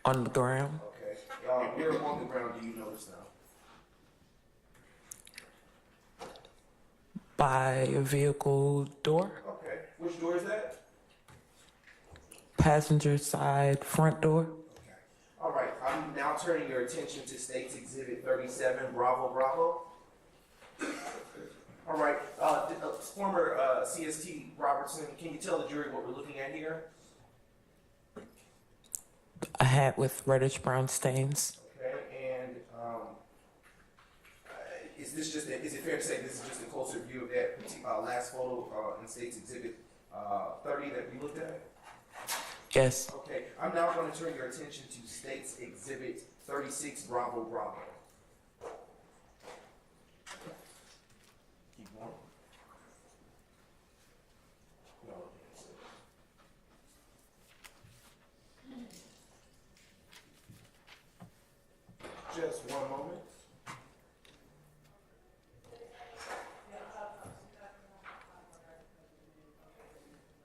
On the ground. Okay. Where on the ground do you notice now? By a vehicle door. Okay. Which door is that? Passenger side front door. Okay. All right. I'm now turning your attention to State's Exhibit 37, Bravo, Bravo. All right. Former CST Robertson, can you tell the jury what we're looking at here? A hat with reddish brown stains. Okay. And is it fair to say this is just a closer view of that last photo in State's Exhibit 30 that we looked at? Yes. Okay, I'm now going to turn your attention to State's Exhibit 36, Bravo, Bravo. Keep going. No, just one moment.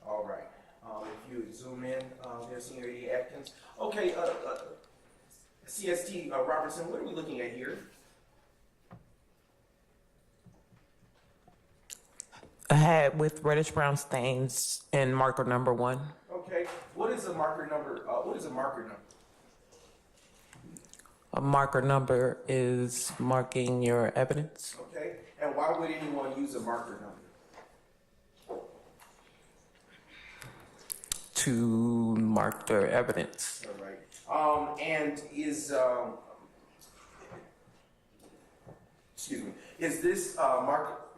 All right. If you zoom in, there, Senior E. Atkins. Okay, CST Robertson, what are we looking at here? A hat with reddish brown stains and marker number 1. Okay, what is a marker number? What is a marker number? A marker number is marking your evidence. Okay, and why would anyone use a marker number? To mark their evidence. All right. And is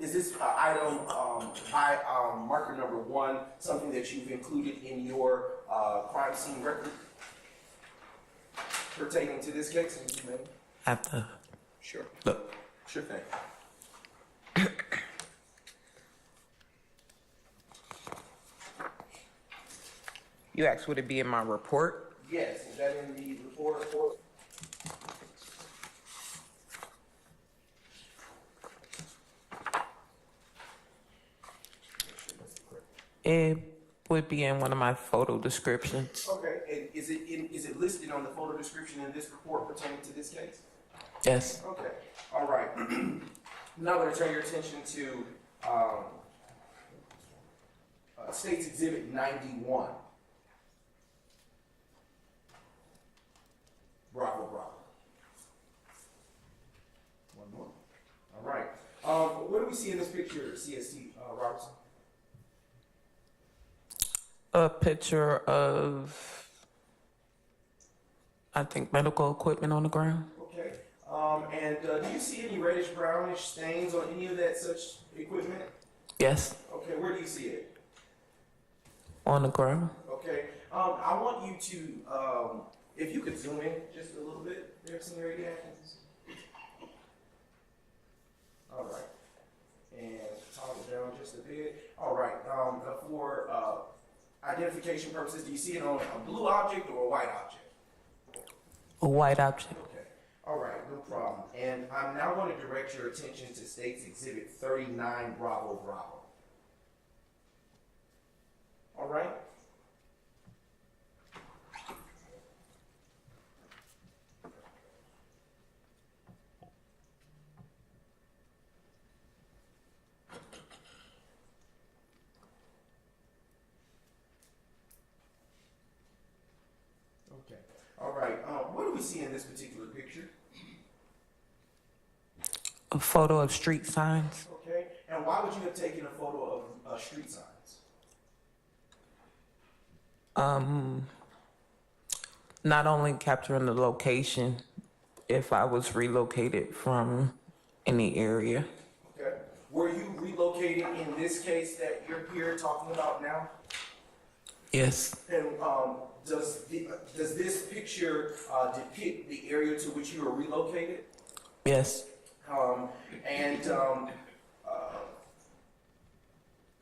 this item by marker number 1 something that you've included in your crime scene record pertaining to this case? At the Sure. look. Sure thing. You asked would it be in my report? Yes, is that in the report? It would be in one of my photo descriptions. Okay, and is it listed on the photo description in this report pertaining to this case? Yes. Okay, all right. Now I'm going to turn your attention to State's Exhibit 91. Bravo, bravo. One more. All right. What do we see in this picture, CST Robertson? A picture of, I think, medical equipment on the ground. Okay. And do you see any reddish brownish stains on any of that such equipment? Yes. Okay, where do you see it? On the ground. Okay. I want you to, if you could zoom in just a little bit there, Senior Atkins. All right. And toggle down just a bit. All right. For identification purposes, do you see it on a blue object or a white object? A white object. Okay. All right, no problem. And I'm now going to direct your attention to State's Exhibit 39, Bravo, Bravo. All right? Okay. All right. What do we see in this particular picture? A photo of street signs. Okay. And why would you have taken a photo of street signs? Not only capturing the location if I was relocated from any area. Okay. Were you relocated in this case that you're here talking about now? Yes. And does this picture depict the area to which you were relocated? Yes.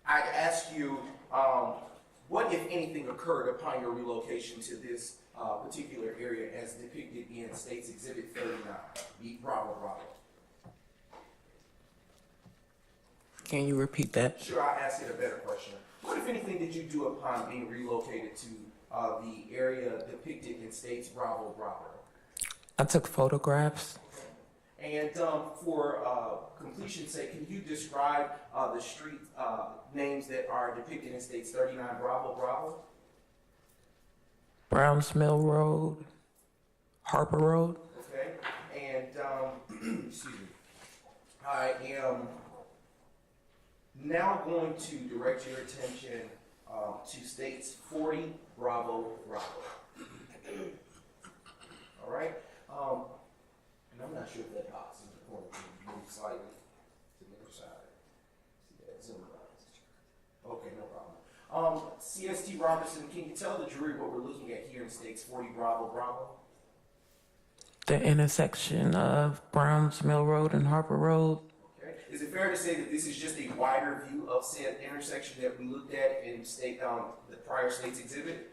I asked you, what, if anything, occurred upon your relocation to this particular area as depicted in State's Exhibit 39? Bravo, Bravo. Can you repeat that? Sure, I'll ask you a better question. What, if anything, did you do upon being relocated to the area depicted in states Bravo, Bravo? I took photographs. And for completion's sake, can you describe the street names that are depicted in states 39 Bravo, Bravo? Browns Mill Road, Harper Road. Okay, and excuse me, I am now going to direct your attention to states 40 Bravo, Bravo. All right, and I'm not sure if that box in the corner can move slightly to the other side. See that zoom out. Okay, no problem. CST Robertson, can you tell the jury what we're looking at here in states 40 Bravo, Bravo? The intersection of Browns Mill Road and Harper Road. Okay. Is it fair to say that this is just a wider view of said intersection that we looked at in state the prior state's exhibit?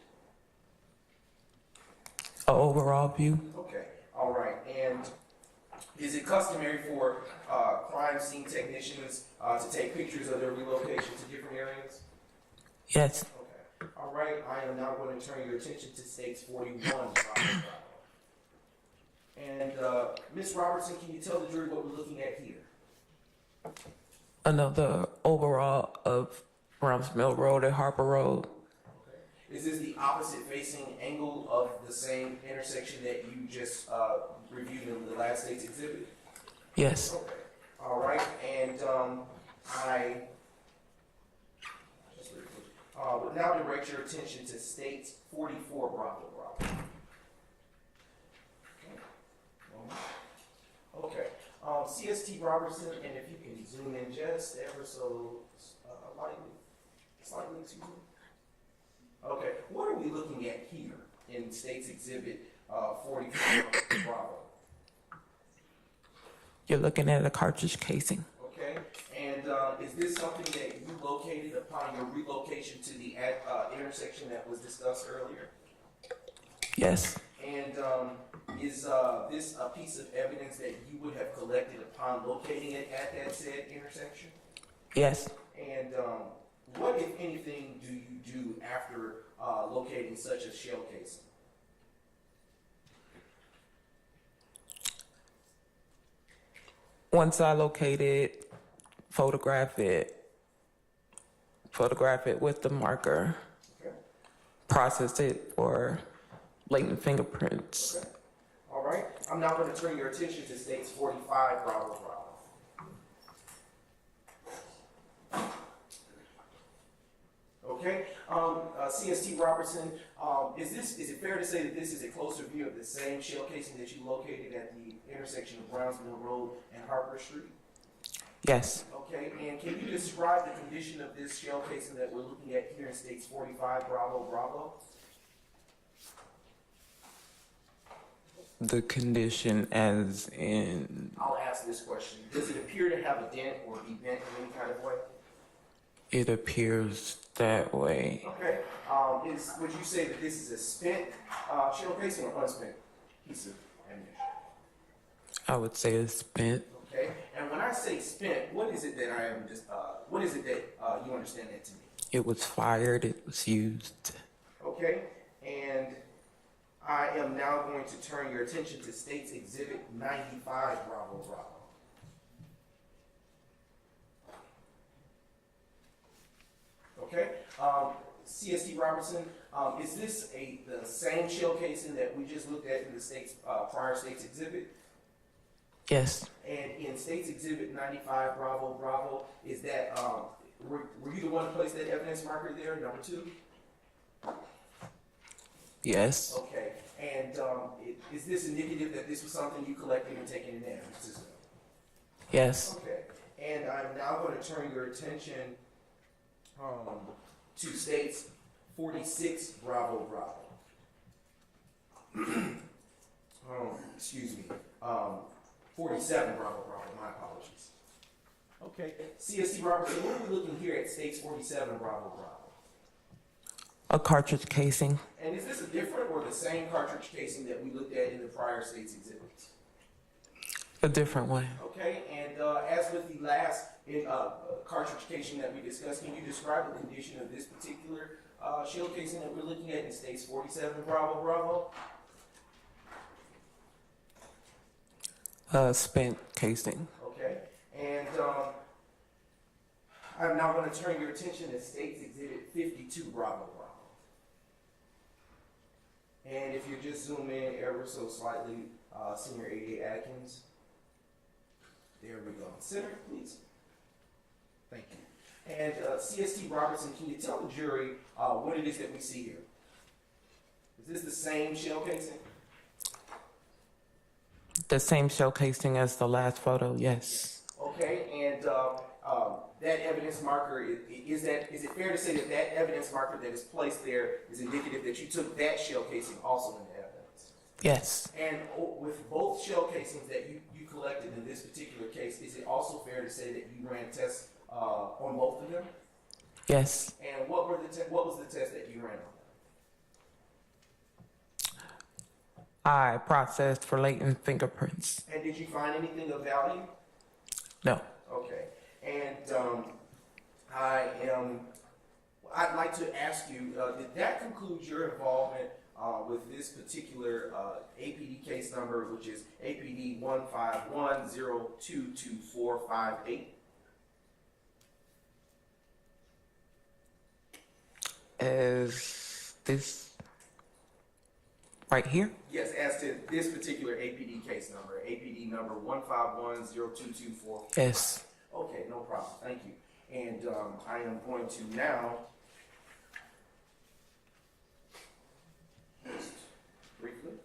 A overall view. Okay. All right. And is it customary for crime scene technicians to take pictures of their relocation to different areas? Yes. Okay. All right. I am now going to turn your attention to states 41. Bravo. And Ms. Robertson, can you tell the jury what we're looking at here? Another overall of Browns Mill Road and Harper Road. Okay. Is this the opposite facing angle of the same intersection that you just reviewed in the last state's exhibit? Yes. Okay. All right. And I will now direct your attention to states 44 Bravo, Bravo. Okay. CST Robertson, and if you can zoom in just ever so slightly, excuse me. Okay, what are we looking at here in States Exhibit 44 Bravo? You're looking at a cartridge casing. Okay, and is this something that you located upon your relocation to the intersection that was discussed earlier? Yes. And is this a piece of evidence that you would have collected upon locating it at that said intersection? Yes. And what, if anything, do you do after locating such a shell casing? Once I locate it, photograph it with the marker, Okay. process it for latent fingerprints. Okay. All right. I'm now going to turn your attention to states 45, Bravo, Bravo. Okay. CST Robertson, is it fair to say that this is a closer view of the same shell casing that you located at the intersection of Brownsville Road and Harper Street? Yes. Okay, and can you describe the condition of this shell casing that we're looking at here in states 45, Bravo, Bravo? The condition as in, I'll ask this question. Does it appear to have a dent or be bent in any kind of way? it appears that way. Okay. Would you say that this is a spent shell casing or unspent piece of ammunition? I would say it's spent. Okay. And when I say spent, what is it that I am just? What is it that you understand that to mean? It was fired. It was used. Okay. And I am now going to turn your attention to States Exhibit 95, Bravo, Bravo. Okay. CST Robertson, is this the same shell casing that we just looked at in the state's prior state's exhibit? Yes. And in States Exhibit 95, Bravo, Bravo, is that, were you the one to place that evidence marker there, number 2? Yes. Okay. And is this indicative that this was something you collected and taken in evidence as well? Yes. Okay. And I'm now going to turn your attention to states 46, Bravo, Bravo. Excuse me. 47, Bravo, Bravo. My apologies. Okay. CST Robertson, what are we looking here at states 47, Bravo, Bravo? A cartridge casing. And is this a different or the same cartridge casing that we looked at in the prior state's exhibits? A different one. Okay, and as with the last cartridge casing that we discussed, can you describe the condition of this particular shell casing that we're looking at in states 47 Bravo Bravo. Spent casing. Okay, and I'm now going to turn your attention to States Exhibit 52 Bravo Bravo. And if you just zoom in ever so slightly, Senior 88 Atkins. There we go. Center, please. Thank you. And CST Robertson, can you tell the jury what it is that we see here? Is this the same shell casing? The same shell casing as the last photo, yes. Okay, and that evidence marker, is it fair to say that that evidence marker that is placed there is indicative that you took that shell casing also in the evidence? Yes. And with both shell casings that you collected in this particular case, is it also fair to say that you ran tests on both of them? Yes. And what was the test that you ran on them? I processed for latent fingerprints. And did you find anything of value? No. Okay. And I'd like to ask you, did that conclude your involvement with this particular APD case number, which is APD 151022458? Is this right here? Yes, as to this particular APD case number, APD number 1510224. Yes. Okay, no problem. Thank you. And I am going to now just briefly.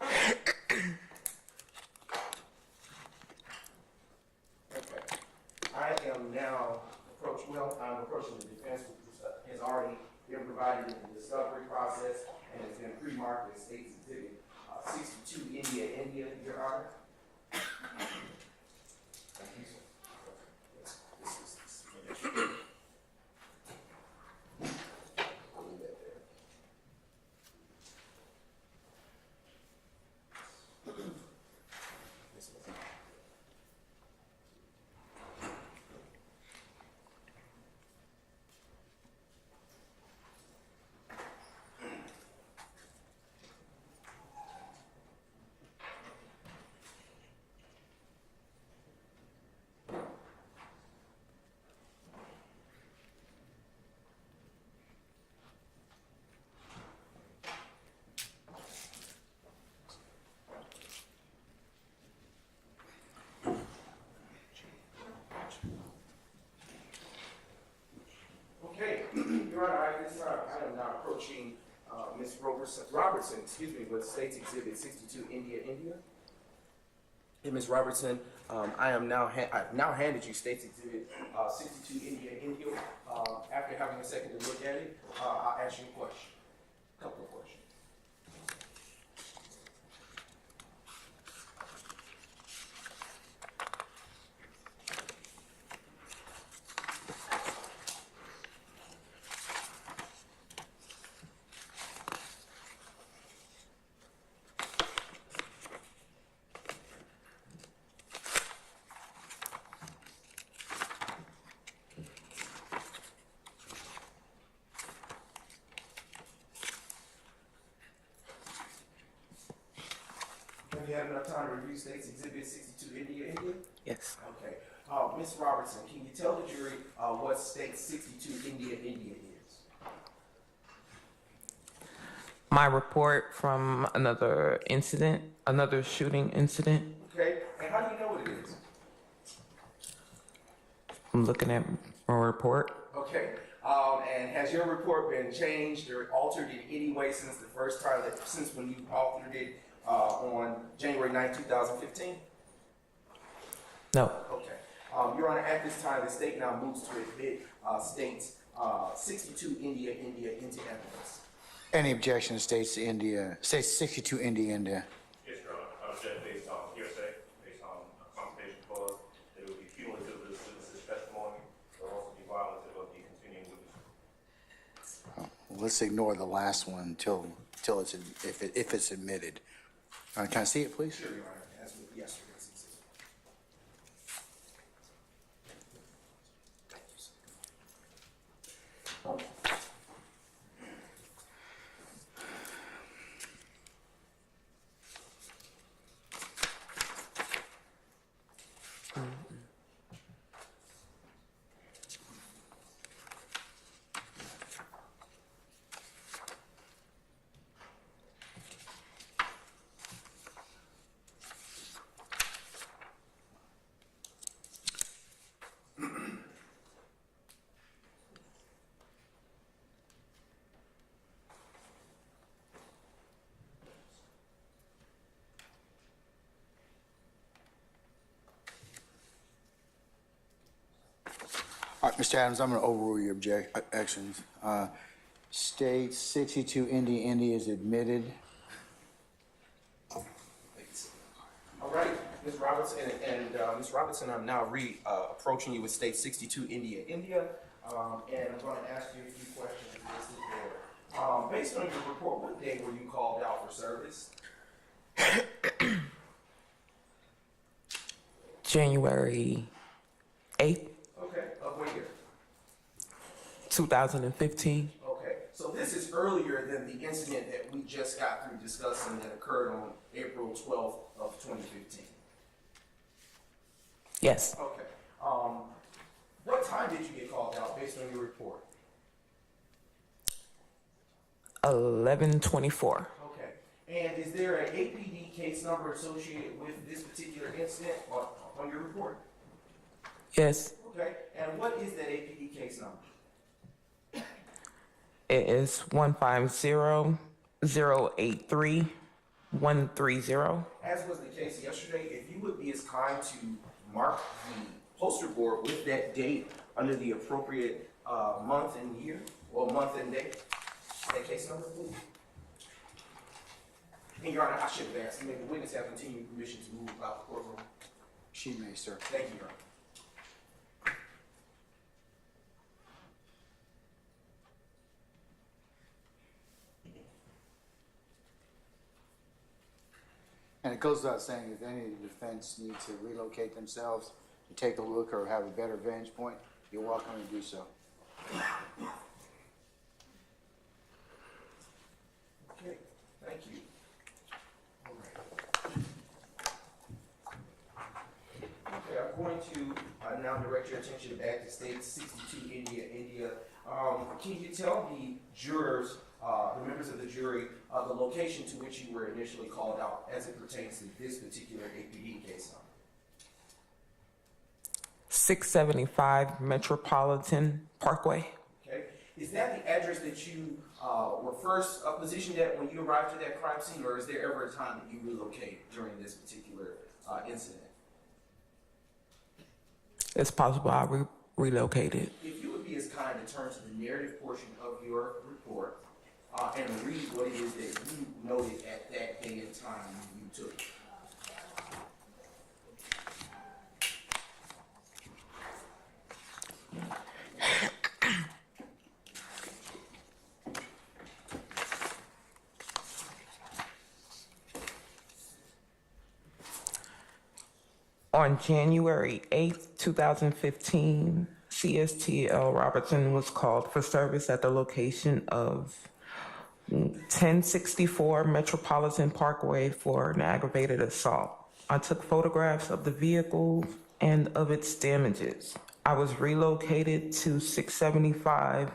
Okay. I am now I'm approaching the defense, which has already been provided in the discovery process and has been pre-marked as States Exhibit 62 India, Your Honor. Thank you, sir. Yes, this is finished. Leave that there. This one. Okay, Your Honor, at this time, I am now approaching Ms. Robertson, with States Exhibit 62, India. And Ms. Robertson, I've now handed you States Exhibit 62, India. After having a second to look at it, I'll ask you a question, a couple of questions. Have you had enough time to review States Exhibit 62, India? Yes. Okay. Ms. Robertson, can you tell the jury what State 62 India is? My report from another shooting incident. Okay. And how do you know what it is? I'm looking at my report. Okay. And has your report been changed or altered in any way since the first time since when you authored it on January 9, 2015? No. Okay. Your Honor, at this time, the state now moves to admit States 62 India into evidence. Any objection to States 62 India? Yes, Your Honor. I object based on hearsay, based on a confirmation clause, that it would be cumulative of this witness's testimony, but also be violative of the continuing witness. Let's ignore the last one until it's if it's admitted. Can I see it, please? Sure, Your Honor. As with yesterday's exhibit. Mr. Adams, I'm going to overrule your objections. State 62 Indy is admitted. All right, Ms. Robertson, and Ms. Robertson, I'm now approaching you with State 62 India, and I'm going to ask you a few questions listed there. Based on your report, what day were you called out for service? January 8th, Okay, of what year? 2015. Okay, so this is earlier than the incident that we just got through discussing that occurred on April 12th of 2015. Yes. Okay. What time did you get called out based on your report? 11:24. Okay. And is there an APD case number associated with this particular incident on your report? Yes. Okay. And what is that APD case number? It is 150-083-130. As was the case yesterday, if you would be as kind to mark the poster board with that date under the appropriate month and year, or month and date, that case number, please. And Your Honor, I should have asked, may the witness have continued permission to move about the courtroom? She may, sir. Thank you, Your Honor. And it goes without saying, if any of the defense need to relocate themselves to take a look or have a better vantage point, you're welcome to do so. Okay, thank you. All right. Okay, I'm going to now direct your attention back to State 62 India. Can you tell the jurors, the members of the jury, the location to which you were initially called out as it pertains to this particular APD case number? 675 Metropolitan Parkway. Okay, is that the address that you were first positioned at when you arrived at that crime scene, or is there ever a time that you relocated during this particular incident? It's possible I relocated. If you would be as kind to turn to the narrative portion of your report and read what it is that you noted at that day and time when you took it. On January 8th, 2015, CSTL Robertson was called for service at the location of 1064 Metropolitan Parkway for an aggravated assault. I took photographs of the vehicle and of its damages. I was relocated to 675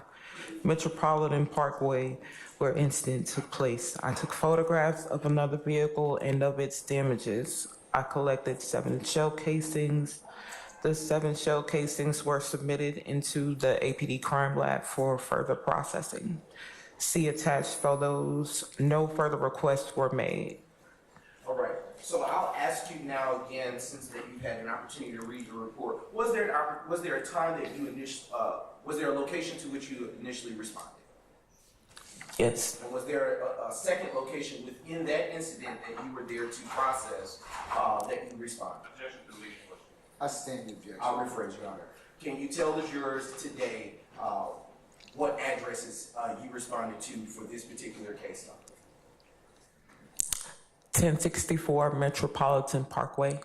Metropolitan Parkway where incident took place. I took photographs of another vehicle and of its damages. I collected 7 shell casings. The 7 shell casings were submitted into the APD crime lab for further processing. See attached photos. No further requests were made. All right. So I'll ask you now again, since that you've had an opportunity to read your report. Was there a time that you was there a location to which you initially responded? Yes. And was there a second location within that incident that you were there to process that you responded? Objection to the leading question. I stand the objection. I'll rephrase, Your Honor. Can you tell the jurors today what addresses you responded to for this particular case number? 1064 Metropolitan Parkway.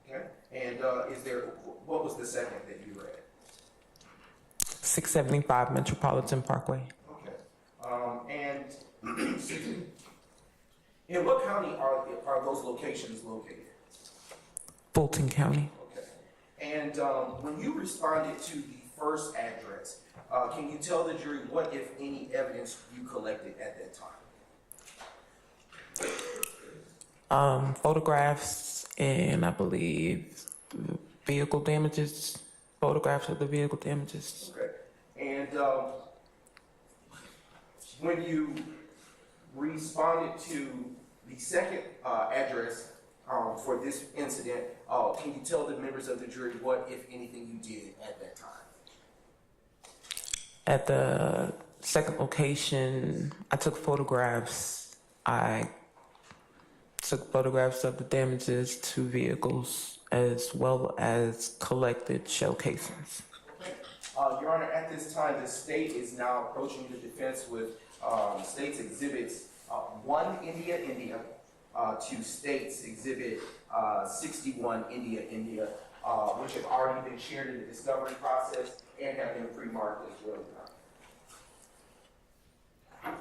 Okay. And what was the second that you read? 675 Metropolitan Parkway. Okay. And excuse me. In what county are those locations located? Fulton County. Okay. And when you responded to the first address, can you tell the jury what, if any, evidence you collected at that time? Photographs and I believe vehicle damages, photographs of the vehicle damages. Okay. And when you responded to the second address for this incident, can you tell the members of the jury what, if anything, you did at that time? At the second location, I took photographs. I took photographs of the damages to vehicles as well as collected shell casings. Your Honor, at this time, the state is now approaching the defense with state's exhibits 1 India, to state's exhibit 61 India, which have already been shared in the discovery process and have been pre-marked as well, Your Honor.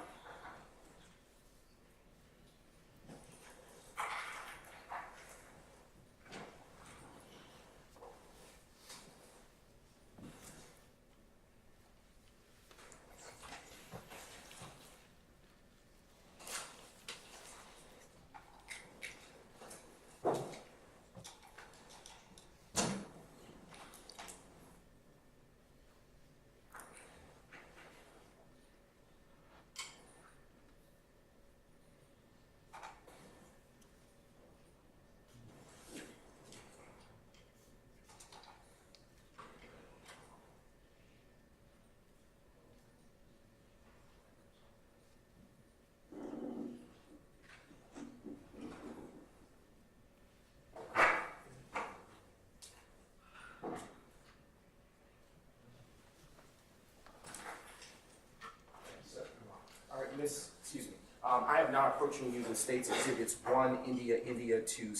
I am now approaching you with states exhibits 1 India to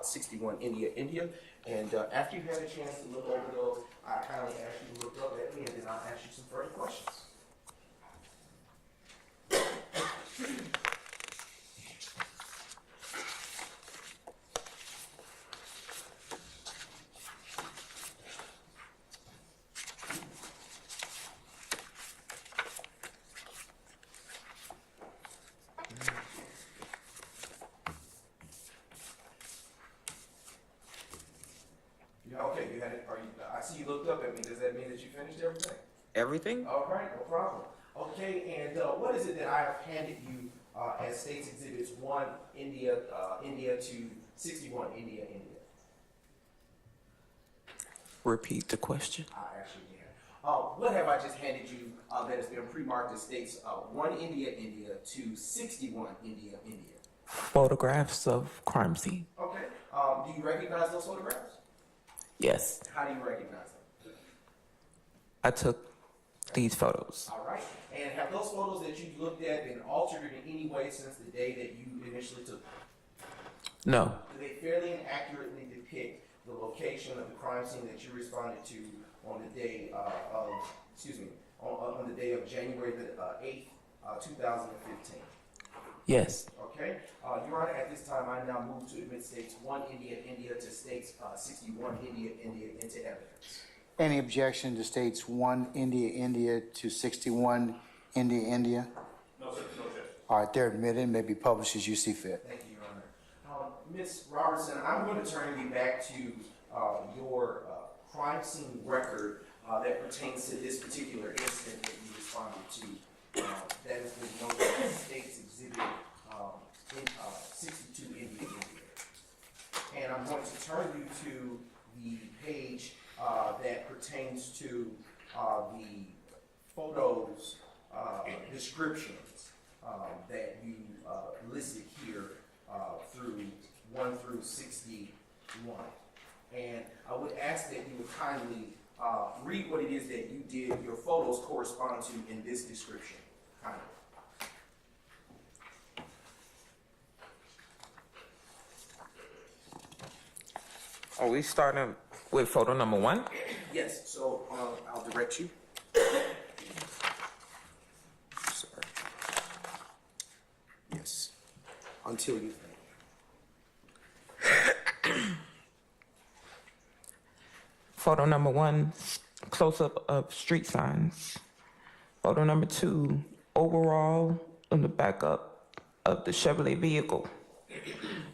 61 India, and after you've had a chance to look over those, I kindly ask you to look up at me, and then I'll ask you some further questions. Yeah, okay, you had it. I see you looked up at me. Does that mean that you finished everything? Everything? All right, no problem. Okay, and what is it that I have handed you as states exhibits 1 India to 61 India? Repeat the question. I actually can. What have I just handed you that has been pre-marked as states 1 India to 61 India? Photographs of crime scene. Okay. Do you recognize those photographs? Yes, How do you recognize them? I took these photos. All right. And have those photos that you looked at been altered in any way since the day that you initially took them? No, Do they fairly and accurately depict the location of the crime scene that you responded to on the day on the day of January the 8th, 2015? yes, Okay. Your Honor, at this time, I now move to admit states 1 India to states 61 India into evidence. Any objection to states 1 India to 61 India? No, sir, no objection. All right, they're admitted, may be published as you see fit. Thank you, Your Honor. Ms. Robertson, I'm going to turn you back to your crime scene record that pertains to this particular incident that you responded to. That has been known as States Exhibit 62 India. And I'm going to turn you to the page that pertains to the photos descriptions that you listed here through 1 through 61. And I would ask that you would kindly read what it is that you did, your photos correspond to in this description. Kindly. Are we starting with photo number 1? Yes, so I'll direct you. Sorry. Yes. Until you finish. Photo number 1, close-up of street signs. Photo number 2, overall on the backup of the Chevrolet vehicle.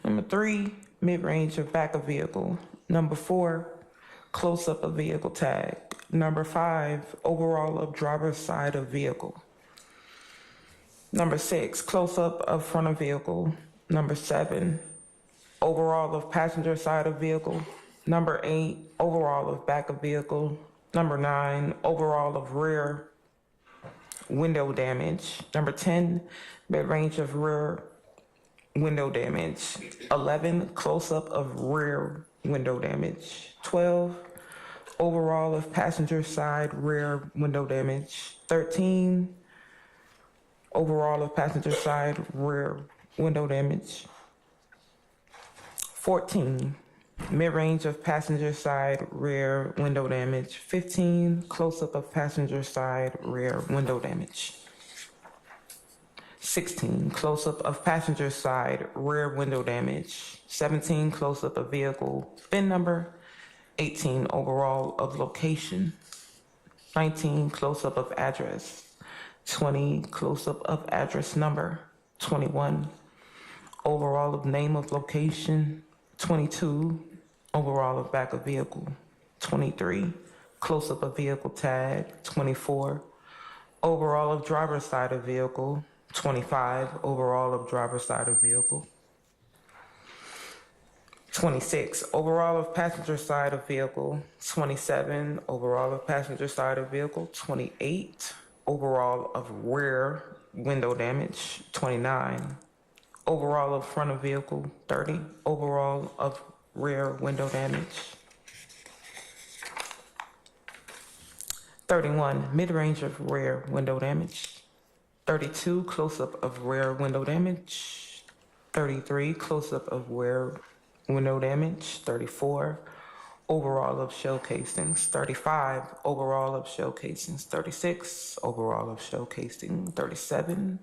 Number 3, mid-range of back of vehicle. Number 4, close-up of vehicle tag. Number 5, overall of driver's side of vehicle. Number 6, close-up of front of vehicle. Number 7, overall of passenger side of vehicle. Number 8, overall of back of vehicle. Number 9, overall of rear. window damage. Number 10, mid-range of rear window damage. 11, close-up of rear window damage. 12, overall of passenger side rear window damage. 13, overall of passenger side rear window damage. 14, mid-range of passenger side rear window damage. 15, close-up of passenger side rear window damage. 16, close-up of passenger side rear window damage. 17, close-up of vehicle VIN number. 18, overall of location. 19, close-up of address. 20, close-up of address number. 21, overall of name of location. 22, overall of back of vehicle. 23, close-up of vehicle tag. 24, overall of driver's side of vehicle. 25, overall of driver's side of vehicle. 26, overall of passenger side of vehicle. 27, overall of passenger side of vehicle. 28, overall of rear window damage. 29, overall of front of vehicle. 30, overall of rear window damage. 31, mid-range of rear window damage. 32, close-up of rear window damage. 33, close-up of rear window damage. 34, overall of shell casings. 35, overall of shell casings. 36, overall of shell casing. 37,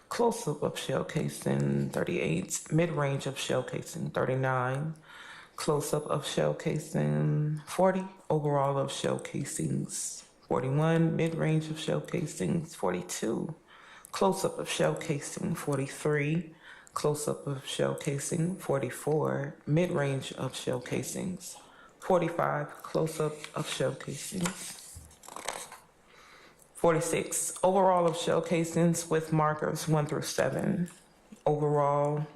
close-up of shell casing. 38, mid-range of shell casing. 39, close-up of shell casing. 40, overall of shell casings. 41, mid-range of shell casings. 42, close-up of shell casing. 43, close-up of shell casing. 44, mid-range of shell casings. 45, close-up of shell casings. 46, overall of shell casings with markers 1 through 7. Overall,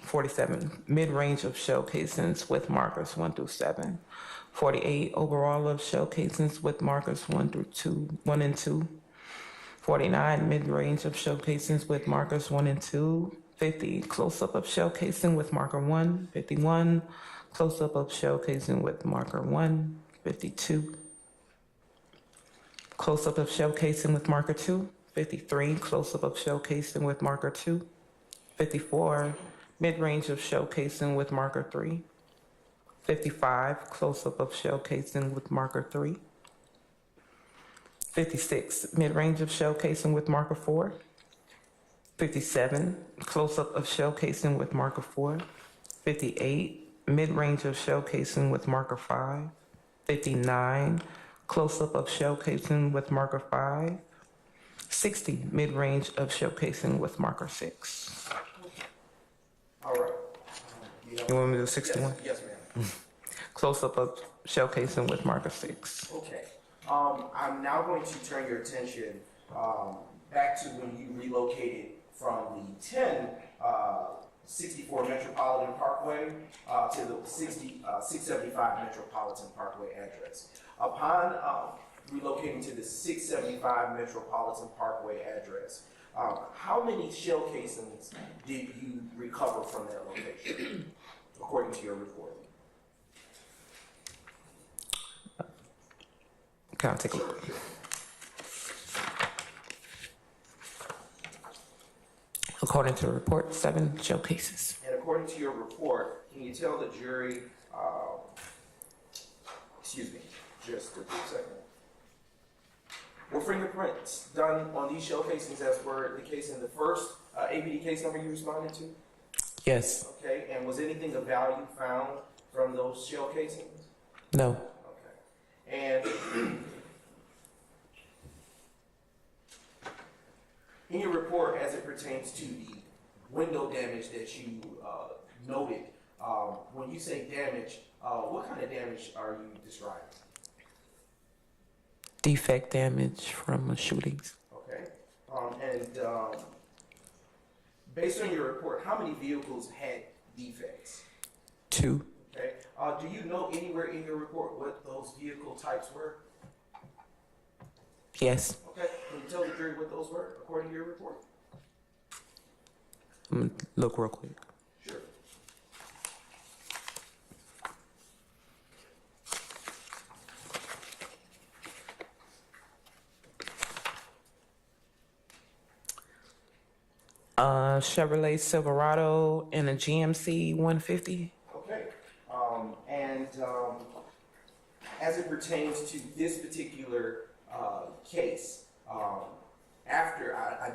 47, mid-range of shell casings with markers 1 through 7. 48, overall of shell casings with markers 1 and 2. 49, mid-range of shell casings with markers 1 and 2. 50, close-up of shell casing with marker 1. 51, close-up of shell casing with marker 1. 52, close-up of shell casing with marker 2. 53, close-up of shell casing with marker 2. 54, mid-range of shell casing with marker 3. 55, close-up of shell casing with marker 3. 56, mid-range of shell casing with marker 4. 57, close-up of shell casing with marker 4. 58, mid-range of shell casing with marker 5. 59, close-up of shell casing with marker 5. 60, mid-range of shell casing with marker 6. All right. You want me to do 61? Yes, ma'am. Close-up of shell casing with marker 6. Okay. I'm now going to turn your attention back to when you relocated from the 64 Metropolitan Parkway to the 675 Metropolitan Parkway address. Upon relocating to the 675 Metropolitan Parkway address, how many shell casings did you recover from that location, according to your report? Can I take a look? According to the report, 7 shell cases. And according to your report, can you tell the jury, excuse me, just a quick second. Were fingerprints done on these shell casings as were the case in the first APD case number you responded to? Yes. Okay, and was anything of value found from those shell casings? No. Okay. And in your report, as it pertains to the window damage that you noted, when you say damage, what kind of damage are you describing? Defect damage from shootings. Okay. And based on your report, how many vehicles had defects? 2. Okay. Do you know anywhere in your report what those vehicle types were? Yes. Okay, can you tell the jury what those were according to your report? I'm gonna look real quick. Sure. Chevrolet Silverado and a GMC 150. Okay, and as it pertains to this particular case, after I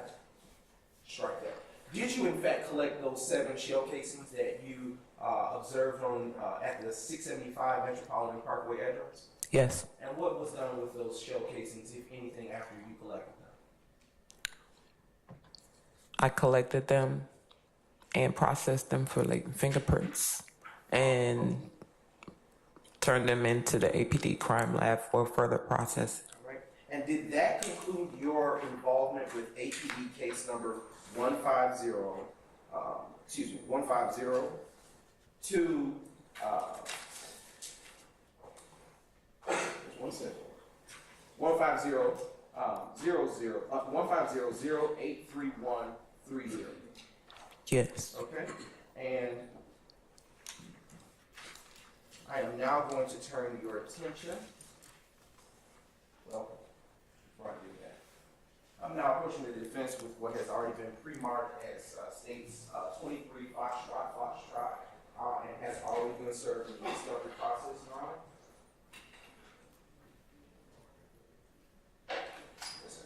strike that, did you in fact collect those 7 shell casings that you observed on at the 675 Metropolitan Parkway address? Yes. And what was done with those shell casings, if anything, after you collected them? I collected them and processed them for like fingerprints and turned them into the APD crime lab for further processing. All right. And did that conclude your involvement with APD case number 150, 150 one second. 150 150-083130. Yes. Okay, and I am now going to turn your attention. Well, before I do that, I'm now approaching the defense with what has already been pre-marked as states 23 Foxtrot, and has already been served in the discovery process, Your Honor. Yes, sir.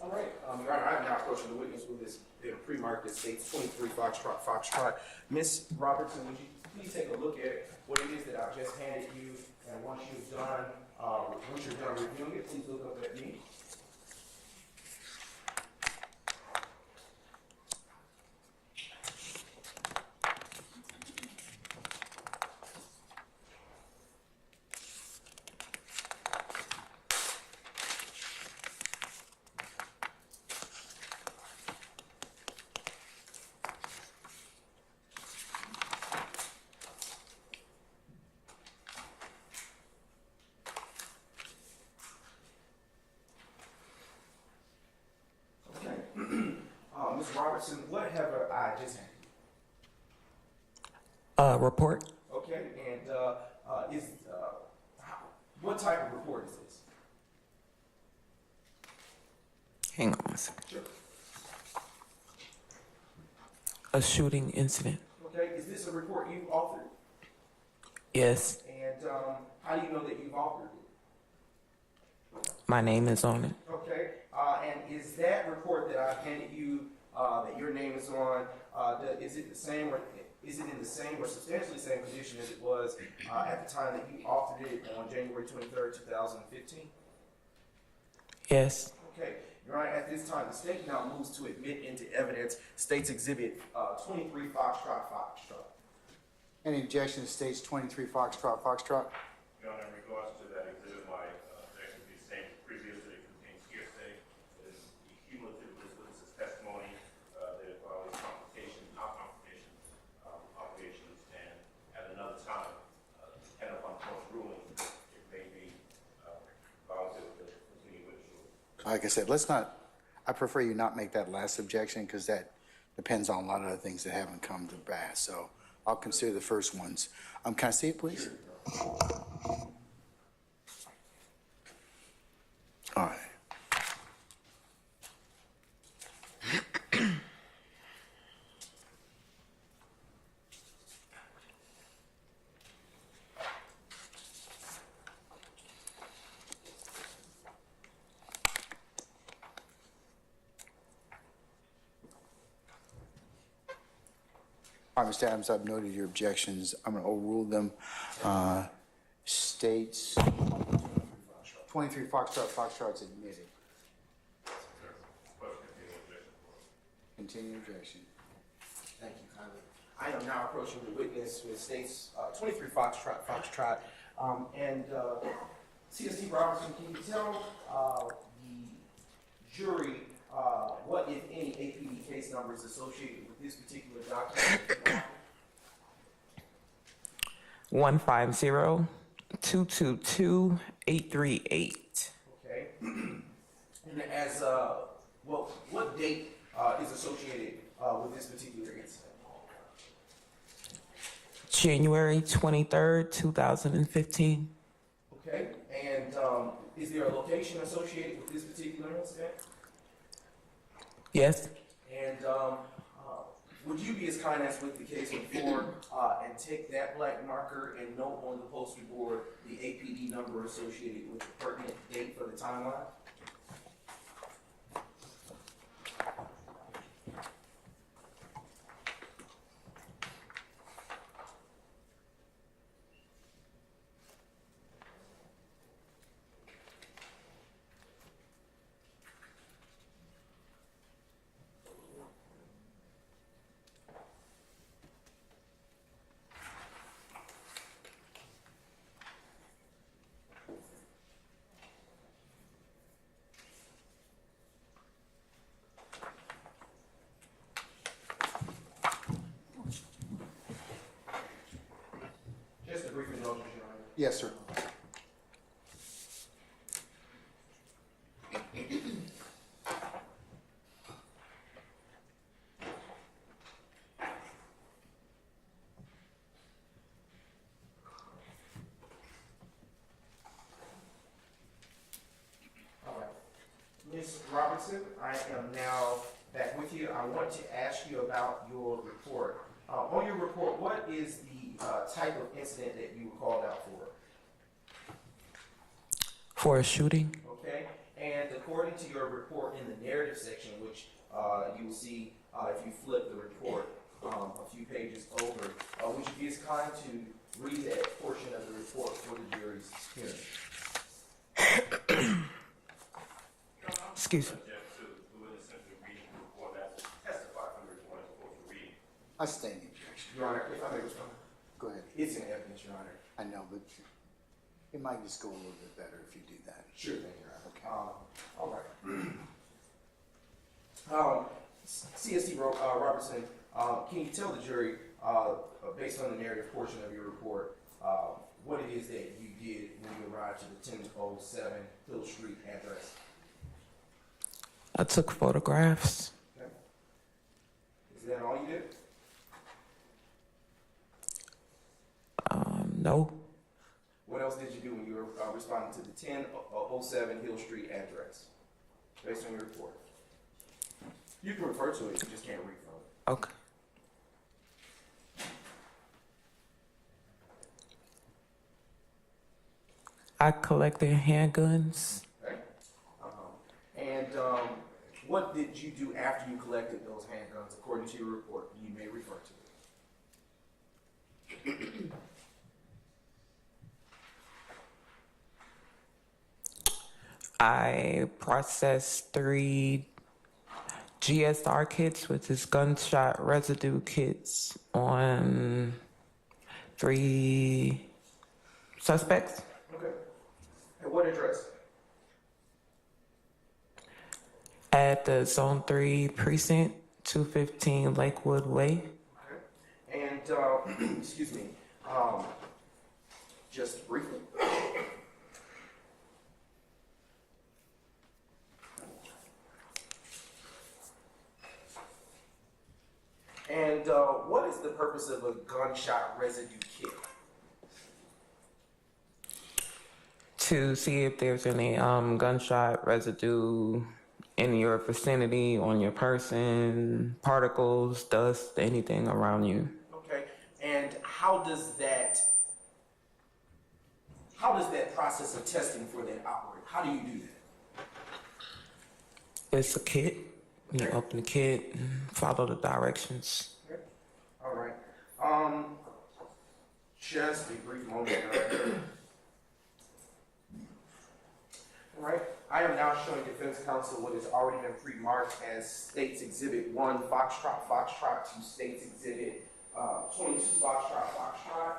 All right, Your Honor, I'm now approaching the witness with this pre-marked that states 23 Foxtrot. Ms. Robertson, would you please take a look at what it is that I've just handed you, and once you're done reviewing it, please look up at me. Ms. Robertson, what have I just handed you? Report. Okay, and what type of report is this? Hang on one second. Sure. A shooting incident. Okay, is this a report you authored? Yes. And how do you know that you've authored it? My name is on it. Okay, and is that report that I've handed you, that your name is on, is it the same, or is it in the same or substantially same condition as it was at the time that you authored it on January 23rd, 2015? Yes. Okay, Your Honor, at this time, the state now moves to admit into evidence State's Exhibit 23 Foxtrot. Any objection to states 23 Foxtrot? Your Honor, in regards to that exhibit, my objection would be the same as previous, that it contains hearsay, that is the cumulative of this witness's testimony, that it violates confrontation, non-confrontation obligations, and at another time, depending upon the court's ruling, it may be violative of the continuing witness rule. Like I said, I prefer you not make that last objection because that depends on a lot of other things that haven't come to pass. So I'll consider the first ones. Can I see it, please? All right. All right, Mr. Adams, I've noted your objections. I'm going to overrule them. States 23 Foxtrot's admitted. Continue objection. Thank you kindly. I am now approaching the witness with states 23 Foxtrot. And CST Robertson, can you tell the jury what, if any, APD case numbers associated with this particular document? 150-222-838. Okay. And as well, what date is associated with this particular incident? January 23rd, 2015. Okay. And is there a location associated with this particular incident? Yes. And would you be as kind as with the case before and take that black marker and note on the poster board the APD number associated with the pertinent date for the timeline? Just a brief indulgence, Your Honor. Yes, sir. All right. Ms. Robertson, I am now back with you. I want to ask you about your report. On your report, what is the type of incident that you were called out for? For a shooting? Okay, and according to your report in the narrative section, which you will see if you flip the report a few pages over, would you be as kind to read that portion of the report for the jury's hearing? Excuse me. Subject to the witness simply reading the report as testified from the report as opposed to reading. I stay in the objection. Your Honor, if I may respond. Go ahead. It's in evidence, Your Honor. I know, but it might just go a little bit better if you do that. Sure thing, Your Honor. Okay. All right. CST Robertson, can you tell the jury, based on the narrative portion of your report, what it is that you did when you arrived to the 1007 Hill Street address? I took photographs. Okay. Is that all you did? No. What else did you do when you were responding to the 1007 Hill Street address, based on your report? You can refer to it, you just can't read from it. Okay. I collected handguns. Okay. And what did you do after you collected those handguns, according to your report? You may refer to it. I processed 3 GSR kits, which is gunshot residue kits, on 3 suspects. Okay. At what address? At the Zone 3 precinct, 215 Lakewood Way. Okay. And, excuse me, just briefly. And what is the purpose of a gunshot residue kit? To see if there's any gunshot residue in your vicinity, on your person, particles, dust, anything around you. Okay. And how does that process of testing for that operate? How do you do that? It's a kit. You open the kit and follow the directions. Okay. All right. just a brief moment. All right, I am now showing defense counsel what has already been pre-marked as States Exhibit 1, Foxtrot, to States Exhibit 22, Foxtrot.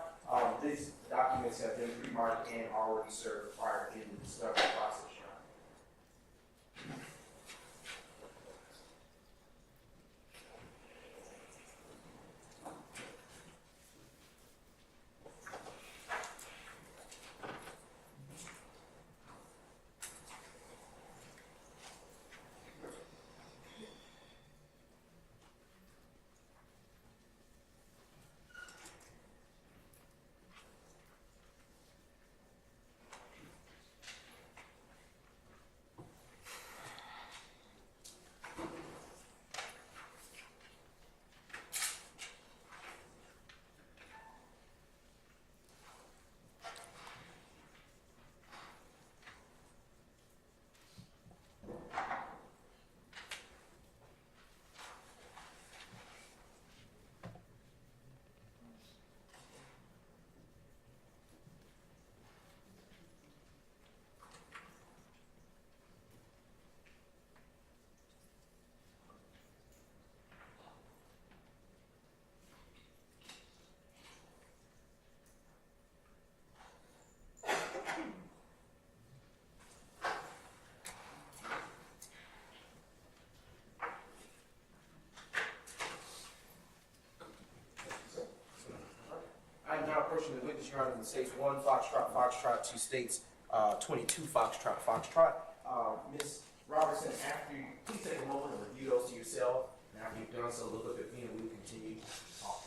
These documents have been pre-marked and already served prior in the discovery process. I'm now approaching the witness, Your Honor, in States 1, Foxtrot, to States 22, Foxtrot. Ms. Robertson, after you, please take a moment and review those to yourself. And after you've done so, look up at me and we will continue talking.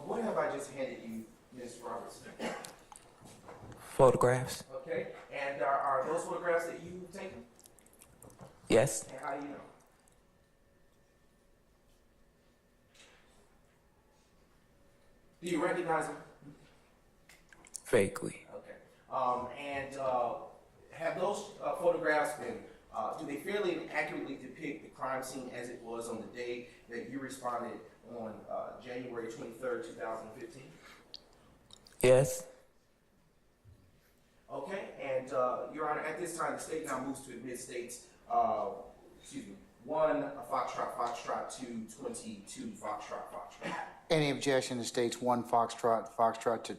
What have I just handed you, Ms. Robertson? Photographs. Okay, and are those photographs that you've taken? Yes. And how do you know? Do you recognize them? Vaguely. Okay. And have those photographs been, do they fairly and accurately depict the crime scene as it was on the day that you responded on January 23rd, 2015? Yes. Okay, and Your Honor, at this time, the state now moves to admit States, 1, Foxtrot, 2, 22, Foxtrot. Any objection to States 1, Foxtrot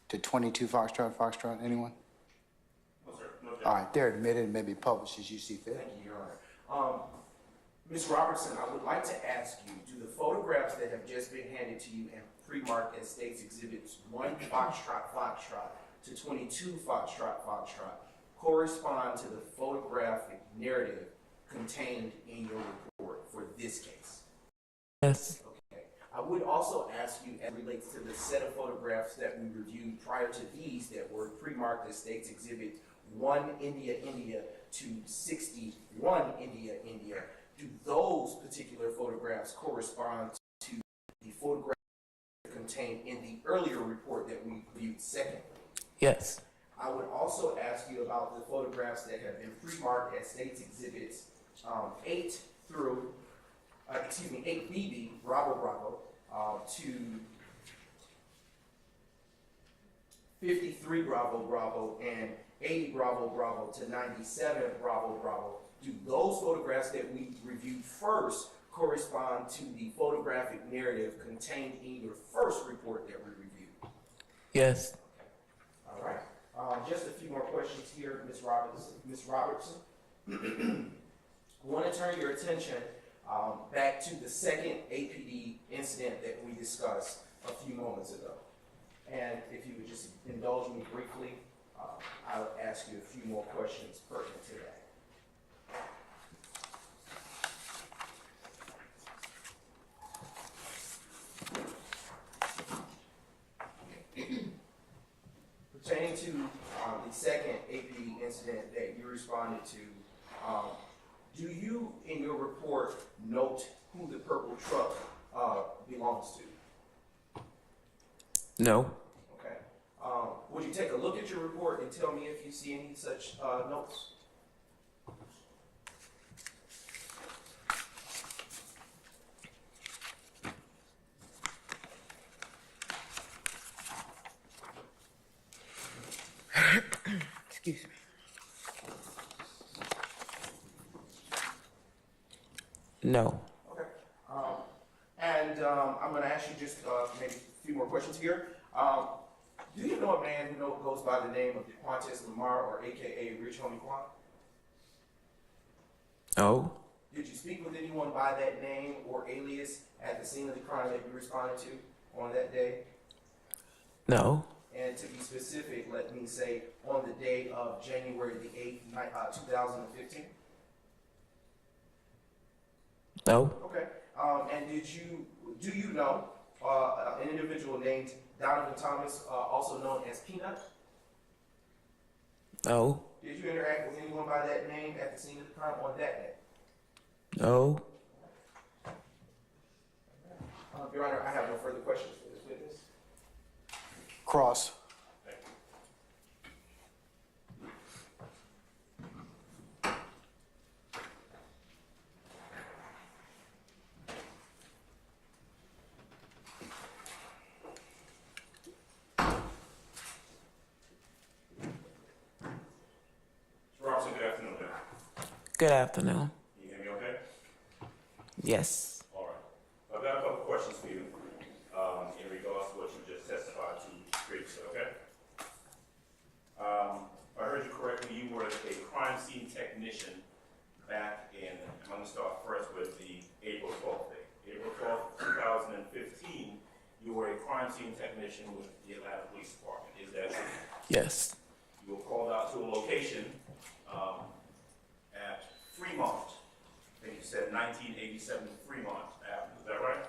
to 22, Foxtrot, anyone? No, sir. No, All right, they're admitted and may be published as you see fit. Thank you, Your Honor. Ms. Robertson, I would like to ask you, do the photographs that have just been handed to you and pre-marked as States Exhibits 1, Foxtrot, to 22, Foxtrot, correspond to the photographic narrative contained in your report for this case? Yes. Okay. I would also ask you, as it relates to the set of photographs that we reviewed prior to these that were pre-marked as States Exhibit 1, India, to 61, India, do those particular photographs correspond to the photographs contained in the earlier report that we reviewed secondly? Yes. I would also ask you about the photographs that have been pre-marked as States Exhibits 8 through, 8BB, Bravo, to 53 Bravo, and 80 Bravo to 97 Bravo. Do those photographs that we reviewed first correspond to the photographic narrative contained in your first report that we reviewed? Yes. All right. Just a few more questions here, Ms. Robertson. I want to turn your attention back to the second APD incident that we discussed a few moments ago. And if you would just indulge me briefly, I would ask you a few more questions pertinent to that. into the second AP incident that you responded to, do you, in your report, note who the purple truck belongs to? No. Okay. Would you take a look at your report and tell me if you see any such notes? Excuse me. No. Okay. I'm going to ask you just maybe a few more questions here. Do you know a man who goes by the name of DeQuantes Lamar, or AKA Rich Homie Quan? No. Did you speak with anyone by that name or alias at the scene of the crime that you responded to on that day? No. And to be specific, let me say on the day of January the 8th, 2015? No. Okay. And do you know an individual named Donovan Thomas, also known as Peanut? No. Did you interact with anyone by that name at the scene of the crime on that day? No. Your Honor, I have no further questions for this witness. Cross. Robson, good afternoon, man. Good afternoon. Can you hear me okay? Yes. All right. I've got a couple questions for you in regards to what you just testified to previously, okay? If I heard you correctly, you were a crime scene technician back in, I'm going to start first with the April 12th day. April 12th, 2015, you were a crime scene technician with the Atlanta Police Department. Is that true? Yes. You were called out to a location at Fremont. I think you said 1987 Fremont Avenue. Is that right?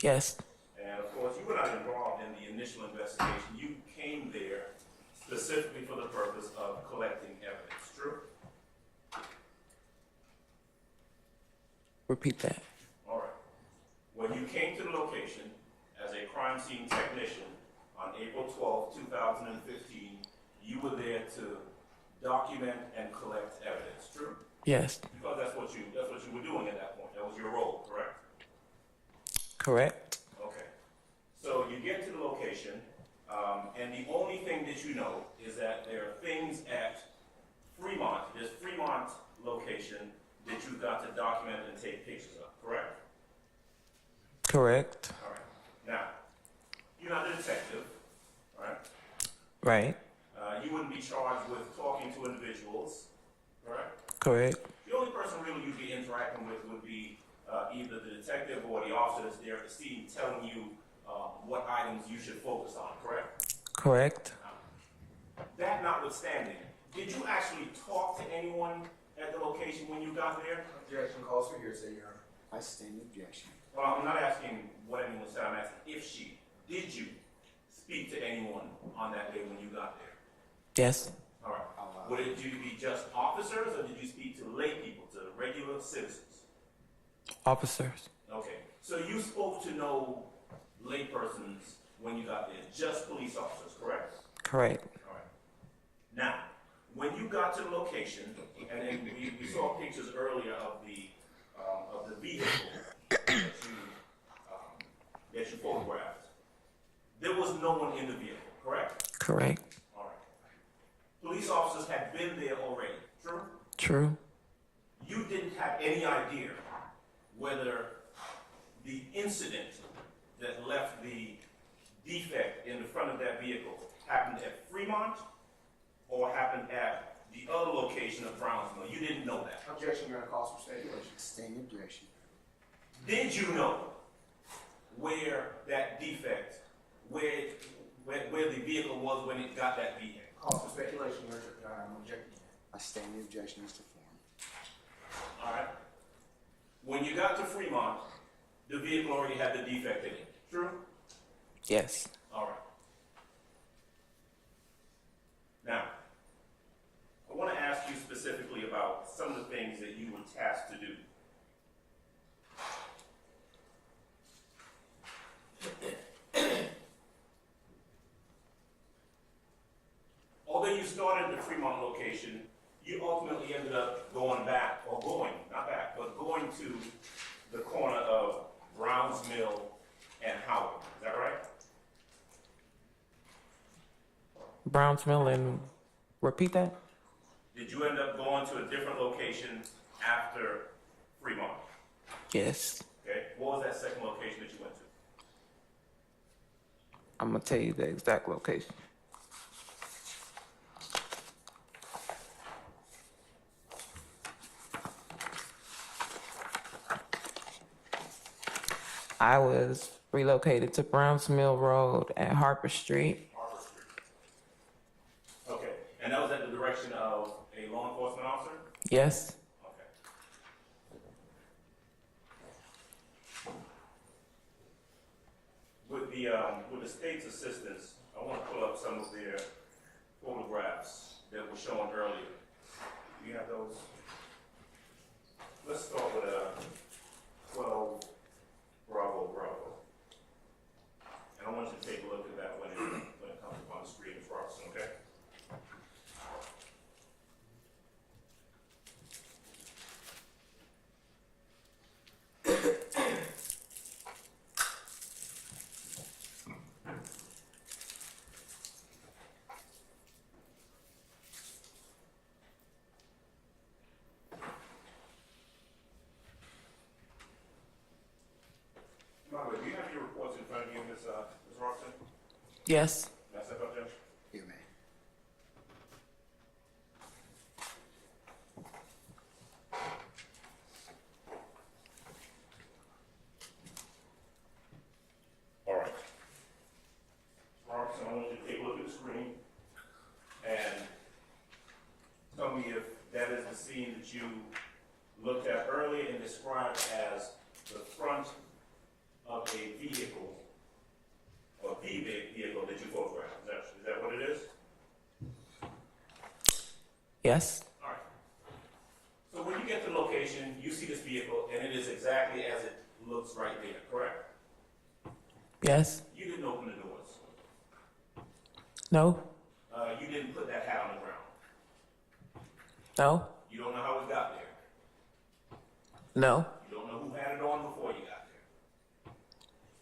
Yes. And of course, you were not involved in the initial investigation. You came there specifically for the purpose of collecting evidence. True? Repeat that. All right. When you came to the location as a crime scene technician on April 12, 2015, you were there to document and collect evidence. True? Yes. Because that's what you were doing at that point. That was your role, correct? Correct. Okay. So you get to the location, and the only thing that you know is that there are things at Fremont, this Fremont location, that you've got to document and take pictures of, correct? Correct. All right. Now, you're not a detective, right? Right. You wouldn't be charged with talking to individuals, correct? Correct. The only person really you'd be interacting with would be either the detective or the officer that's there at the scene telling you what items you should focus on, correct? Correct. That notwithstanding, did you actually talk to anyone at the location when you got there? Objection calls for hearsay, Your Honor. I stand objection. Well, I'm not asking what anyone said, I'm asking if she, did you speak to anyone on that day when you got there? Yes. All right. Would it be just officers, or did you speak to lay people, to regular citizens? Officers. Okay. So you spoke to no lay persons when you got there, just police officers, correct? Correct. All right. Now, when you got to the location, and then we saw pictures earlier of the vehicle that you photographed, there was no one in the vehicle, correct? Correct. All right. Police officers had been there already, true? True. You didn't have any idea whether the incident that left the defect in the front of that vehicle happened at Fremont or happened at the other location of Brownsville. You didn't know that. Objection, Your Honor, calls for speculation. Stand objection. Did you know where that defect, where the vehicle was when it got that vehicle? Calls for speculation, Your Honor. I'm objecting. I stand the objection as to form. All right. When you got to Fremont, the vehicle already had the defect in it. True? Yes. All right. location, you ultimately ended up going back, or going, not back, but going to the corner of Browns Mill and Howard. Is that right? Browns Mill and repeat that? Did you end up going to a different location after Fremont? Yes. Okay. What was that second location that you went to? I'm gonna tell you the exact location. I was relocated to Browns Mill Road at Harper Street. Harper Street. Okay. And that was at the direction of a law enforcement officer? Yes. Okay. With the state's assistance, I want to pull up some of their photographs that were shown earlier. Do you have those? Let's start with 12 Bravo Bravo. And I want you to take a look at that when it comes up on the screen for us, okay? Margaret, do you have your reports in front of you, Ms. Roxton? Yes. Can I step up there? You may. All right. Roxton, I want you to take a look at the screen and tell me if that is the scene that you looked at earlier and described as the front of a vehicle, or the vehicle that you photographed. Is that what it is? Yes. All right. So when you get to the location, you see this vehicle, and it is exactly as it looks right there, correct? Yes. You didn't open the doors. No. You didn't put that hat on the ground. No. You don't know how it got there. No. You don't know who had it on before you got there.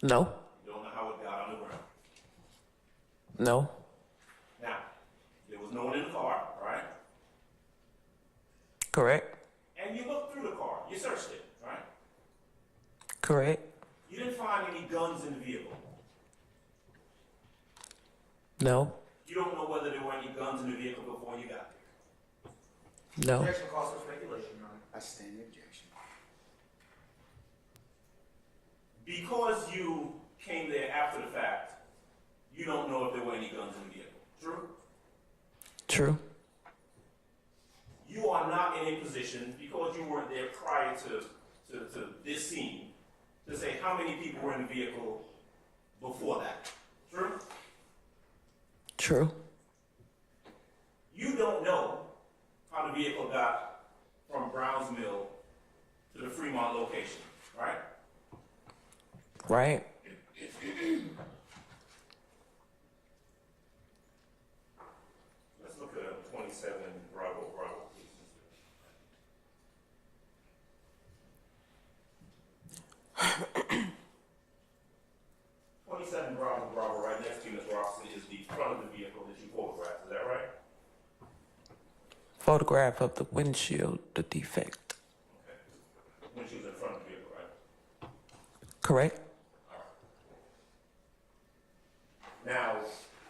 No. You don't know how it got on the ground. No. Now, there was no one in the car, right? Correct. And you looked through the car. You searched it, right? Correct. You didn't find any guns in the vehicle. No. You don't know whether there were any guns in the vehicle before you got there. No. Objection calls for speculation, Your Honor. I stand the objection. Because you came there after the fact, you don't know if there were any guns in the vehicle. True? True. You are not in a position, because you weren't there prior to this scene, to say how many people were in the vehicle before that. True? True. You don't know how the vehicle got from Browns Mill to the Fremont location, right? Right. Let's look at 27 Bravo, please. 27 Bravo, right next to you, Ms. Robson, is the front of the vehicle that you photographed. Is that right? Photograph of the windshield, the defect. Okay. When she was in front of the vehicle, right? Correct. Now,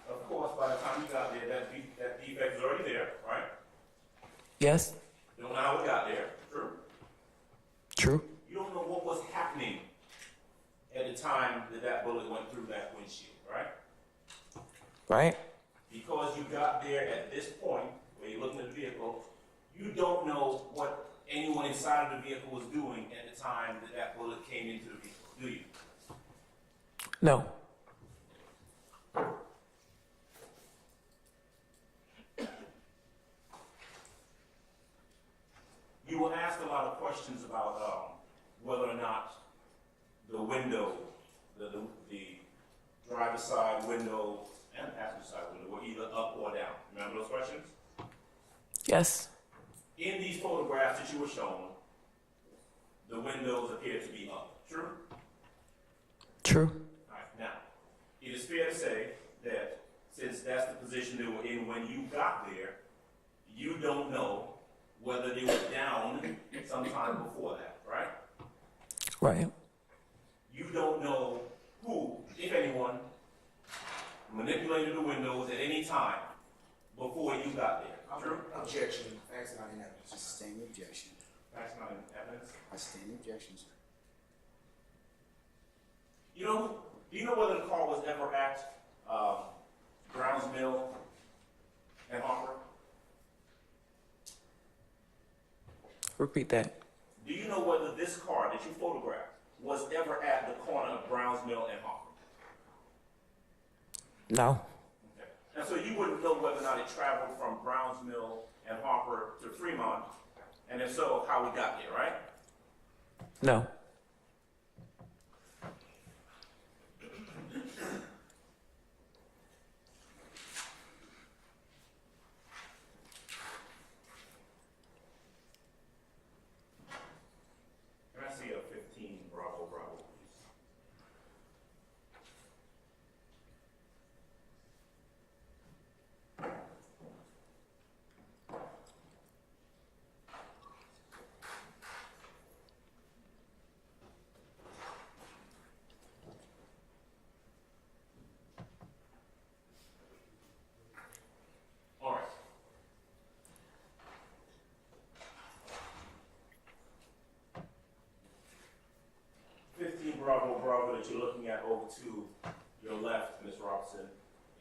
of course, by the time you got there, that defect is already there, right? Yes. You don't know how it got there. True? True. You don't know what was happening at the time that bullet went through that windshield, right? Right. Because you got there at this point, where you're looking at the vehicle, you don't know what anyone inside of the vehicle was doing at the time that bullet came into the vehicle, do you? No. You were asked a lot of questions about whether or not the window, the driver's side window and passenger side window were either up or down. Remember those questions? Yes. In these photographs that you were shown, the windows appear to be up. True? True. All right. Now, it is fair to say that since that's the position they were in when you got there, you don't know whether they were down sometime before that, right? Right. You don't know who, if anyone, manipulated the windows at any time before you got there. True? Objection. Facts not in evidence. I sustain the objection. That's not in evidence. I sustain the objection, sir. Do you know whether the car was ever at Browns Mill and Harper? Repeat that. Do you know whether this car that you photographed was ever at the corner of Browns Mill and Harper? No. Okay. And so you wouldn't know whether or not it traveled from Browns Mill and Harper to Fremont, and if so, how we got there, right? No. Can I see a 15 Bravo Bravo, please? All right. Bravo Bravo that you're looking at over to your left, Ms. Robinson,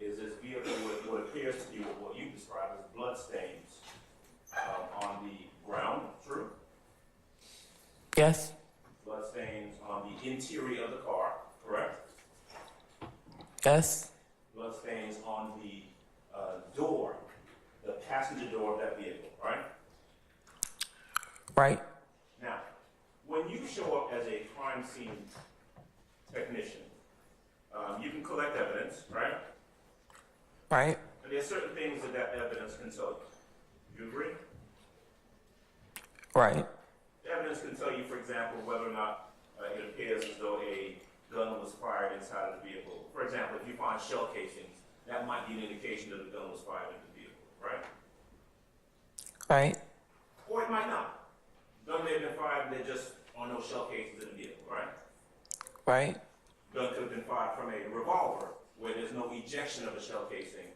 is this vehicle with what appears to be what you describe as blood stains on the ground. True? Yes. Blood stains on the interior of the car. Correct? Yes. Blood stains on the door, the passenger door of that vehicle. Right? Right. Now, when you show up as a crime scene technician, you can collect evidence, right? Right. And there are certain things that that evidence can tell you. You agree? Right. The evidence can tell you, for example, whether or not it appears as though a gun was fired inside of the vehicle. For example, if you find shell casings, that might be an indication that a gun was fired in the vehicle, right? Right. Or it might not. Gun may have been fired and there just are no shell casings in the vehicle, right? Right. Gun could have been fired from a revolver where there's no ejection of a shell casing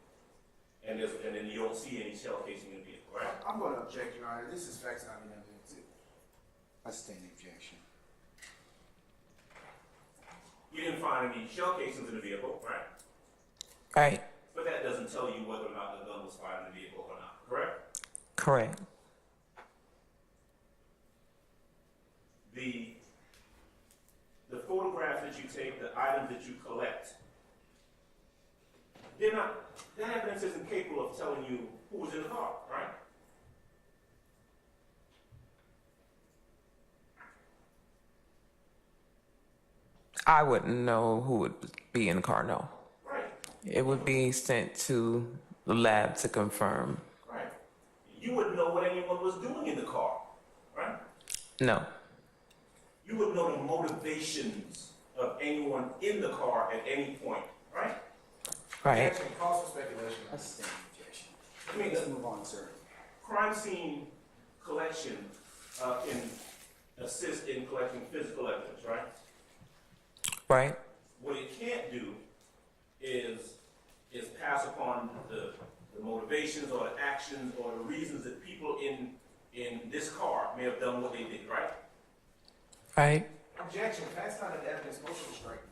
and then you don't see any shell casing in the vehicle, right? I'm going to object, Your Honor. This is facts not in evidence, too. I sustain the objection. You didn't find any shell casings in the vehicle, right? Right. But that doesn't tell you whether or not the gun was fired in the vehicle or not, correct? Correct. The photographs that you take, the items that you collect, that evidence isn't capable of telling you who was in the car, right? I wouldn't know who would be in the car, no. Right, It would be sent to the lab to confirm. right. You wouldn't know what anyone was doing in the car, right? No. You wouldn't know the motivations of anyone in the car at any point, right? Right. Objection. Cause for speculation. I sustain the objection. I mean, Let's move on, sir. crime scene collection can assist in collecting physical evidence, right? Right. What it can't do is pass upon the motivations or the actions or the reasons that people in this car may have done what they did, right? Right. Objection. Facts not in evidence. Motion to strike.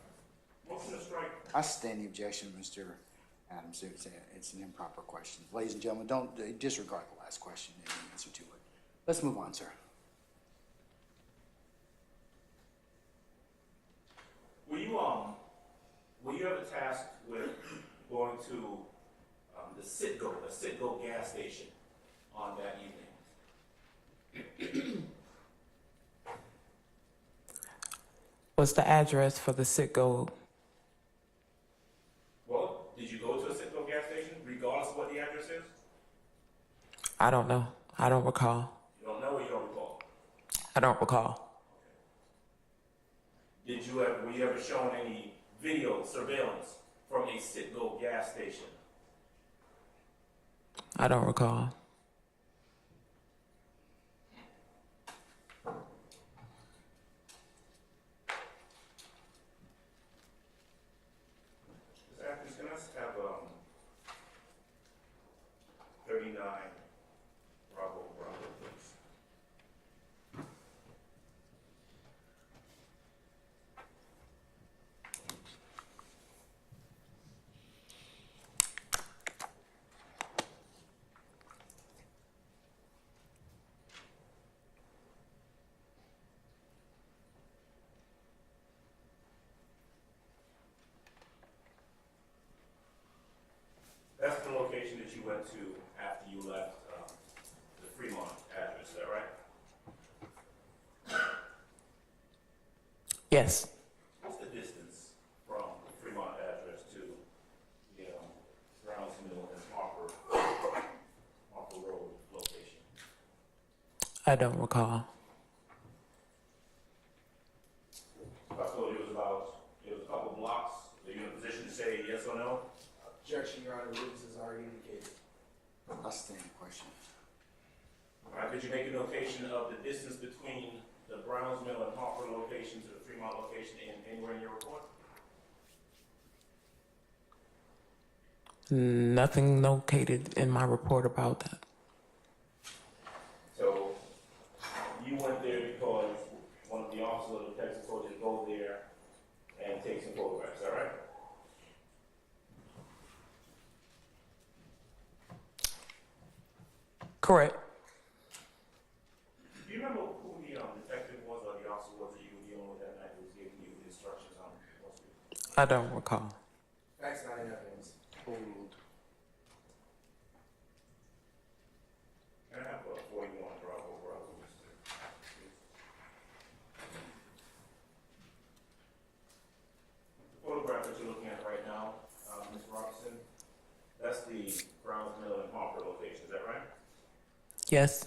Motion to strike. I sustain the objection, Mr. Adams. It's an improper question. Ladies and gentlemen, don't disregard the last question and the answer to it. Let's move on, sir. Were you ever tasked with going to the Citgo gas station on that evening? What's the address for the Citgo? Well, did you go to a Citgo gas station, regardless of what the address is? I don't know. I don't recall. You don't know or you don't recall? I don't recall. Were you ever shown any video surveillance from a Citgo gas station? I don't recall. Ms. Atkins, can I have 39 Bravo, please? That's the location that you went to after you left the Fremont address, is that right? Yes. What's the distance from the Fremont address to the Browns Mill and Harper Road location? I don't recall. I told you it was a couple blocks. Are you in a position to say yes or no? Objection, Your Honor, witnesses already indicated. I'll stand the question. All right, could you make a notation of the distance between the Browns Mill and Harper location to the Fremont location anywhere in your report? Nothing located in my report about that. So you went there because one of the officers of the Texas told you to go there and take some photographs, is that right? Correct. Do you remember who the detective was or the officer was that you were dealing with that night who was giving you the instructions on what to do? I don't recall. Facts not in evidence. Hold. Can I have 41 Bravo, Mr. The photograph that you're looking at right now, Ms. Robinson, that's the Browns Mill and Harper location, is that right? Yes.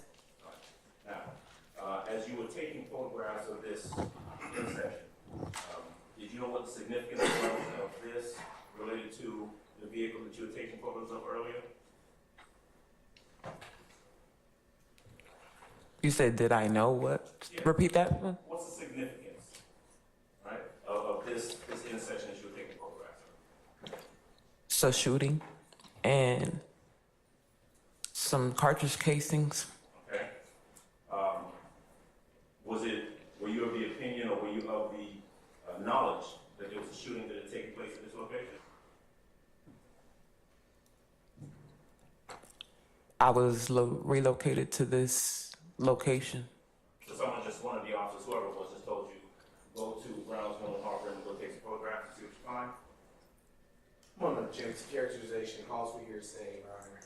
Now, as you were taking photographs of this intersection, did you know what the significance was of this related to the vehicle that you were taking photos of earlier? You said, did I know what? Yeah. Repeat that one. What's the significance, right, of this intersection that you were taking photographs of? So shooting and some cartridge casings. Okay. Were you of the opinion or were you of the knowledge that there was a shooting that had taken place at this location? I was relocated to this location. So one of the officers, whoever it was, just told you, go to Browns Mill and Harper and go take some photographs and see what you find? I'm going to object to characterization, calls for hearsay, Your Honor,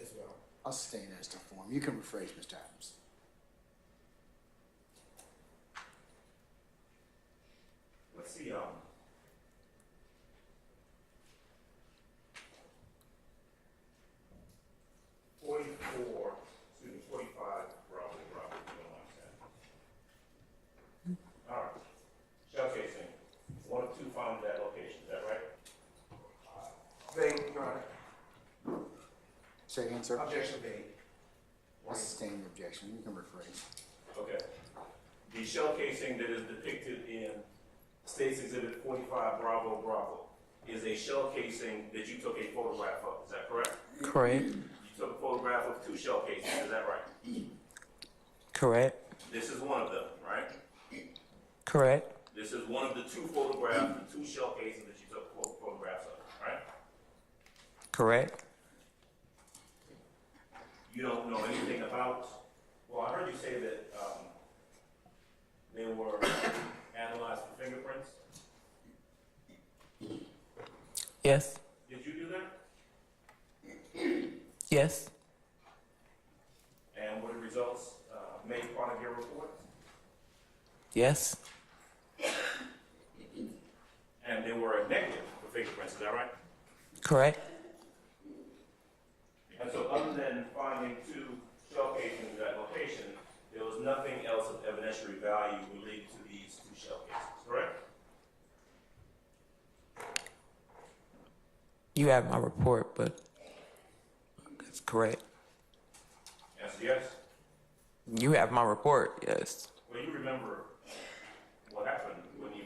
as well. I'll stand as to form. You can rephrase, Mr. Adams. Let's see, 45 Bravo, if you don't mind that. All right. Shell casing, one of two found at that location, is that right? Vague, Your Honor. Say again, sir. Objection vague. I'll sustain the objection. You can rephrase. Okay. The shell casing that is depicted in State's Exhibit 45 Bravo is a shell casing that you took a photograph of, is that correct? Correct. You took a photograph of two shell casings, is that right? Correct. This is one of them, right? Correct. This is one of the two photographs, the two shell casings that you took photographs of, right? Correct. You don't know anything about, well, I heard you say that they were analyzed for fingerprints. Yes. Did you do that? Yes. And were the results made part of your report? Yes. And they were negative for fingerprints, is that right? Correct. And so other than finding 2 shell casings at that location, there was nothing else of evidentiary value related to these 2 shell casings, correct? You have my report, but that's correct. Answer yes. You have my report, yes. Well, you remember what happened when you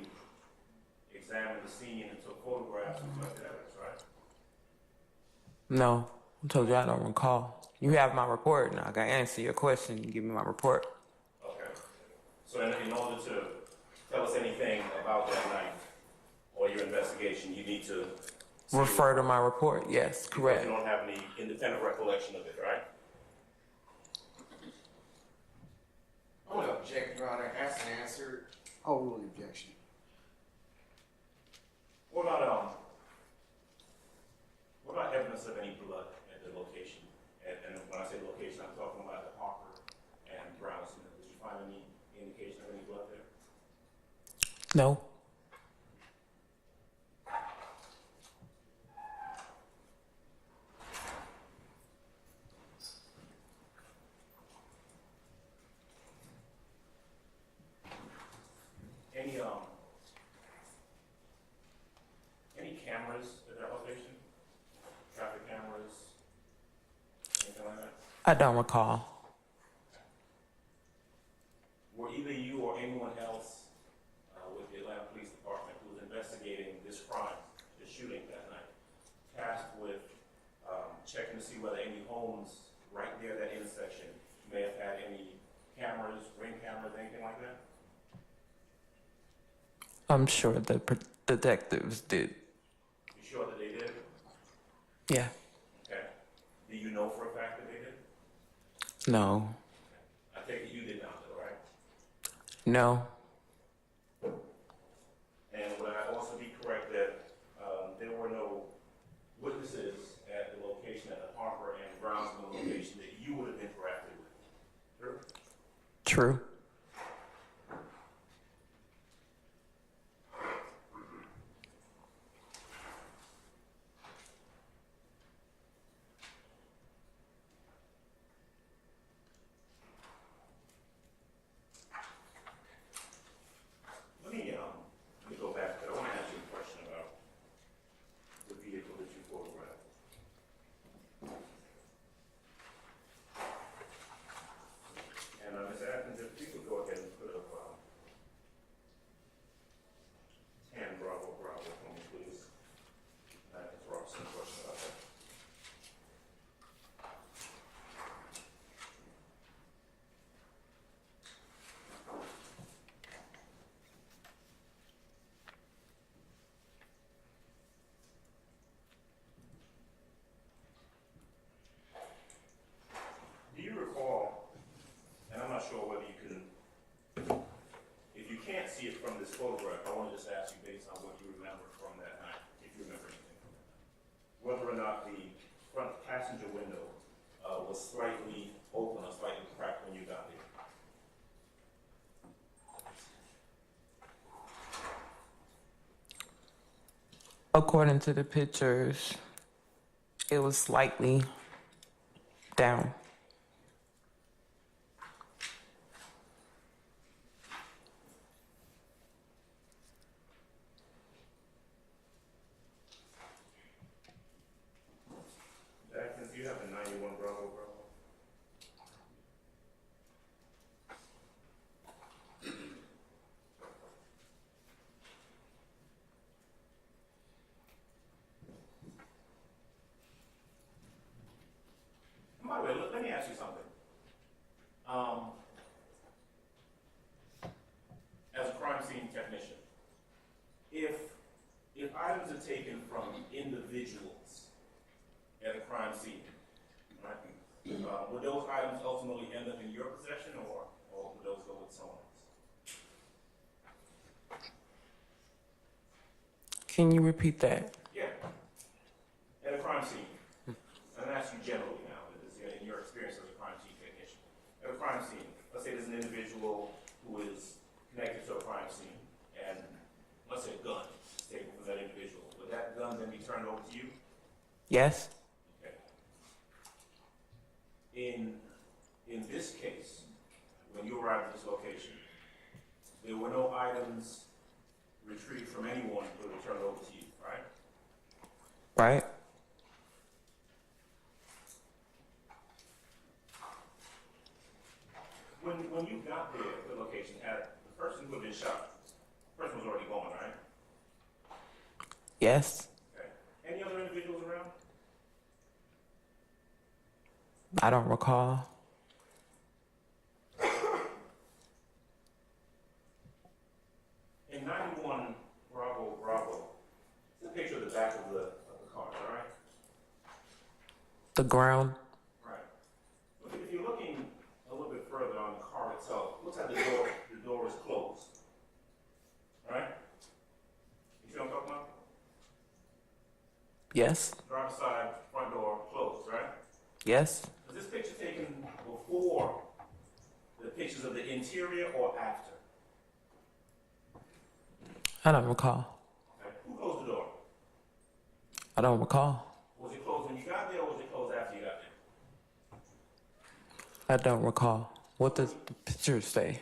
examined the scene and took photographs and collected evidence, right? No, I told you I don't recall. You have my report, and I gotta answer your question. You give me my report. Okay. So in order to tell us anything about that night or your investigation, you need to see Refer to my report, yes, because correct. you don't have any independent recollection of it, right? I want to object, Your Honor. Asked and answered. I'll rule the objection. What about evidence of any blood at the location? And when I say location, I'm talking about the Harper and Brownson. Did you find any indication of any blood there? No, Any cameras at that location? Traffic cameras? Anything like that? I don't recall. Were either you or anyone else with the Atlanta Police Department who was investigating this crime, the shooting that night, tasked with checking to see whether any homes right near that intersection may have had any cameras, ring cameras, anything like that? I'm sure the detectives did. You sure that they did? Yeah, Okay. Do you know for a fact that they did? no, I take it you did not, though, right? no, And would I also be correct that there were no witnesses at the location, at the Harper and Brownsville location that you would have interacted with? True? true. Let me go back, but I want to ask you a question about the vehicle that you photographed. And Ms. Atkins, if you could go ahead and put up 10 Bravo Bravo for me, please. I have to throw up some question about that. Do you recall, and I'm not sure whether you can, if you can't see it from this photograph, I want to just ask you based on what you remember from that night, if you remember anything from that night, whether or not the front passenger window was slightly open or slightly cracked when you got there. According to the pictures, it was slightly down. Atkins, do you have the 91 Bravo Bravo? By the way, let me ask you something. As a crime scene technician, if items are taken from individuals at a crime scene, right, would those items ultimately end up in your possession, or would those go with someone else? Can you repeat that? Yeah. At a crime scene, I'm gonna ask you generally now, this is in your experience as a crime scene technician. At a crime scene, let's say there's an individual who is connected to a crime scene, and let's say a gun is taken from that individual. Would that gun then be turned over to you? Yes, Okay. there were no items retrieved from anyone that were turned over to you, right? Right? When you got there, the location had the person who had been shot. The person was already gone, right? Yes. Okay. Any other individuals around? I don't recall. In 91 Bravo Bravo, it's a picture of the back of the car, all right? The ground. Right. But if you're looking a little bit further on the car itself, it looks like the door is closed. Right? You see what I'm talking about? Yes. Driver's side, front door closed, right? Yes. Was this picture taken before the pictures of the interior or after? I don't recall. Okay. Who closed the door? I don't recall. Was it closed when you got there or was it closed after you got there? I don't recall. What does the picture say?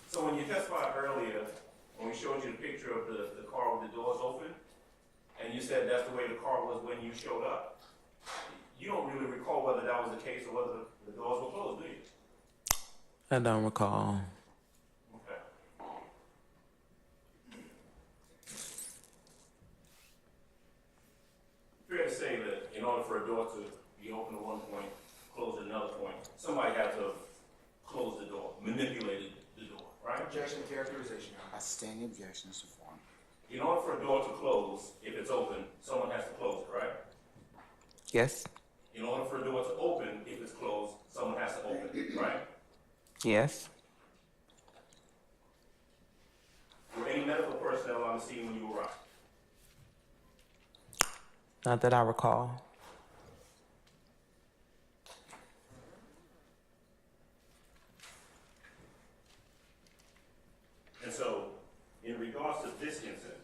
So when you testified earlier, when we showed you the picture of the car with the doors open, and you said that's the way the car was when you showed up, you don't really recall whether that was the case or whether the doors were closed, do you? I don't recall. Okay. Fair to say that in order for a door to be open at one point, closed at another point, somebody had to have closed the door, manipulated the door, right? Objection to characterization, Your Honor. I stand the objection to form. In order for a door to close, if it's open, someone has to close it, right? Yes. In order for a door to open, if it's closed, someone has to open it, right? Yes. Were any medical personnel on the scene when you arrived? Not that I recall. And so, in regards to this incident,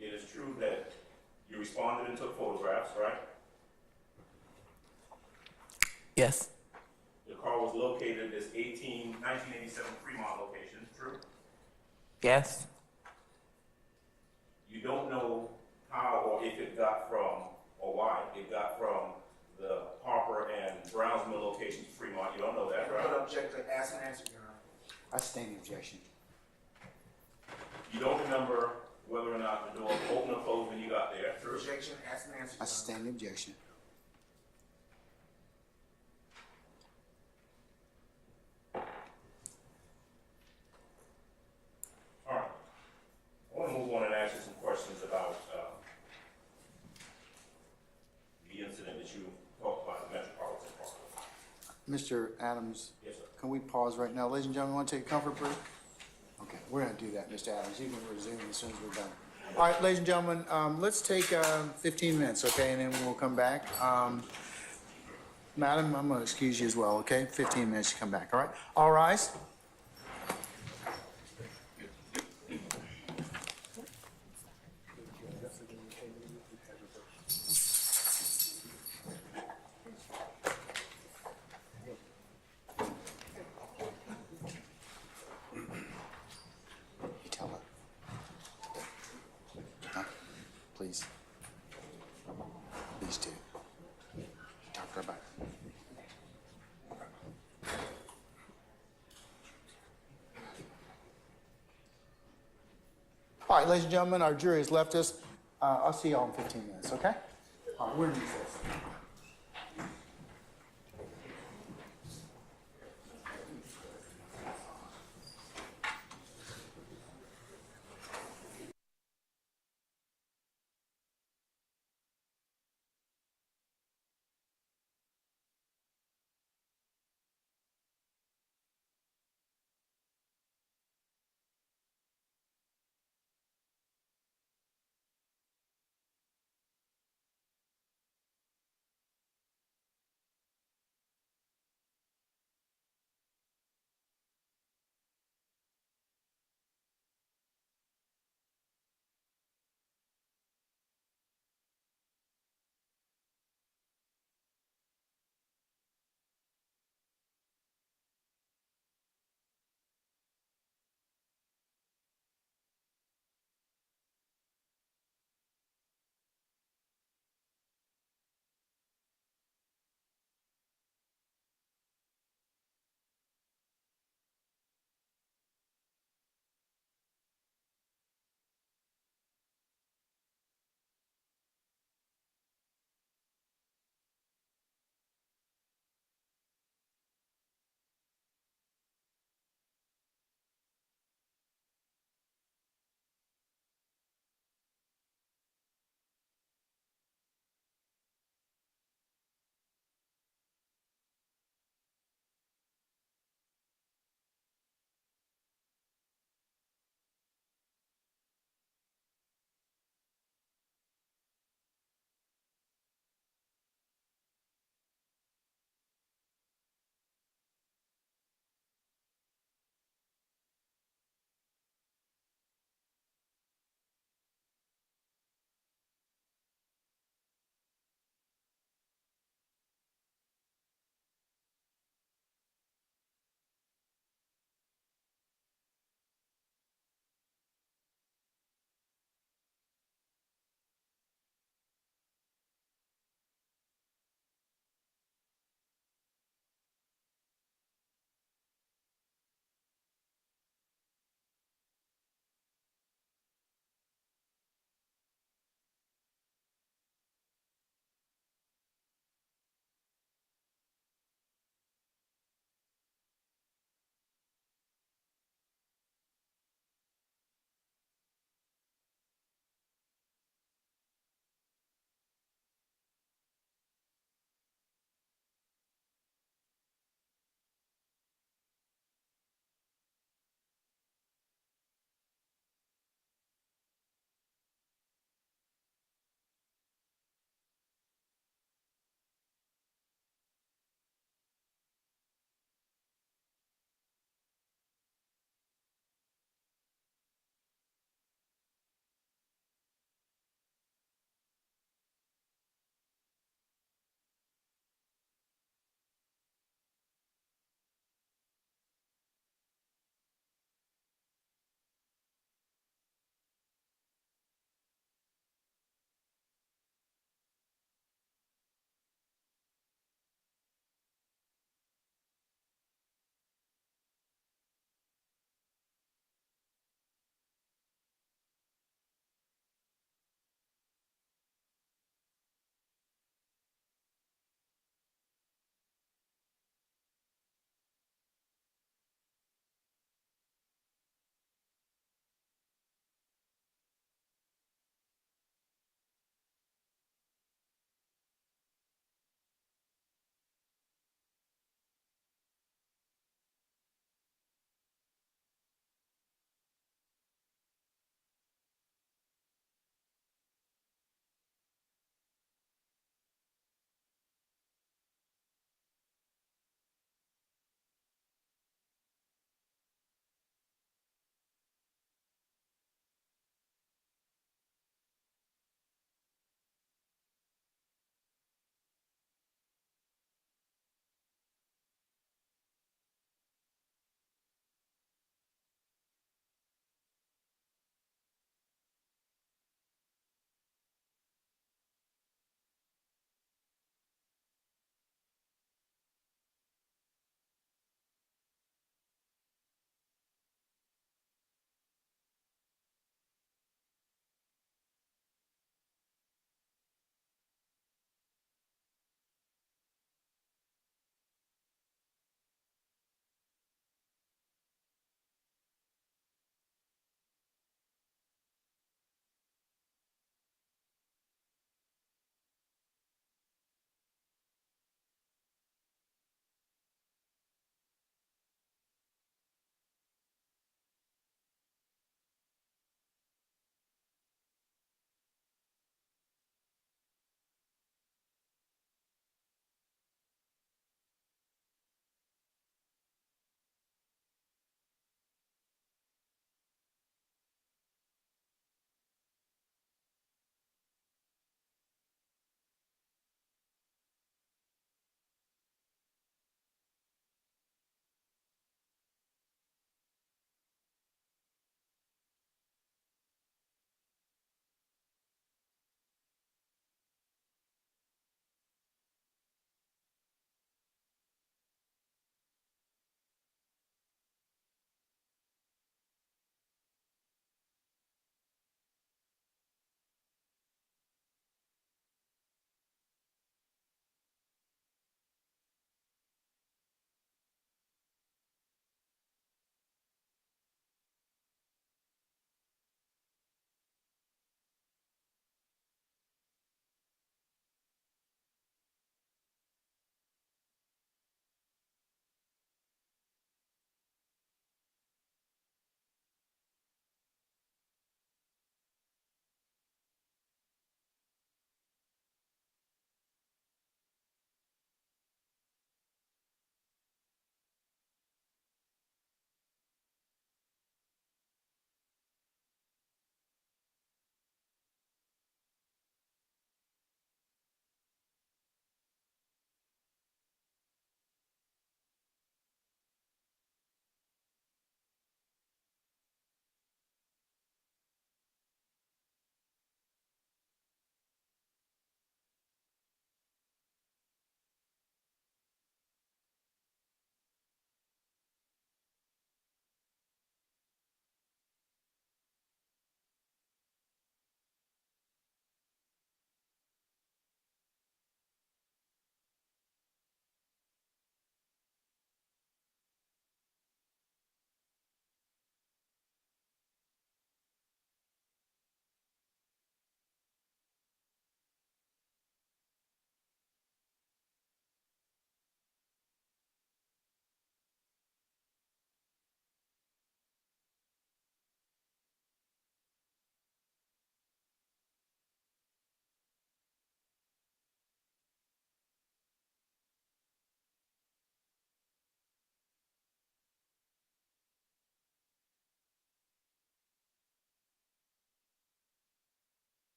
it is true that you responded and took photographs, right? Yes. The car was located at this 1987 Fremont location, true? Yes. You don't know how or if it got from, or why it got from the Harper and Brownsville locations to Fremont. You don't know that, I right? would object to ask and answer, Your Honor. I stand the objection. You don't remember whether or not the door opened or closed when you got there, true? Objection, ask and answer, I Your Honor. stand the objection. All right. I want to move on and ask you some questions about the incident that you talked about in Metropolitan Park. Mr. Adams, Yes, sir. can we pause right now? Ladies and gentlemen, want to take a comfort break? Okay, we're going to do that, Mr. Adams. You can resume as soon as we're done. All right, ladies and gentlemen, let's take 15 minutes, okay, and then we'll come back. Madam, I'm going to excuse you as well, okay? 15 minutes to come back, all right? All rise. You tell her. Huh? Please. Please do. Talk to her about it. All right, ladies and gentlemen, our jury has left us. I'll see y'all in 15 minutes, okay? All right, we're in recess.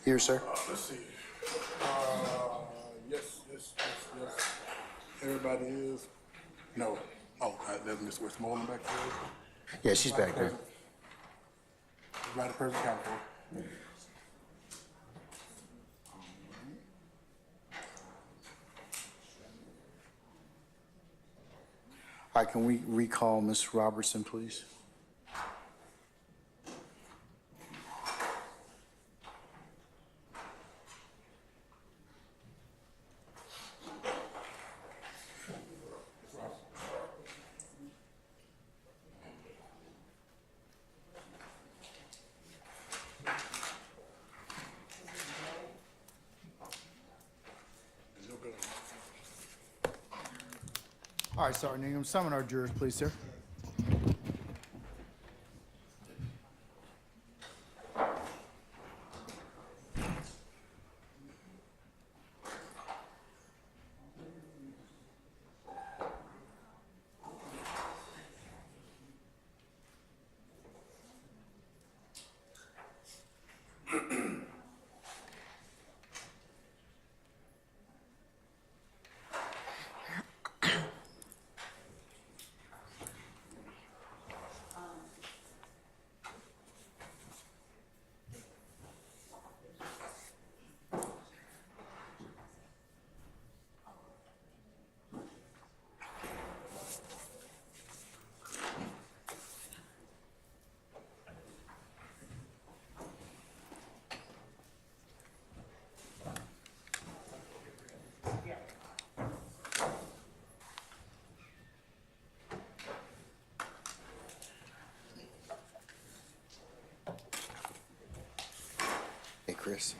Here, sir. Let's see. Yes. Everybody is. No. Oh, there's Miss Westmoreland back there. Yeah, she's back there. Everybody present, count for. All right, can we recall Ms. Robertson, please? All right, Sergeant Ingram, summon our jurors, please, sir. Hey, Chris.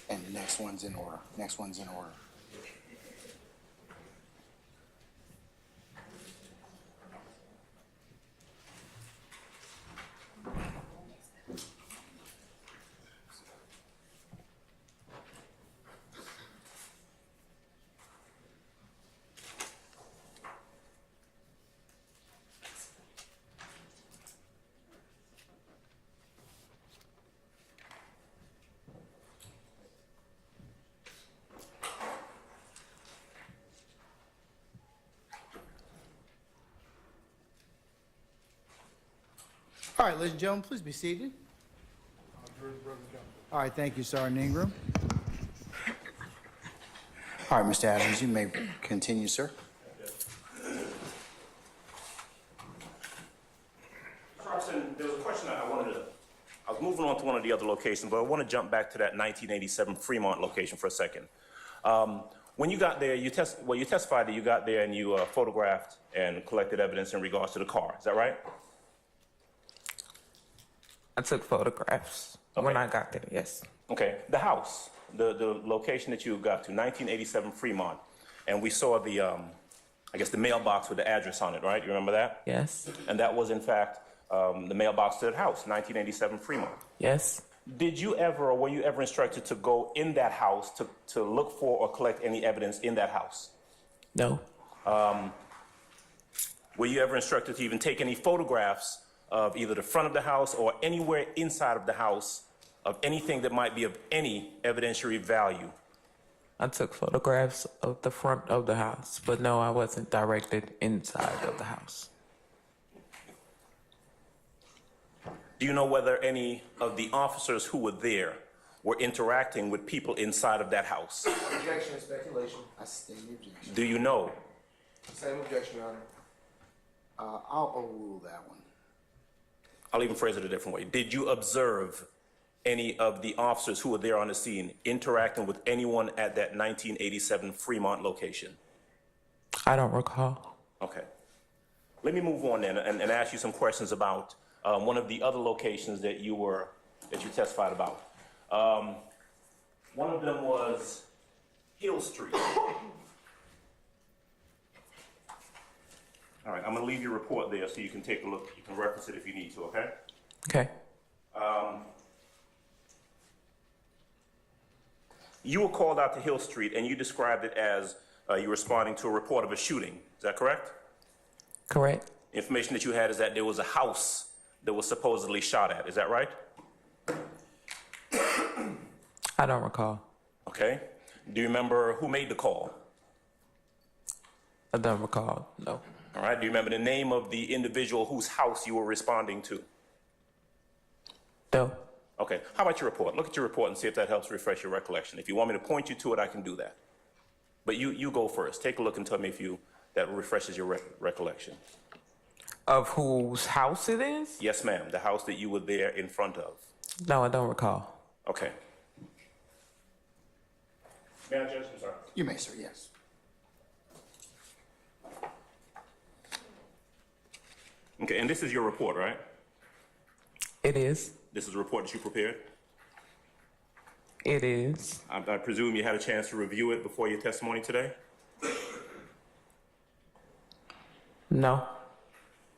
And the next one's in order. Next one's in order. All right, ladies and gentlemen, please be seated. All right, thank you, Sergeant Ingram. All right, Mr. Adams, you may continue, sir. Robinson, there was a question I was moving on to one of the other locations, but I want to jump back to that 1987 Fremont location for a second. When you got there, you testified that you got there and you photographed and collected evidence in regards to the car. Is that right? I took photographs when I got there, yes. Okay. The house, the location that you got to, 1987 Fremont, and we saw the, I guess the mailbox with the address on it, right? You remember that? Yes. And that was, in fact, the mailbox to that house, 1987 Fremont. Yes. Did you ever, or were you ever instructed to go in that house to look for or collect any evidence in that house? No. Were you ever instructed to even take any photographs of either the front of the house or anywhere inside of the house of anything that might be of any evidentiary value? I took photographs of the front of the house, but no, I wasn't directed inside of the house. Do you know whether any of the officers who were there were interacting with people inside of that house? Objection, speculation. I sustain the objection. Do you know? Same objection, Your Honor. I'll overrule that one. I'll even phrase it a different way. Did you observe any of the officers who were there on the scene interacting with anyone at that 1987 Fremont location? I don't recall. Okay. Let me move on then and ask you some questions about one of the other locations that you testified about. One of them was Hill Street. All right, I'm going to leave your report there so you can take a look. You can reference it if you need to, okay? Okay. You were called out to Hill Street and you described it as you're responding to a report of a shooting. Is that correct? Correct. Information that you had is that there was a house that was supposedly shot at. Is that right? I don't recall. Okay. Do you remember who made the call? I don't recall. No. All right. Do you remember the name of the individual whose house you were responding to? No. Okay. How about your report? Look at your report and see if that helps refresh your recollection. If you want me to point you to it, I can do that. But you go first. Take a look and tell me if that refreshes your recollection. Of whose house it is? Yes, ma'am. The house that you were there in front of. No, I don't recall. Okay. May I, Judge? I'm sorry. You may, sir, yes. Okay, and this is your report, right? It is. This is a report that you prepared? It is. I presume you had a chance to review it before your testimony today? No.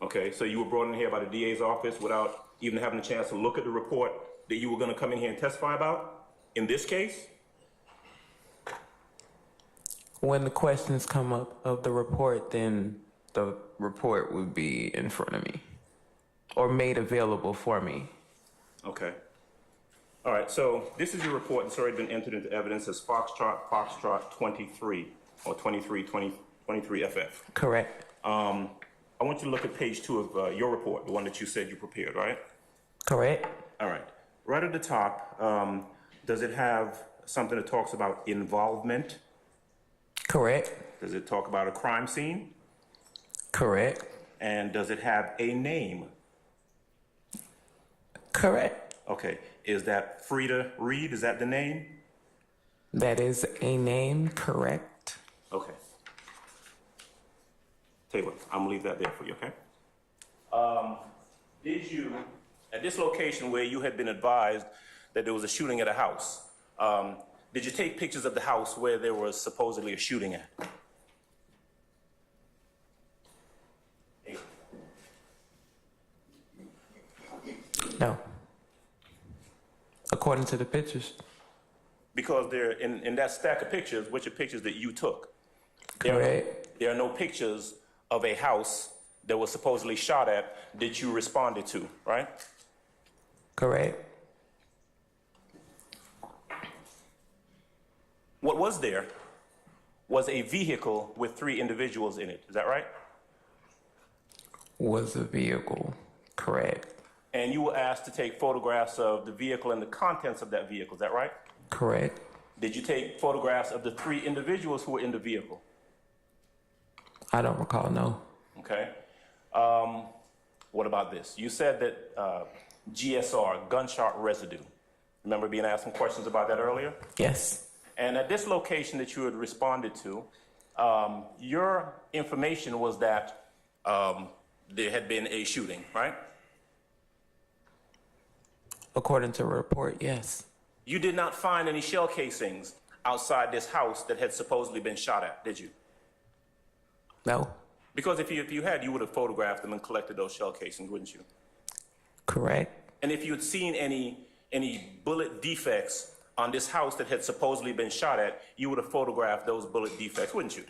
Okay, so you were brought in here by the DA's office without even having a chance to look at the report that you were going to come in here and testify about? In this case? When the questions come up of the report, then the report would be in front of me or made available for me. Okay. All right, so this is your report. It's already been entered into evidence as Foxtrot 23 or 23FF. Correct. I want you to look at page 2 of your report, the one that you said you prepared, right? Correct. All right. Right at the top, does it have something that talks about involvement? Correct. Does it talk about a crime scene? Correct. And does it have a name? Correct. Okay. Is that Frida Reed? Is that the name? That is a name. Correct. Okay. Tell you what, I'm gonna leave that there for you, okay? Did you, at this location where you had been advised that there was a shooting at a house, did you take pictures of the house where there was supposedly a shooting at? No. According to the pictures. Because they're in that stack of pictures, which are pictures that you took. Correct. There are no pictures of a house that was supposedly shot at that you responded to, right? Correct. What was there was a vehicle with 3 individuals in it. Is that right? Was a vehicle. Correct. And you were asked to take photographs of the vehicle and the contents of that vehicle. Is that right? Correct. Did you take photographs of the 3 individuals who were in the vehicle? I don't recall. No. Okay. What about this? You said that GSR, gunshot residue. Remember being asked some questions about that earlier? Yes. And at this location that you had responded to, your information was that there had been a shooting, right? According to a report, yes. You did not find any shell casings outside this house that had supposedly been shot at, did you? No. Because if you had, you would have photographed them and collected those shell casings, wouldn't you? Correct. And if you had seen any bullet defects on this house that had supposedly been shot at, you would have photographed those bullet defects, wouldn't you?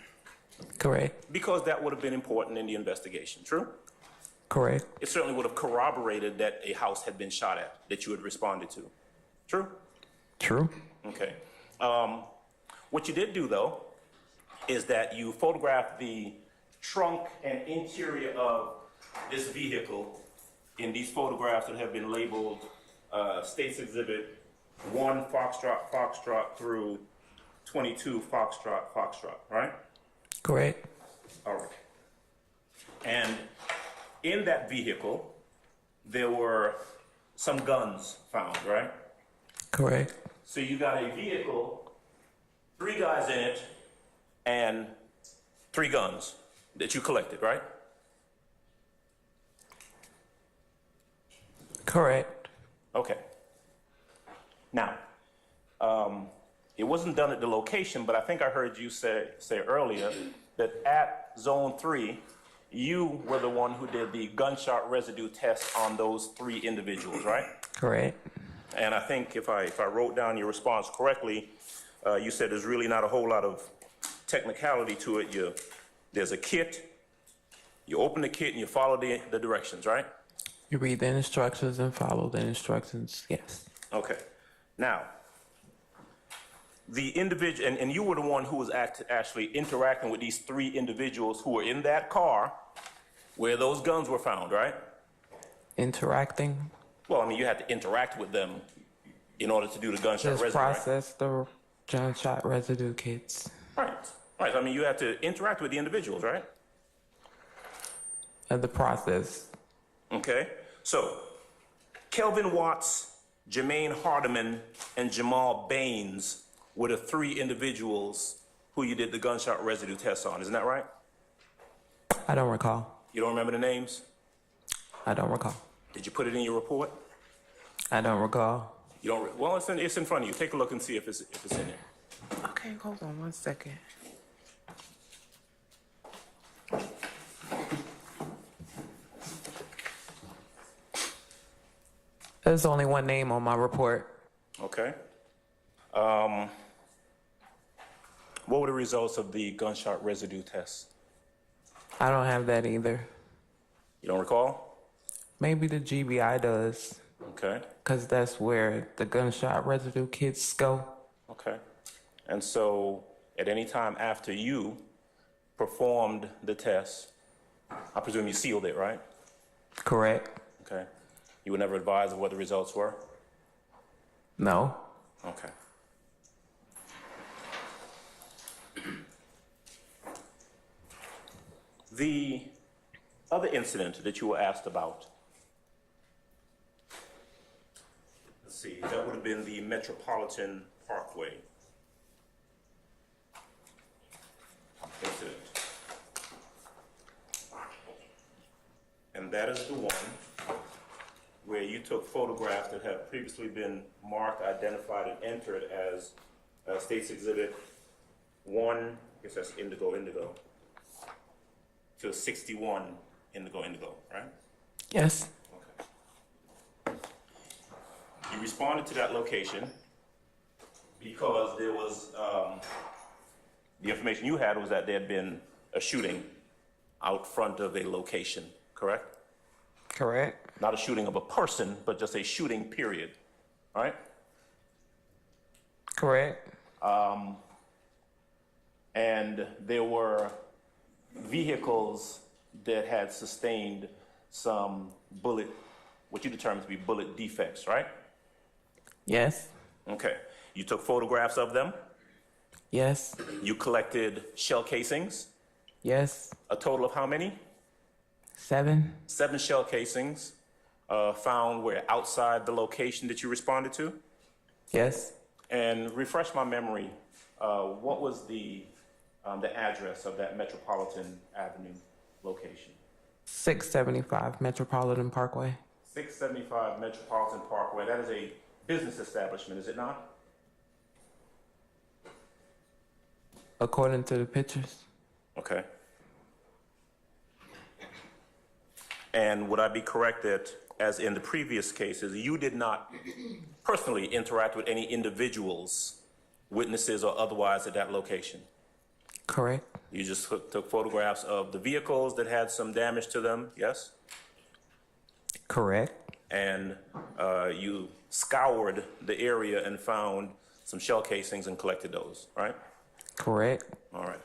Correct. Because that would have been important in the investigation, true? Correct. It certainly would have corroborated that a house had been shot at that you had responded to, true? True. Okay. What you did do, though, is that you photographed the trunk and interior of this vehicle in these photographs that have been labeled States Exhibit 1 Foxtrot through 22 Foxtrot, right? Correct. All right. And in that vehicle, there were some guns found, right? Correct. So you got a vehicle, 3 guys in it, and 3 guns that you collected, right? Correct. Okay. Now, it wasn't done at the location, but I think I heard you say earlier that at Zone 3, you were the one who did the gunshot residue test on those 3 individuals, right? Correct. And I think if I wrote down your response correctly, you said there's really not a whole lot of technicality to it. There's a kit. You open the kit and you follow the directions, right? You read the instructions and follow the instructions. Yes. Okay. Now, the individual, and you were the one who was actually interacting with these three individuals who were in that car where those guns were found, right? Interacting. Well, I mean, you had to interact with them in order to do the gunshot Just residue, right? process the gunshot residue kits. Right. Right. I mean, you had to interact with the individuals, right? The process. Okay. So, Kelvin Watts, Jermaine Hardiman, and Jamal Baines were the three individuals who you did the gunshot residue test on. Isn't that right? I don't recall. You don't remember the names? I don't recall. Did you put it in your report? I don't recall. You don't. Well, it's in front of you. Take a look and see if it's in there. Okay, hold on 1 second. There's only one name on my report. Okay. What were the results of the gunshot residue test? I don't have that either. You don't recall? Maybe the GBI does, Okay. because that's where the gunshot residue kits go. Okay. And so, at any time after you performed the test, I presume you sealed it, right? Correct? Okay. You were never advised of what the results were? No. Okay. The other incident that you were asked about, let's see, that would have been the Metropolitan Parkway incident. And that is the one where you took photographs that have previously been marked, identified, and entered as States Exhibit 1, I guess that's indigo, to 61 indigo, right? Yes. Okay. You responded to that location because there was, the information you had was that there had been a shooting out front of a location, correct? Correct. Not a shooting of a person, but just a shooting period, right? Correct. And there were vehicles that had sustained some bullet, what you determined to be bullet defects, right? Yes. Okay. You took photographs of them. Yes. You collected shell casings. Yes. A total of how many? 7. 7 shell casings found where outside the location that you responded to. Yes. And refresh my memory, what was the address of that Metropolitan Avenue location? 675 Metropolitan Parkway. 675 Metropolitan Parkway. That is a business establishment, is it not? According to the pictures. Okay. And would I be correct that, as in the previous cases, you did not personally interact with any individuals, witnesses or otherwise, at that location? Correct. You just took photographs of the vehicles that had some damage to them, yes? Correct. And you scoured the area and found some shell casings and collected those, right? Correct. All right.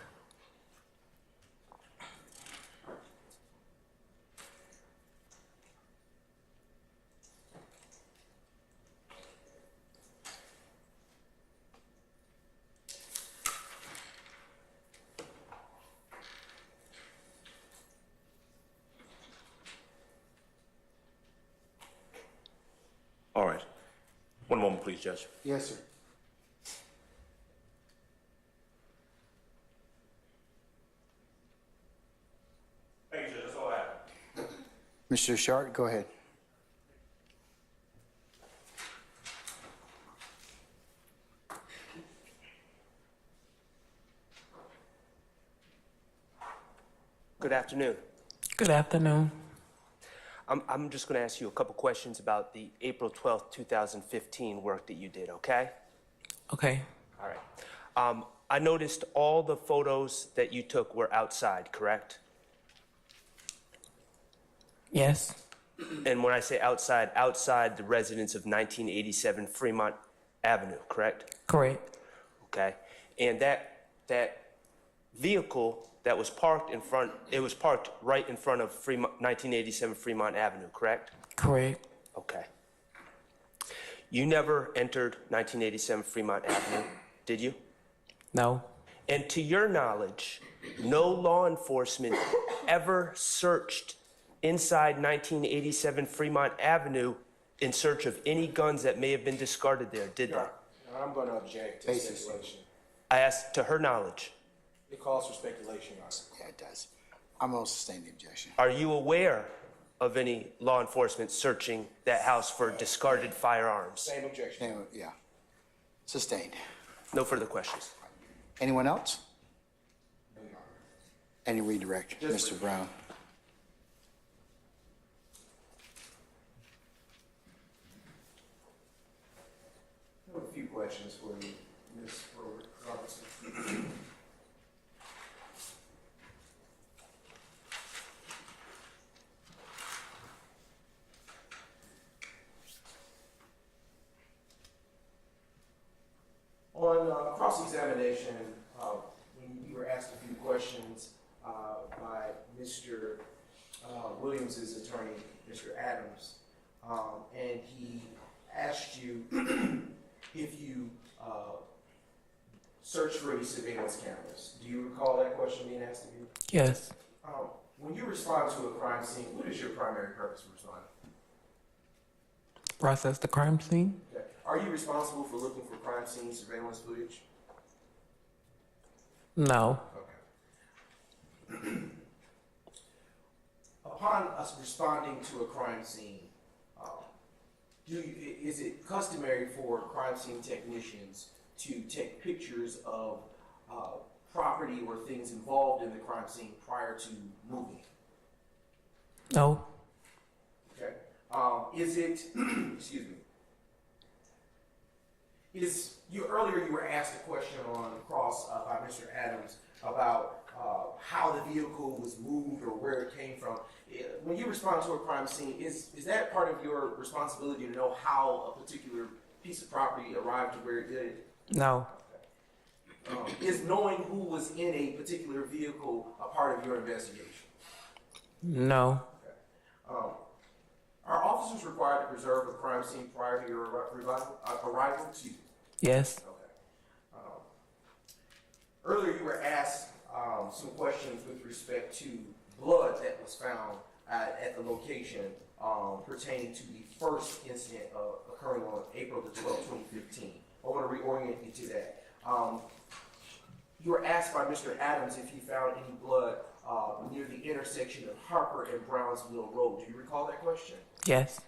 All right. One moment, please, Judge. Yes, sir. Thank you, Judge. That's all I have. Mr. Shart, go ahead. Good afternoon. Good afternoon. I'm just going to ask you a couple questions about the April 12th, 2015 work that you did, okay? Okay. All right. I noticed all the photos that you took were outside, correct? Yes. And when I say outside, outside the residence of 1987 Fremont Avenue, correct? Correct. Okay. And that vehicle that was parked in front, it was parked right in front of 1987 Fremont Avenue, correct? Correct. Okay. You never entered 1987 Fremont Avenue, did you? No. And to your knowledge, no law enforcement ever searched inside 1987 Fremont Avenue in search of any guns that may have been discarded there, did they? I'm going to object to Basis. speculation. I asked to her knowledge. It calls for speculation, Your Honor. Yeah, it does. I'm going to sustain the objection. Are you aware of any law enforcement searching that house for discarded firearms? Same objection. Anyway, yeah, sustained. No further questions. Anyone else? Any redirect, Mr. Brown? I have a few questions for you, Ms. Robertson. On cross-examination, when you were asked a few questions by Mr. Williams's attorney, Mr. Adams, and he asked you if you searched for any surveillance cameras. Do you recall that question being asked of you? Yes. When you respond to a crime scene, what is your primary purpose for responding? Process the crime scene? Okay. Are you responsible for looking for crime scene surveillance footage? No. Okay. Upon us responding to a crime scene, is it customary for crime scene technicians to take pictures of property or things involved in the crime scene prior to moving? No. Okay. Is it, excuse me, earlier you were asked a question on cross by Mr. Adams about how the vehicle was moved or where it came from. When you respond to a crime scene, is that part of your responsibility to know how a particular piece of property arrived to where it did? No. Is knowing who was in a particular vehicle a part of your investigation? No. Are officers required to preserve a crime scene prior to your arrival? Excuse me. Yes. Okay. Earlier you were asked some questions with respect to blood that was found at the location pertaining to the first incident occurring on April the 12th, 2015. I want to reorient you to that. You were asked by Mr. Adams if you found any blood near the intersection of Harper and Brownsville Road. Do you recall that question? Yes.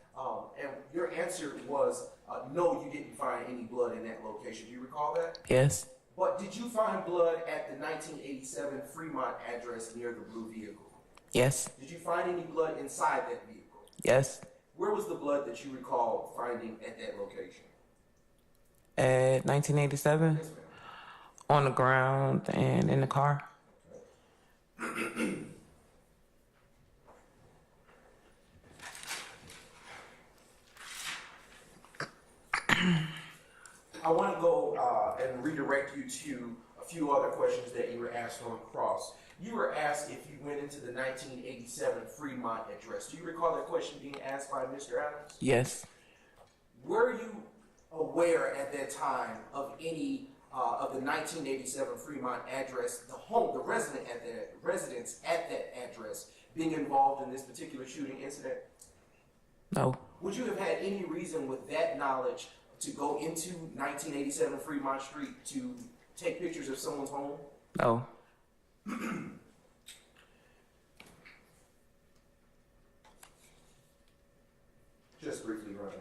And your answer was, no, you didn't find any blood in that location. Do you recall that? Yes. But did you find blood at the 1987 Fremont address near the blue vehicle? Yes. Did you find any blood inside that vehicle? Yes. Where was the blood that you recall finding at that location? At 1987? Yes, ma'am. On the ground and in the car? I want to go and redirect you to a few other questions that you were asked on cross. You were asked if you went into the 1987 Fremont address. Do you recall that question being asked by Mr. Adams? Yes. Were you aware at that time of any of the 1987 Fremont address, the residents at that address being involved in this particular shooting incident? No. Would you have had any reason with that knowledge to go into 1987 Fremont Street to take pictures of someone's home? No. Just briefly, Roger.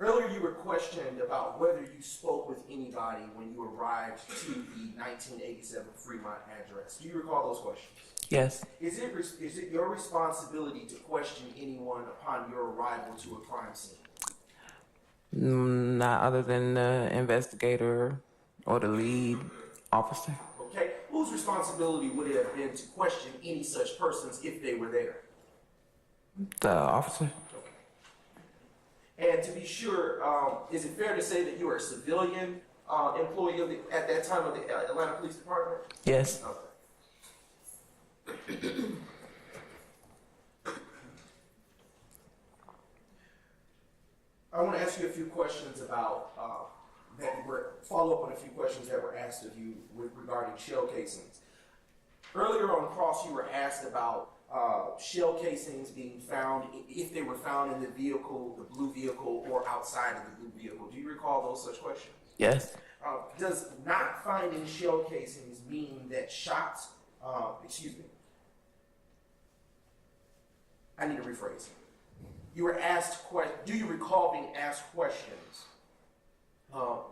Earlier you you were questioned about whether you spoke with anybody when you arrived to the 1987 Fremont address. Do you recall those questions? Yes. Is it your responsibility to question anyone upon your arrival to a crime scene? Not other than the investigator or the lead officer. Okay, whose responsibility would it have been to question any such persons if they were there? The officer. And to be sure, is it fair to say that you are a civilian employee of at that time of the Atlanta Police Department? Yes. Okay. I want to ask you a few questions about follow up on a few questions that were asked of you regarding shell casings. Earlier on cross, you were asked about shell casings being found, if they were found in the vehicle, the blue vehicle, or outside of the blue vehicle. Do you recall those such questions? Yes. Does not finding shell casings mean that shots, I need to rephrase. You were asked, do you recall being asked questions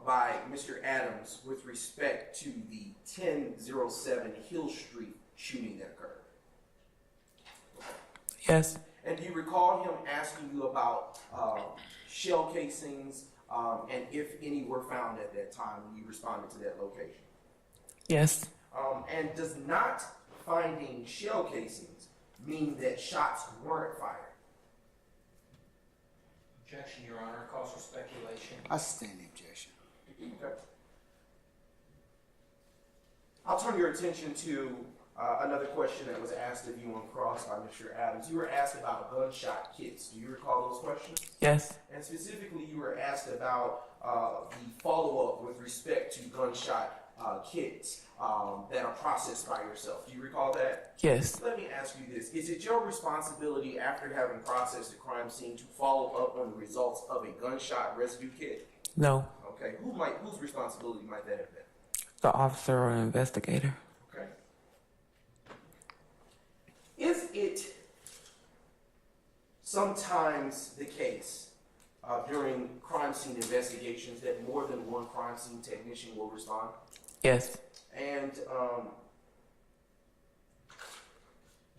by Mr. Adams with respect to the 1007 Hill Street shooting that occurred? Yes. And do you recall him asking you about shell casings and if any were found at that time when you responded to that location? Yes. And does not finding shell casings mean that shots weren't fired? Objection, Your Honor. Calls for speculation. I sustain the objection. Okay. I'll turn your attention to another question that was asked of you on cross by Mr. Adams. You were asked about gunshot kits. Do you recall those questions? Yes. And specifically, you were asked about the follow-up with respect to gunshot kits that are processed by yourself. Do you recall that? Yes. Let me ask you this. Is it your responsibility after having processed the crime scene to follow up on the results of a gunshot residue kit? No. Okay. Whose responsibility might that have been? The officer or investigator. Okay. Is it sometimes the case during crime scene investigations that more than one crime scene technician will respond? Yes. And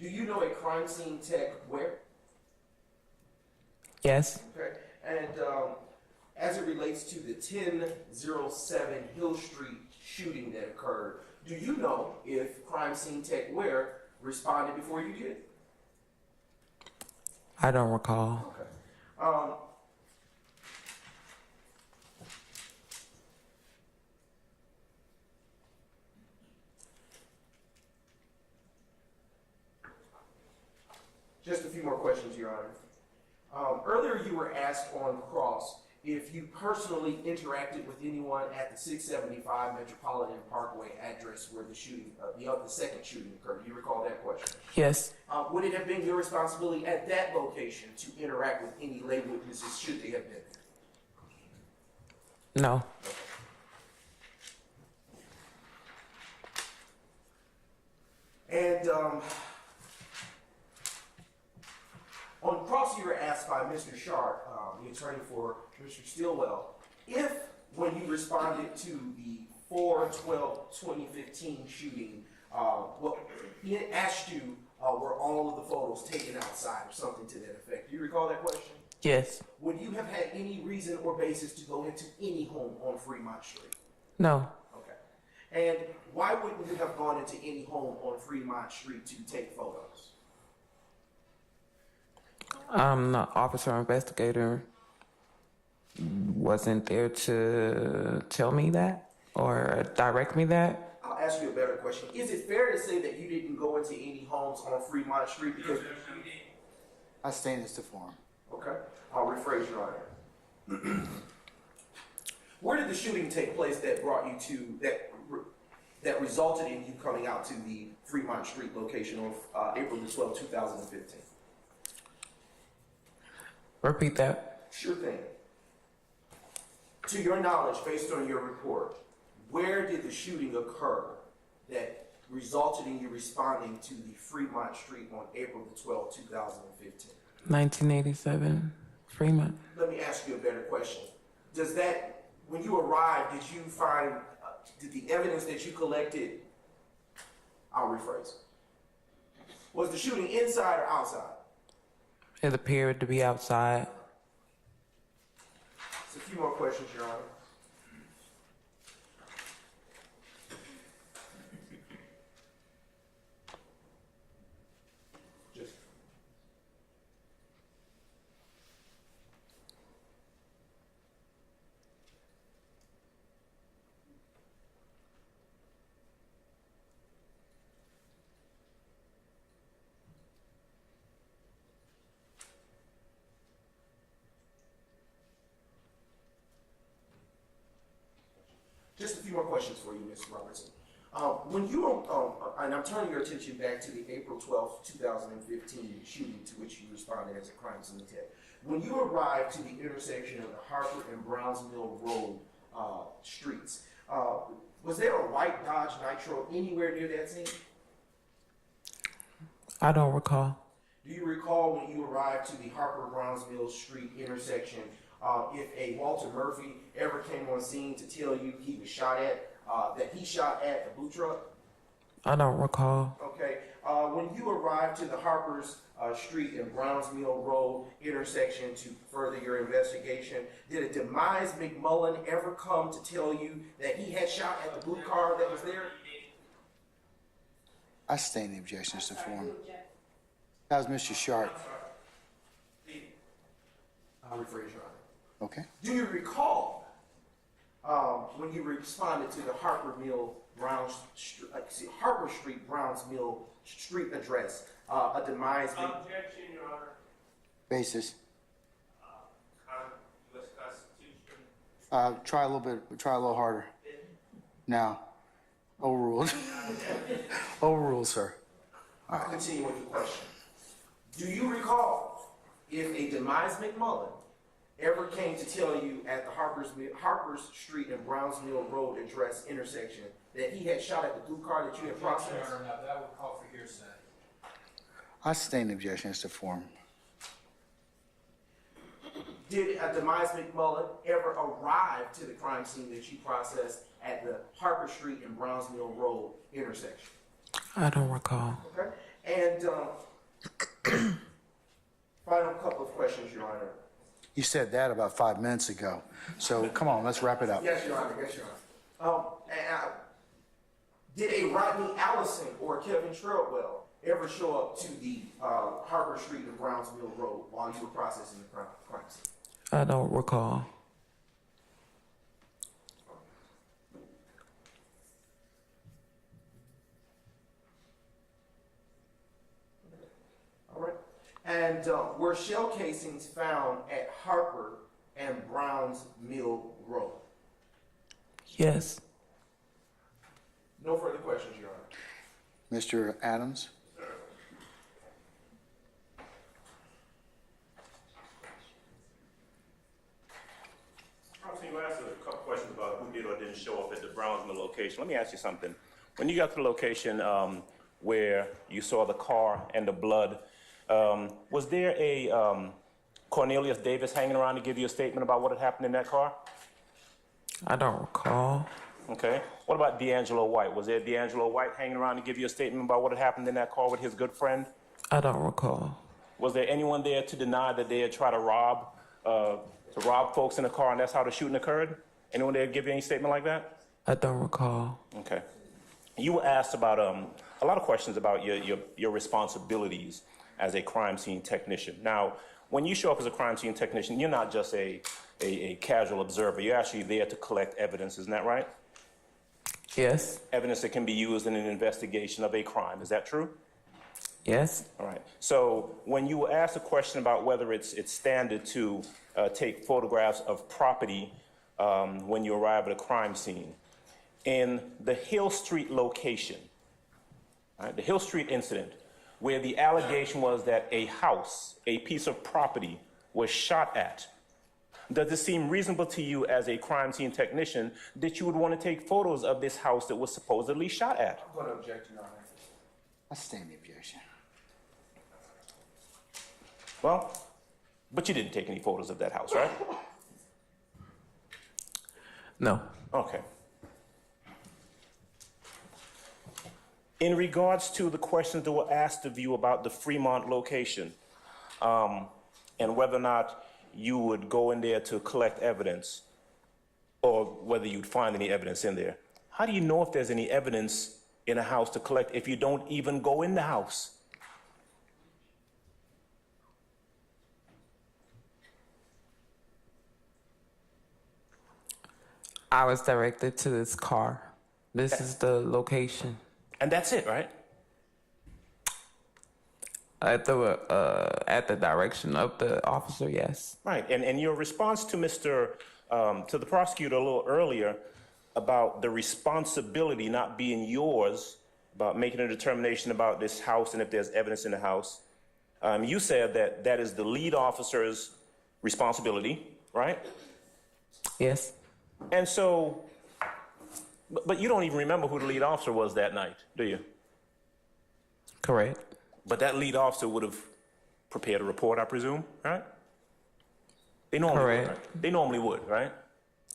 do you know a crime scene tech where? Yes. Okay. And as it relates to the 1007 Hill Street shooting that occurred, do you know if crime scene tech where responded before you did? I don't recall. Okay. Just a few more questions, Your Honor. Earlier you were asked on cross if you personally interacted with anyone at the 675 Metropolitan Parkway address where the shooting, the second shooting occurred. Do you recall that question? Yes. Would it have been your responsibility at that location to interact with any lay witnesses should they have been there? No. And on cross, you were asked by Mr. Sharp, the attorney for Mr. Stillwell, if when you responded to the 4/12/2015 shooting, he had asked you, were all of the photos taken outside or something to that effect. Do you recall that question? Yes. Would you have had any reason or basis to go into any home on Fremont Street? No. Okay. And why wouldn't you have gone into any home on Fremont Street to take photos? The officer or investigator wasn't there to tell me that or direct me that. I'll ask you a better question. Is it fair to say that you didn't go into any homes on Fremont Street because... I sustain this to form. Okay. I'll rephrase, Your Honor. Where did the shooting take place that brought you to, that resulted in you coming out to the Fremont Street location on April the 12th, 2015? Repeat that. Sure thing. To your knowledge, based on your report, where did the shooting occur that resulted in you responding to the Fremont Street on April the 12th, 2015? 1987, Fremont. Let me ask you a better question. does that, when you arrived, did you find, did the evidence that you collected, I'll rephrase, was the shooting inside or outside? It appeared to be outside. Just a few more questions, Your Honor. Just. Just a few more questions for you, Mr. Robertson. When you were, and I'm turning your attention back to the April 12th, 2015 shooting to which you responded as a crime scene tech. When you arrived to the intersection of the Harper and Browns Mill Road streets, was there a white Dodge Nitro anywhere near that scene? I don't recall. Do you recall when you arrived to the Harper Browns Mill Street intersection, if a Walter Murphy ever came on scene to tell you he was shot at, that he shot at the blue truck? I don't recall. Okay. When you arrived to the Harper's Street and Browns Mill Road intersection to further your investigation, did a Demise McMullen ever come to tell you that he had shot at the blue car that was there? I sustain the objection as to form. That was Mr. Sharp. I'll rephrase, Your Honor. Okay. Do you recall when you responded to the Harper Street Browns Mill Street address, a Demise Objection, Your Honor. Basis. U.S. Constitution. Try a little harder. Now. Overruled. Overruled, sir. I'll continue with the question. Do you recall if a Demise McMullen ever came to tell you at the Harper's Street and Browns Mill Road address intersection that he had shot at the blue car that you had processed? Your Honor, no, that would call for hearsay. I sustain the objection as to form. Did a Demise McMullen ever arrive to the crime scene that you processed at the Harper Street and Browns Mill Road intersection? I don't recall. Okay. And final couple of questions, Your Honor. You said that about 5 minutes ago. So come on, let's wrap it up. Yes, Your Honor. Yes, Your Honor. Did a Rodney Allison or Kevin Treadwell ever show up to the Harper Street and Browns Mill Road while you were processing the crime scene? I don't recall. All right. And were shell casings found at Harper and Browns Mill Road? Yes. No further questions, Your Honor. Mr. Adams? You asked a couple questions about who did or didn't show up at the Browns Mill location. Let me ask you something. When you got to the location where you saw the car and the blood, was there a Cornelius Davis hanging around to give you a statement about what had happened in that car? I don't recall. Okay. What about D'Angelo White? Was there D'Angelo White hanging around to give you a statement about what had happened in that car with his good friend? I don't recall. Was there anyone there to deny that they had tried to rob folks in the car and that's how the shooting occurred? Anyone there give you any statement like that? I don't recall. Okay. You were asked about a lot of questions about your responsibilities as a crime scene technician. Now, when you show up as a crime scene technician, you're not just a casual observer. You're actually there to collect evidence, isn't that right? Yes. Evidence that can be used in an investigation of a crime. Is that true? Yes. All right. So when you were asked a question about whether it's standard to take photographs of property when you arrive at a crime scene, in the Hill Street location, right, the Hill Street incident, where the allegation was that a house, a piece of property, was shot at, does it seem reasonable to you as a crime scene technician that you would want to take photos of this house that was supposedly shot at? I'm going to object, Your Honor. I sustain the objection. Well, but you didn't take any photos of that house, right? No. Okay. In regards to the questions that were asked of you about the Fremont location, and whether or not you would go in there to collect evidence, or whether you'd find any evidence in there, how do you know if there's any evidence in a house to collect if you don't even go in the house? I was directed to this car. This is the location. And that's it, right? At the direction of the officer, yes. Right, and your response to to the prosecutor a little earlier about the responsibility not being yours, about making a determination about this house and if there's evidence in the house, you said that that is the lead officer's responsibility, right? Yes. And so, but you don't even remember who the lead officer was that night, do you? Correct. But that lead officer would have prepared a report, I presume, right? They normally would, Correct. right? They normally would, right?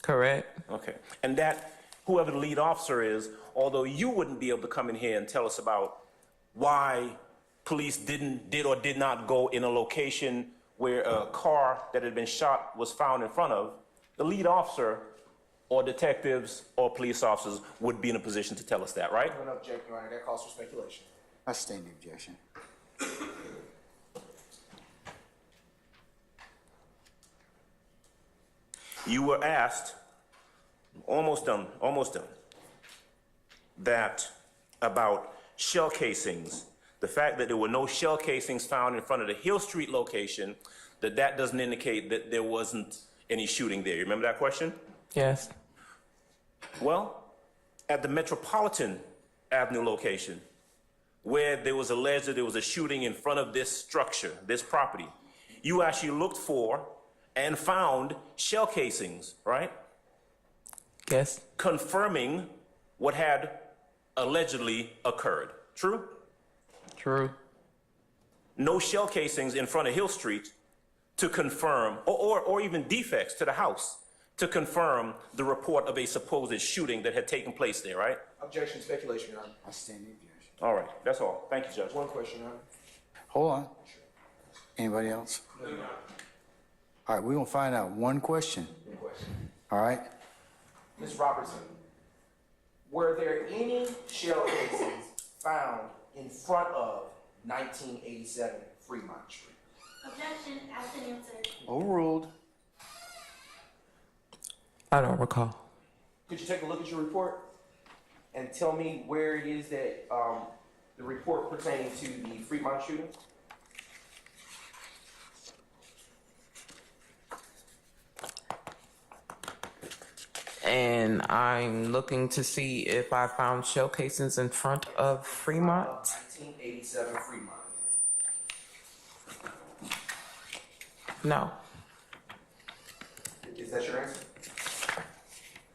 Correct. Okay. And that, whoever the lead officer is, although you wouldn't be able to come in here and tell us about why police did or did not go in a location where a car that had been shot was found in front of, the lead officer or detectives or police officers would be in a position to tell us that, right? I'm going to object, Your Honor. That calls for speculation. I sustain the objection. You were asked, almost done, that about shell casings, the fact that there were no shell casings found in front of the Hill Street location, that doesn't indicate that there wasn't any shooting there. You remember that question? Yes. Well, at the Metropolitan Avenue location, where there was alleged that there was a shooting in front of this structure, this property, you actually looked for and found shell casings, right? Yes. Confirming what had allegedly occurred. True? True. No shell casings in front of Hill Street to confirm, or even defects to the house to confirm the report of a supposed shooting that had taken place there, right? Objection, speculation, Your Honor. I sustain the objection. All right, that's all. Thank you, Judge. One question, Your Honor. Hold on. Anybody else? All right, we're gonna find out one question. One question. All right? Ms. Robertson, were there any shell casings found in front of 1987 Fremont Street? Objection, as been answered. Overruled. I don't recall. Could you take a look at your report and tell me where it is that the report pertaining to the Fremont shooting? And I'm looking to see if I found shell casings in front of Fremont. 1987 Fremont. No. Is that your answer?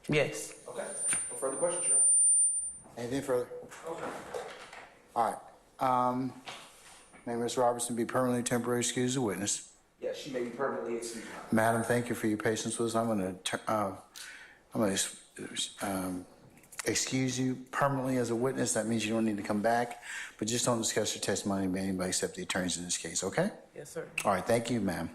Yes. Okay. No further questions, Your Honor. Anything further? Okay. All right. May Ms. Robertson be permanently temporarily excused as a witness. Yes, she may be permanently excused, Your Honor. Madam, thank you for your patience with us. I'm going to excuse you permanently as a witness. That means you don't need to come back, but just don't discuss your testimony with anybody except the attorneys in this case, okay? Yes, sir. All right, thank you, ma'am.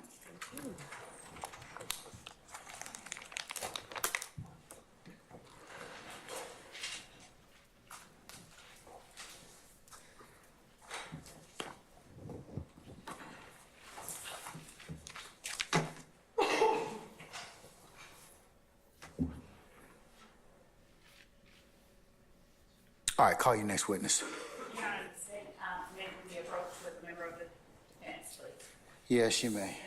All right, call your next witness. Your Honor, may we approach with a member of the defense, please? Yes, you may.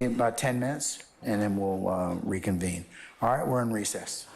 In about 10 minutes, and then we'll reconvene. All right, we're in recess.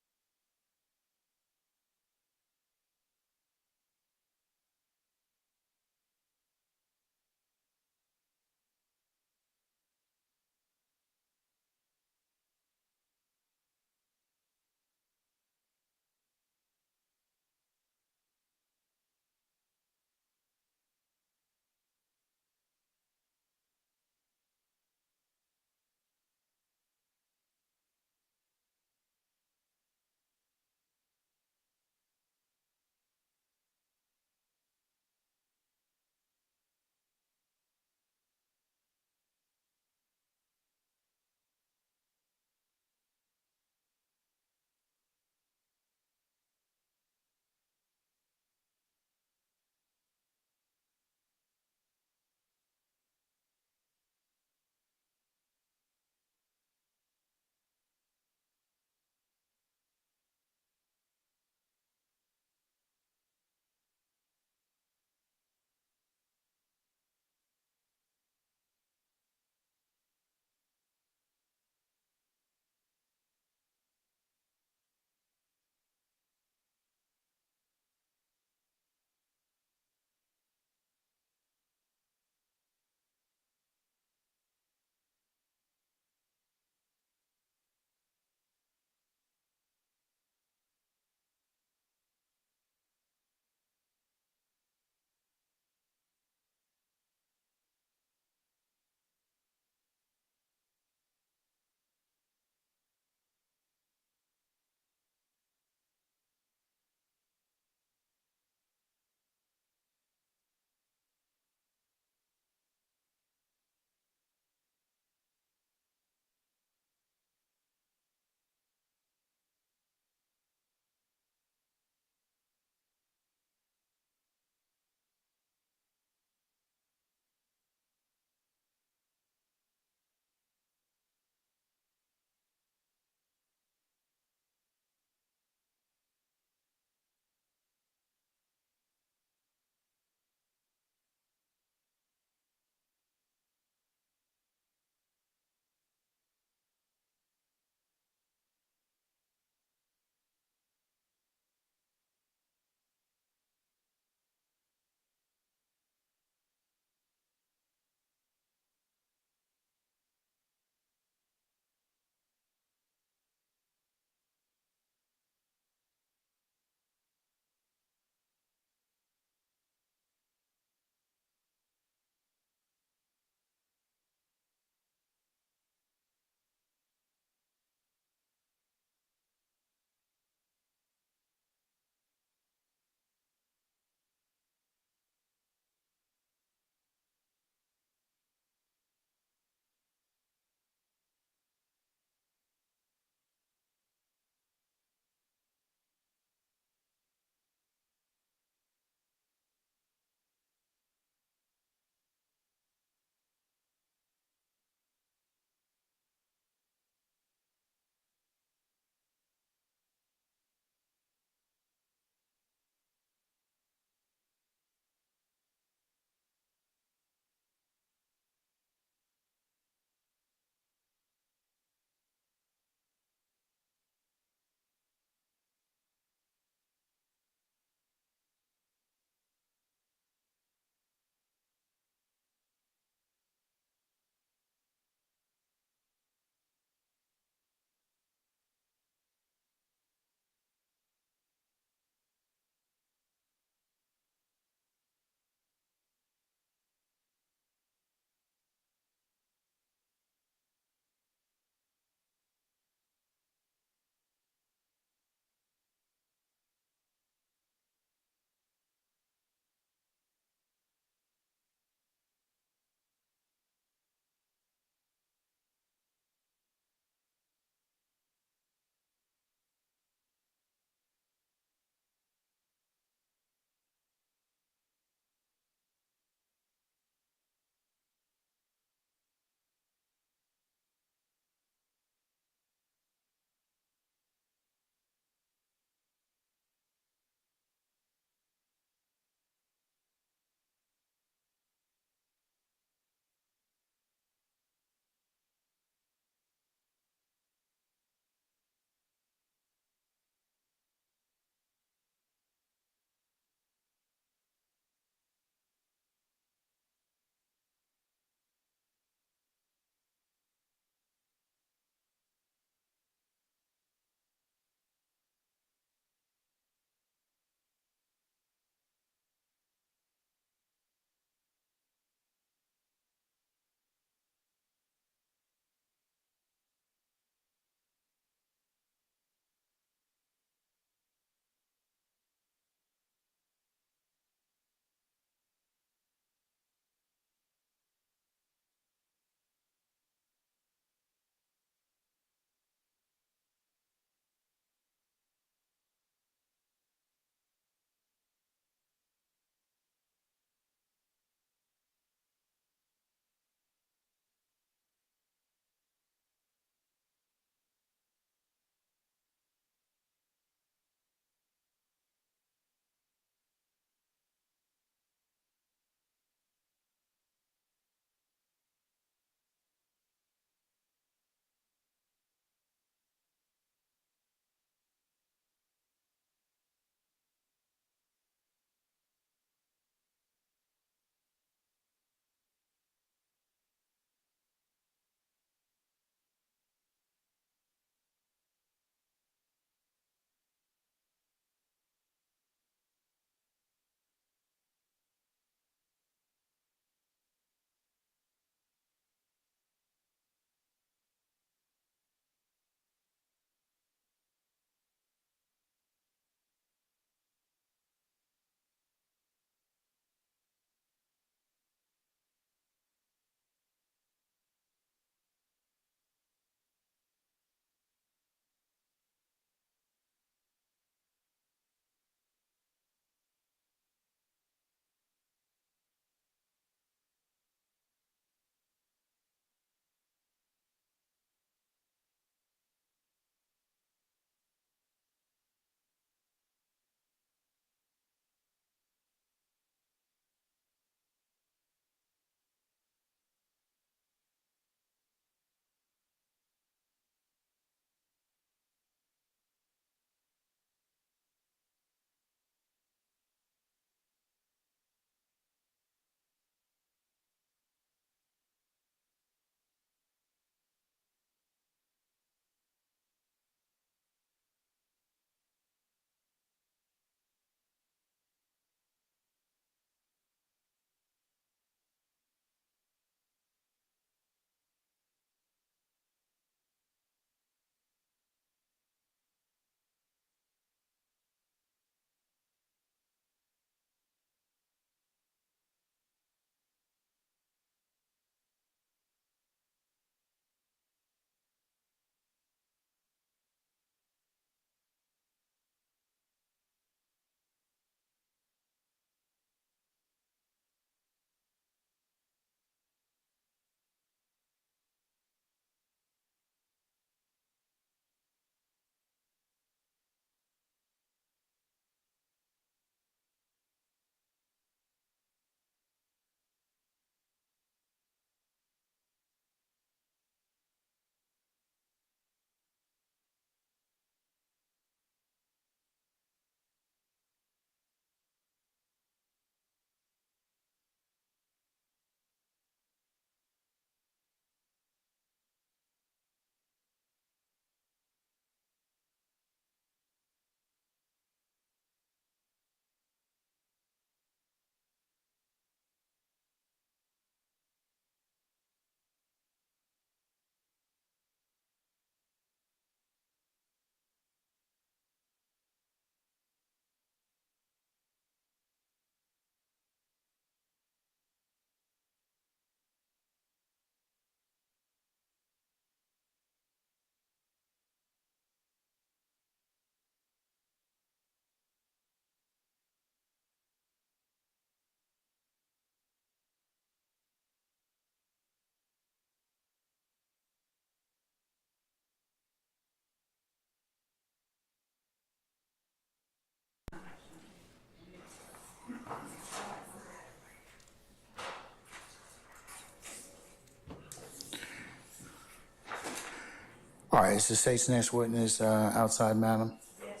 All right, is the state's next witness outside, madam? Yes.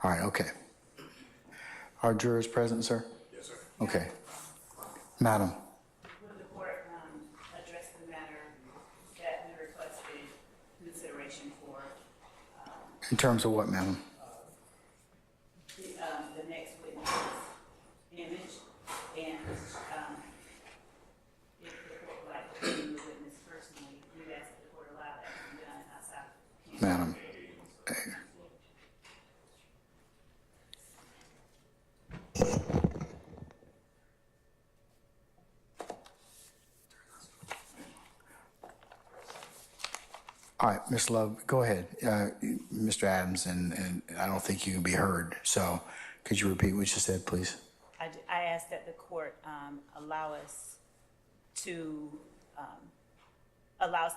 All right, okay. Are jurors present, sir? Yes, sir. Okay. Madam, Would the court address the matter that we requested consideration for in terms of what, madam? the next witness image, and if the court would like to view the witness personally, we ask that the court allow that to be done outside. Madam. All right, Ms. Love, go ahead. Mr. Adams, and I don't think you can be heard. So could you repeat what you said, please? I ask that the court allow us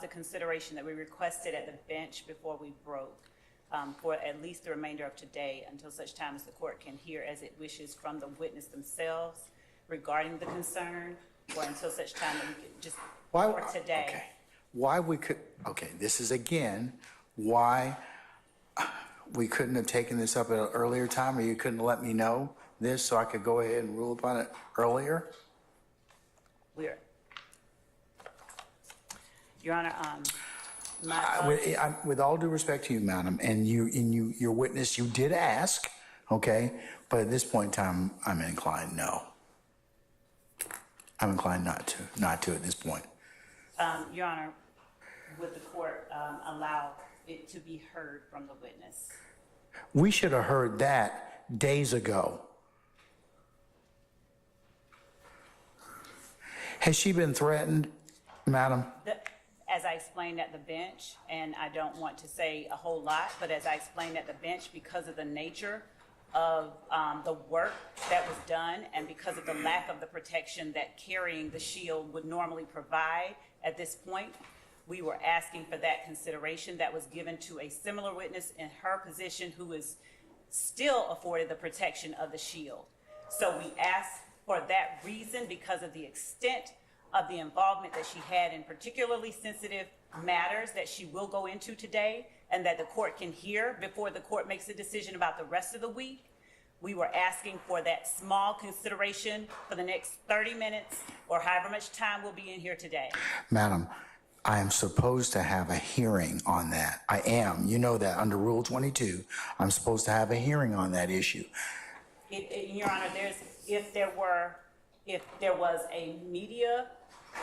the consideration that we requested at the bench before we broke for at least the remainder of today, until such time as the court can hear as it wishes from the witness themselves regarding the concern, or until such time that we can just, for today. Okay. Why we could, okay, this is again, why we couldn't have taken this up at an earlier time, or you couldn't let me know this so I could go ahead and rule upon it earlier? Your Honor, With all due respect to you, madam, and your witness, you did ask, okay? But at this point in time, I'm inclined no. I'm inclined not to at this point. Your Honor, would the court allow it to be heard from the witness? We should have heard that days ago. Has she been threatened, madam? As I explained at the bench, and I don't want to say a whole lot, but as I explained at the bench, because of the nature of the work that was done and because of the lack of the protection that carrying the shield would normally provide at this point, we were asking for that consideration that was given to a similar witness in her position who is still afforded the protection of the shield. So we asked for that reason because of the extent of the involvement that she had in particularly sensitive matters that she will go into today and that the court can hear before the court makes a decision about the rest of the week. We were asking for that small consideration for the next 30 minutes or however much time we'll be in here today. Madam, I am supposed to have a hearing on that. I am. You know that under Rule 22, I'm supposed to have a hearing on that issue. Your Honor, if there was a media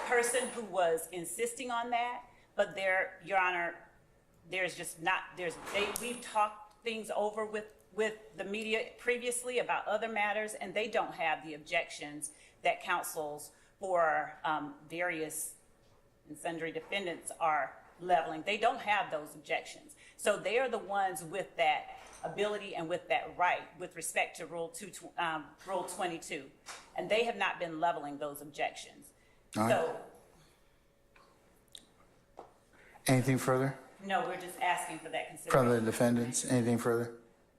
person who was insisting on that, but Your Honor, there's just not, we've talked things over with the media previously about other matters, and they don't have the objections that counsels for various and sundry defendants are leveling. They don't have those objections. So they are the ones with that ability and with that right with respect to Rule 22. And they have not been leveling those objections. All right. So, Anything further no, we're just asking for that consideration. from the defendants? Anything further?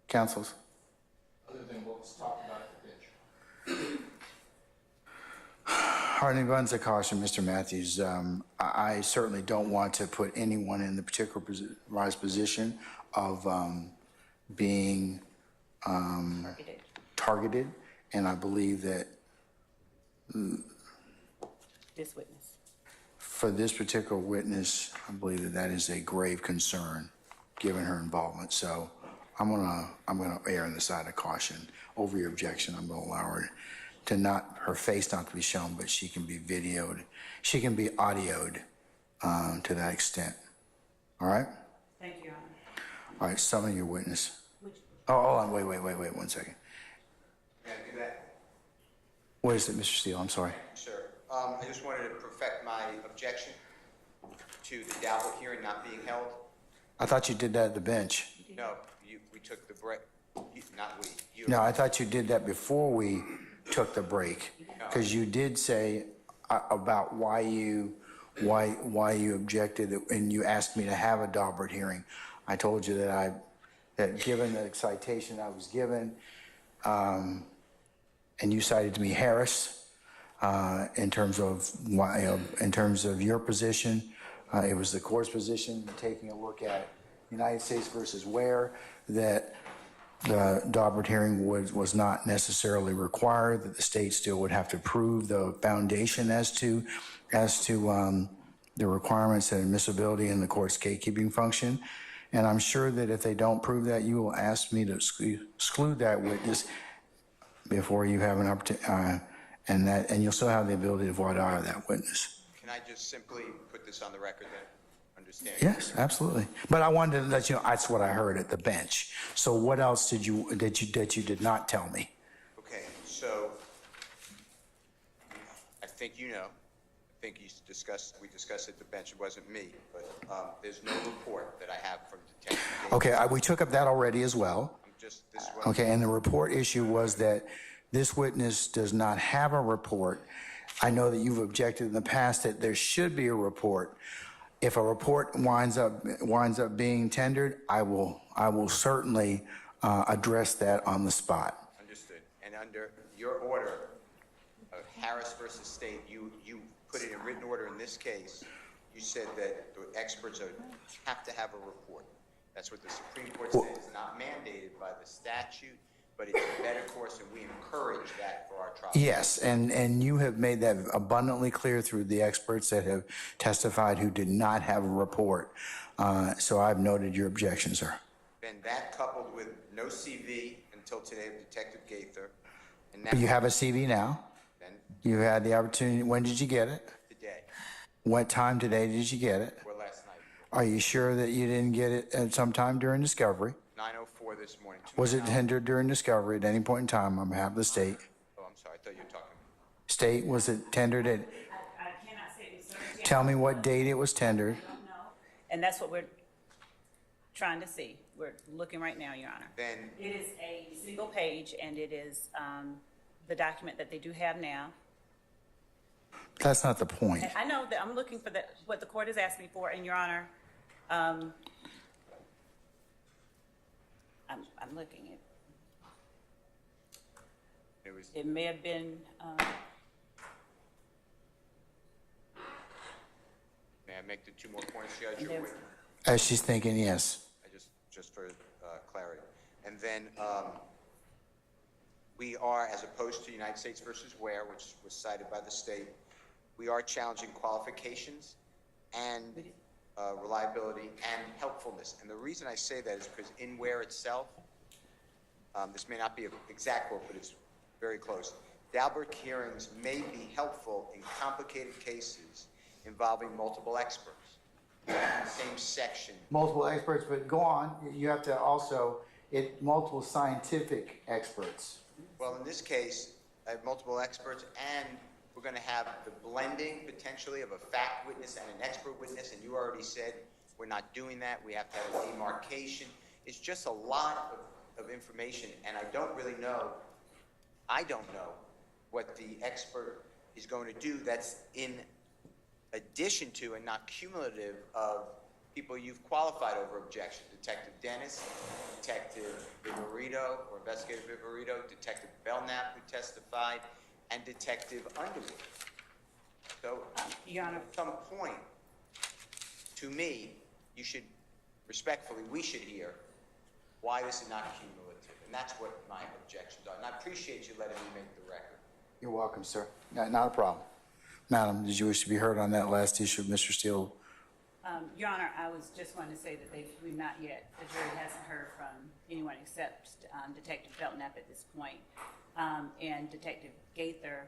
Counsels? Other than what was talked about at the bench. Hardening guns of caution, Mr. Matthews. I certainly don't want to put anyone in the particular position of being targeted, and I believe that This witness. for this particular witness, I believe that that is a grave concern, given her involvement. So I'm gonna err on the side of caution. Over your objection, I'm gonna allow her to her face not to be shown, but she can be videoed. She can be audioed to that extent. All right? Thank you, Your Honor. All right, summon your witness. Which, Oh, hold on, wait 1 second. May I do that? What is it, Mr. Steele? I'm sorry. Sir, I just wanted to perfect my objection to the Dalbert hearing not being held. I thought you did that at the bench. No, we took the break, not we. You. No, I thought you did that before we took the break, because you did say about why you objected, and you asked me to have a Daubert hearing. I told you that given the citation I was given, and you cited to me Harris in terms of your position, It was the court's position, taking a look at United States versus Ware, that the Daubert hearing was not necessarily required, that the state still would have to prove the foundation as to the requirements and admissibility in the court's gatekeeping function. And I'm sure that if they don't prove that, you will ask me to exclude that witness before you have an opportunity, and you'll still have the ability to voir dire that witness. Can I just simply put this on the record then? Understand? Yes, absolutely. But I wanted to let you know, that's what I heard at the bench. So what else did you did not tell me? Okay, so I think you know. I think we discussed at the bench. It wasn't me, but there's no report that I have from Detective Gates. Okay, we took up that already as well. This is what Okay, and the report issue was that this witness does not have a report. I know that you've objected in the past that there should be a report. If a report winds up being tendered, I will certainly address that on the spot. Understood. And under your order of Harris versus State, you put it in written order in this case. You said that the experts have to have a report. That's what the Supreme Court said. It's not mandated by the statute, but it's a better course, and we encourage that for our trial. Yes, and you have made that abundantly clear through the experts that have testified who did not have a report. So I've noted your objection, sir. Then that coupled with no CV until today of Detective Gaither, and now You have a CV now. then You had the opportunity. When did you get it? today What time today did you get it? or last night, Are you sure that you didn't get it at some time during discovery? 9:04 this morning. Was it tendered during discovery at any point in time on behalf of the state? Oh, I'm sorry. I thought you were talking. State, was it tendered at, I cannot say with certainty. tell me what date it was tendered? I don't know. And that's what we're trying to see. We're looking right now, Your Honor. Then It is a single page, and it is the document that they do have now. That's not the point. And I know that I'm looking for what the court is asking for, and Your Honor, I'm looking at, it was. it may have been, May I make the two more points, Judge? Or There's- wait? As she's thinking, yes. I just for clarity. And then we are, as opposed to United States versus Ware, which was cited by the state, we are challenging qualifications and reliability and helpfulness. And the reason I say that is because in Ware itself, this may not be an exact quote, but it's very close. Daubert hearings may be helpful in complicated cases involving multiple experts. Same section. Multiple experts, but go on. You have to also, multiple scientific experts. Well, in this case, I have multiple experts, and we're going to have the blending potentially of a fact witness and an expert witness, and you already said we're not doing that. We have to have a demarcation. It's just a lot of information, and I don't know what the expert is going to do that's in addition to and not cumulative of people you've qualified over objection. Detective Dennis, Detective Viverito, or Investigator Viverito, Detective Belknap, who testified, and Detective Underwood. So, Your Honor, at some point, to me, you should, respectfully, we should hear why this is not cumulative. And that's what my objections are. And I appreciate you letting me make the record. You're welcome, sir. Not a problem. Madam, did you wish to be heard on that last issue of Mr. Steele? Your Honor, I was just going to say that we've not yet, the jury hasn't heard from anyone except Detective Belknap at this point. And Detective Gaither,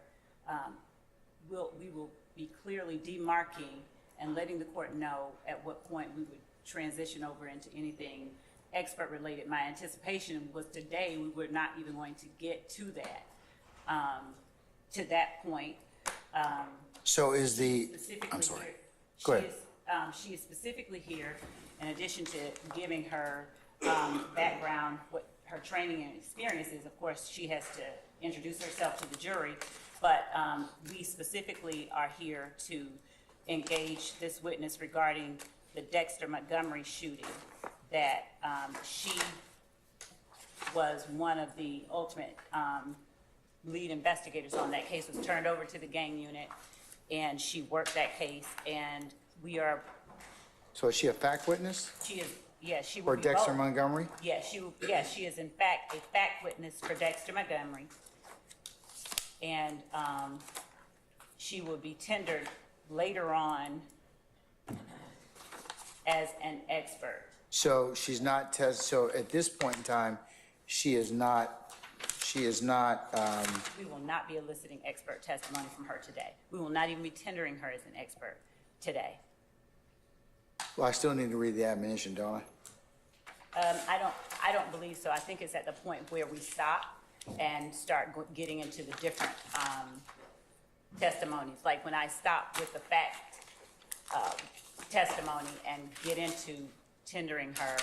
we will be clearly demarking and letting the court know at what point we would transition over into anything expert related. My anticipation was today we were not even going to get to that point. So is the, I'm sorry. Go ahead. She is specifically here, in addition to giving her background, what her training and experience is. Of course, she has to introduce herself to the jury, but we specifically are here to engage this witness regarding the Dexter Montgomery shooting, that she was one of the ultimate lead investigators on that case, was turned over to the gang unit, and she worked that case, and we are So is she a fact witness She is, yes, she will for be Dexter both. Montgomery? Yes, she is in fact a fact witness for Dexter Montgomery. And, she will be tendered later on as an expert. So she's not so at this point in time, she is not, We will not be eliciting expert testimony from her today. We will not even be tendering her as an expert today. well, I still need to read the admonition, don't I? I don't believe so. I think it's at the point where we stop and start getting into the different, testimonies. Like when I stop with the fact, testimony and get into tendering her,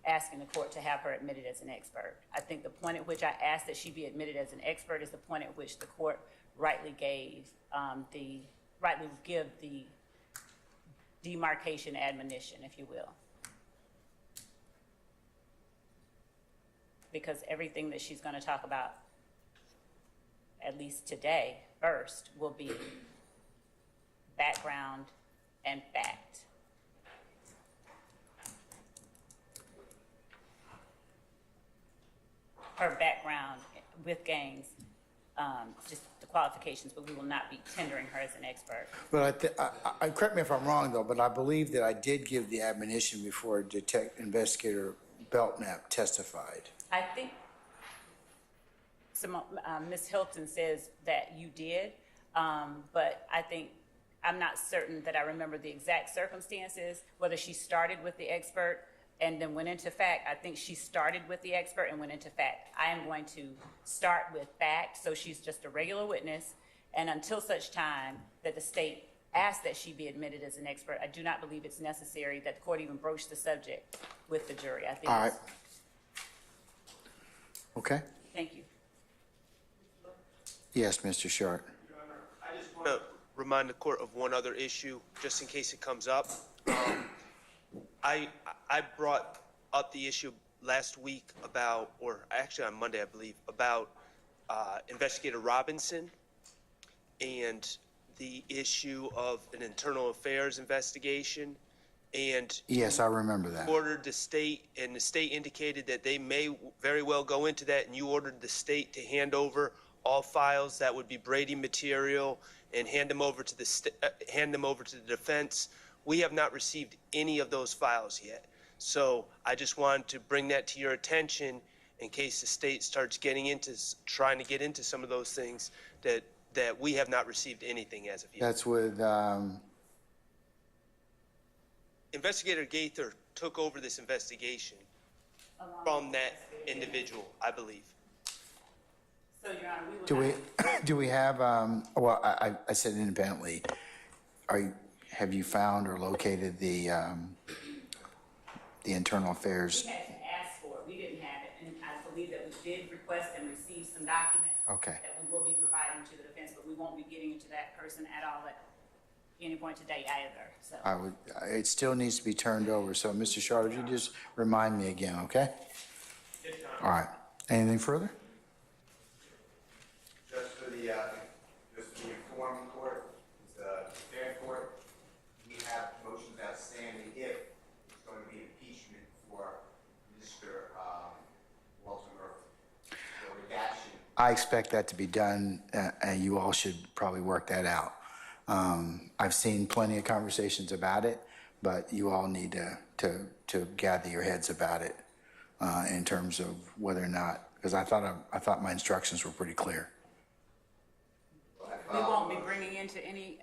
asking the court to have her admitted as an expert. I think the point at which I asked that she be admitted as an expert is the point at which the court rightly would give the demarcation admonition, if you will. Because everything that she's going to talk about, at least today, first, will be background and fact. Her background with gangs, just the qualifications, but we will not be tendering her as an expert. But I correct me if I'm wrong though, but I believe that I did give the admonition before Investigator Belknap testified. I think Ms. Hilton says that you did, but I'm not certain that I remember the exact circumstances, whether she started with the expert and then went into fact. I think she started with the expert and went into fact. I am going to start with fact, so she's just a regular witness, and until such time that the state asks that she be admitted as an expert, I do not believe it's necessary that the court even broach the subject with the jury. I think. All right. Okay. Thank you. Yes, Mr. Short. I just want to remind the court of one other issue, just in case it comes up. I brought up the issue last week about, or actually on Monday, I believe, about Investigator Robinson and the issue of an internal affairs investigation. And Yes, I remember that. ordered the state, and the state indicated that they may very well go into that, and you ordered the state to hand over all files that would be Brady material and hand them over to the defense. We have not received any of those files yet. So I just wanted to bring that to your attention in case the state starts trying to get into some of those things, that we have not received anything as of yet. That's with, Investigator Gaither took over this investigation from that individual, I believe. So, Your Honor, we will do we have, well, I said independently, have you found or located the internal affairs? We had to ask for it. We didn't have it, and I believe that we did request and receive some documents Okay. that we will be providing to the defense, but we won't be getting into that person at all at any point today either. So It still needs to be turned over. So, Mr. Shard, if you just remind me again, okay? All right. Anything further? Just for the informed court, the fair court, we have motions outstanding if it's going to be impeachment for Mr. Walter Murphy. The redaction. I expect that to be done, and you all should probably work that out. I've seen plenty of conversations about it, but you all need to gather your heads about it in terms of whether or not, because I thought my instructions were pretty clear. we won't be bringing into any,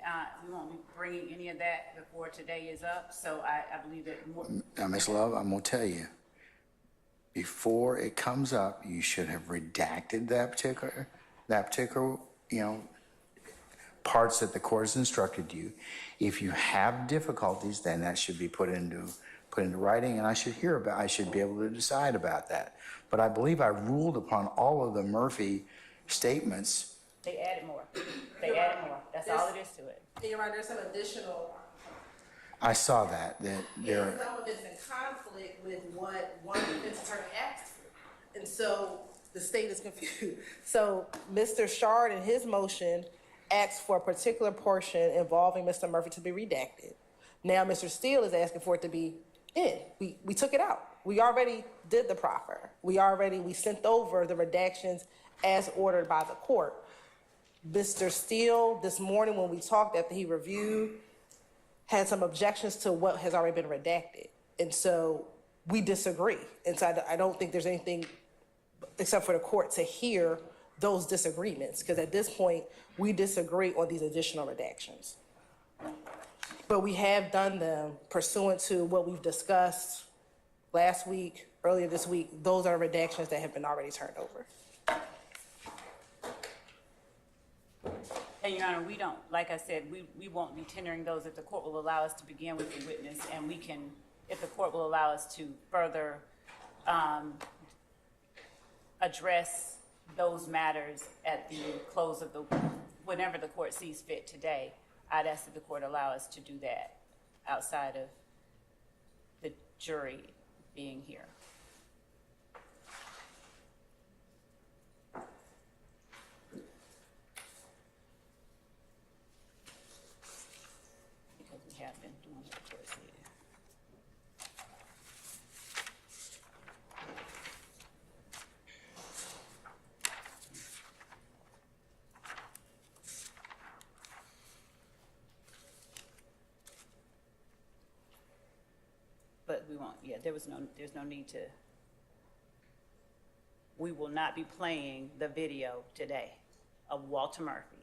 we won't be bringing any of that before today is up. So I believe that more. Now, Ms. Love, I'm gonna tell you, before it comes up, you should have redacted that particular, parts that the court has instructed you. If you have difficulties, then that should be put into writing, and I should be able to decide about that. But I believe I ruled upon all of the Murphy statements. They added more. That's all it is to it. Your Honor, there's some additional, I saw that and there, some of it's in conflict with what one defense attorney asked for. And so the state is confused. So Mr. Shard in his motion asked for a particular portion involving Mr. Murphy to be redacted. Now Mr. Steele is asking for it to be in. We took it out. We already did the proffer. We sent over the redactions as ordered by the court. Mr. Steele, this morning when we talked after he reviewed, had some objections to what has already been redacted. And so we disagree. And so I don't think there's anything except for the court to hear those disagreements, because at this point, we disagree on these additional redactions. But we have done them pursuant to what we've discussed last week, earlier this week. Those are redactions that have been already turned over. And Your Honor, we don't, like I said, we won't be tendering those if the court will allow us to begin with the witness, and we can, if the court will allow us to further address those matters at the close of the, whenever the court sees fit today. I'd ask that the court allow us to do that outside of the jury being here. Because we have been doing what the court said. But we won't, yeah, there's no need to, we will not be playing the video today of Walter Murphy.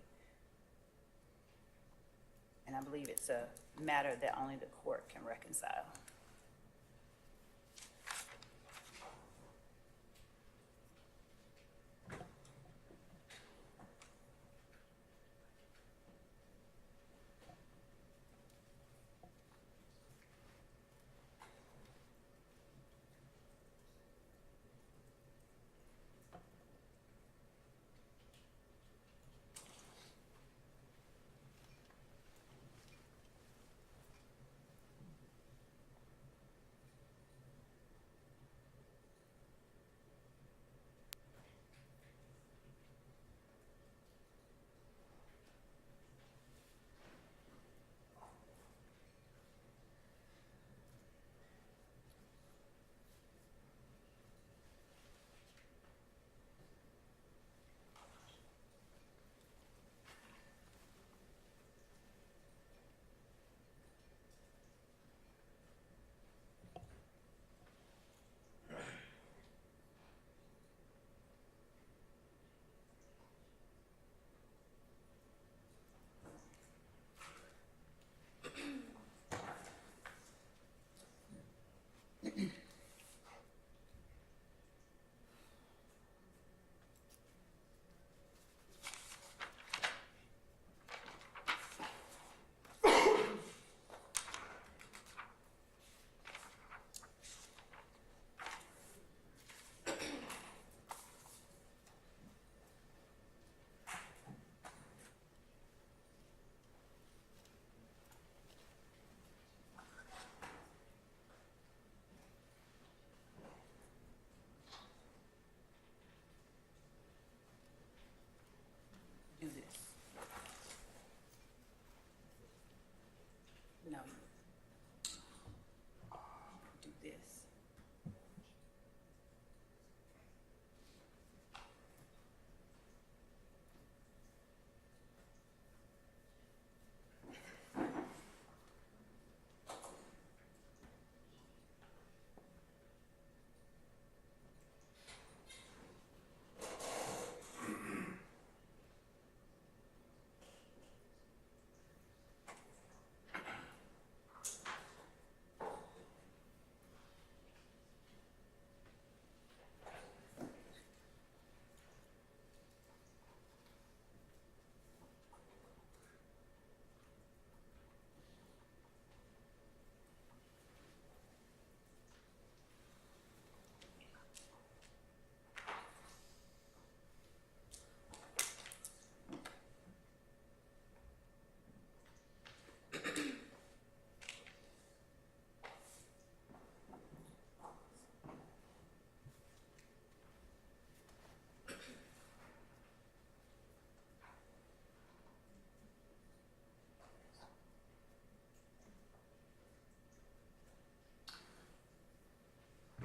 And I believe it's a matter that only the court can reconcile.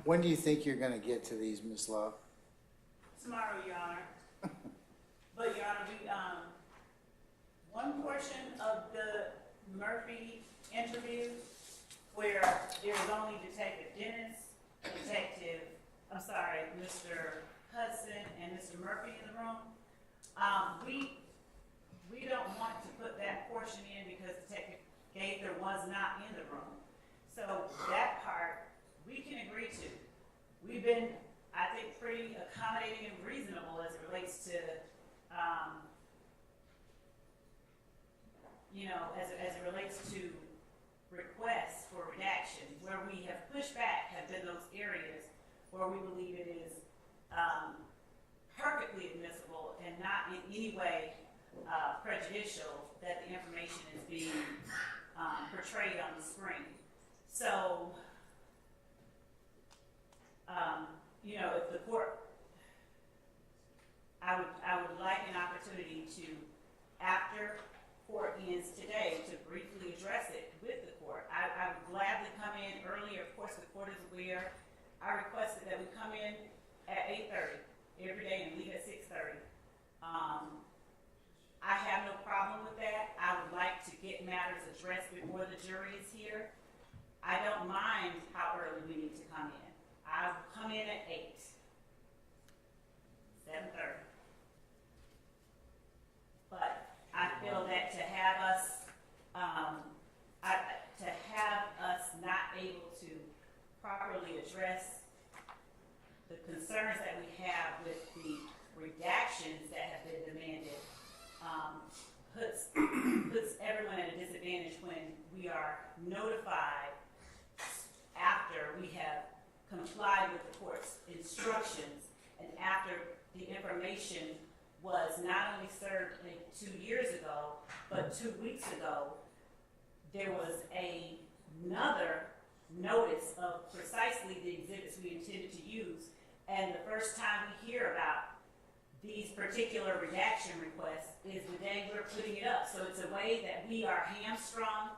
When do you think you're gonna get to these, Ms. Love? Tomorrow, Your Honor. But, Your Honor, one portion of the Murphy interview where there was only Detective Dennis, Mr. Hudson and Mr. Murphy in the room. We don't want to put that portion in because Detective Gaither was not in the room. So that part, we can agree to. We've been, I think, pretty accommodating and reasonable as it relates to, as it relates to requests for redaction. Where we have pushed back have been those areas where we believe it is perfectly admissible and not in any way prejudicial that the information is being portrayed on the screen. So, if the court, I would like an opportunity to, after court ends today, to briefly address it with the court. I would gladly come in earlier. Of course, the court is aware. I requested that we come in at 8:30 every day and leave at 6:30. I have no problem with that. I would like to get matters addressed before the jury is here. I don't mind how early we need to come in. I'll come in at 8, 7:30. But I feel that to have us not able to properly address the concerns that we have with the redactions that have been demanded puts everyone at a disadvantage when we are notified after we have complied with the court's instructions and after the information was not only served 2 years ago, but 2 weeks ago, there was another notice of precisely the exhibits we intended to use. And the first time we hear about these particular redaction requests is the day we're putting it up. So it's a way that we are hamstrung.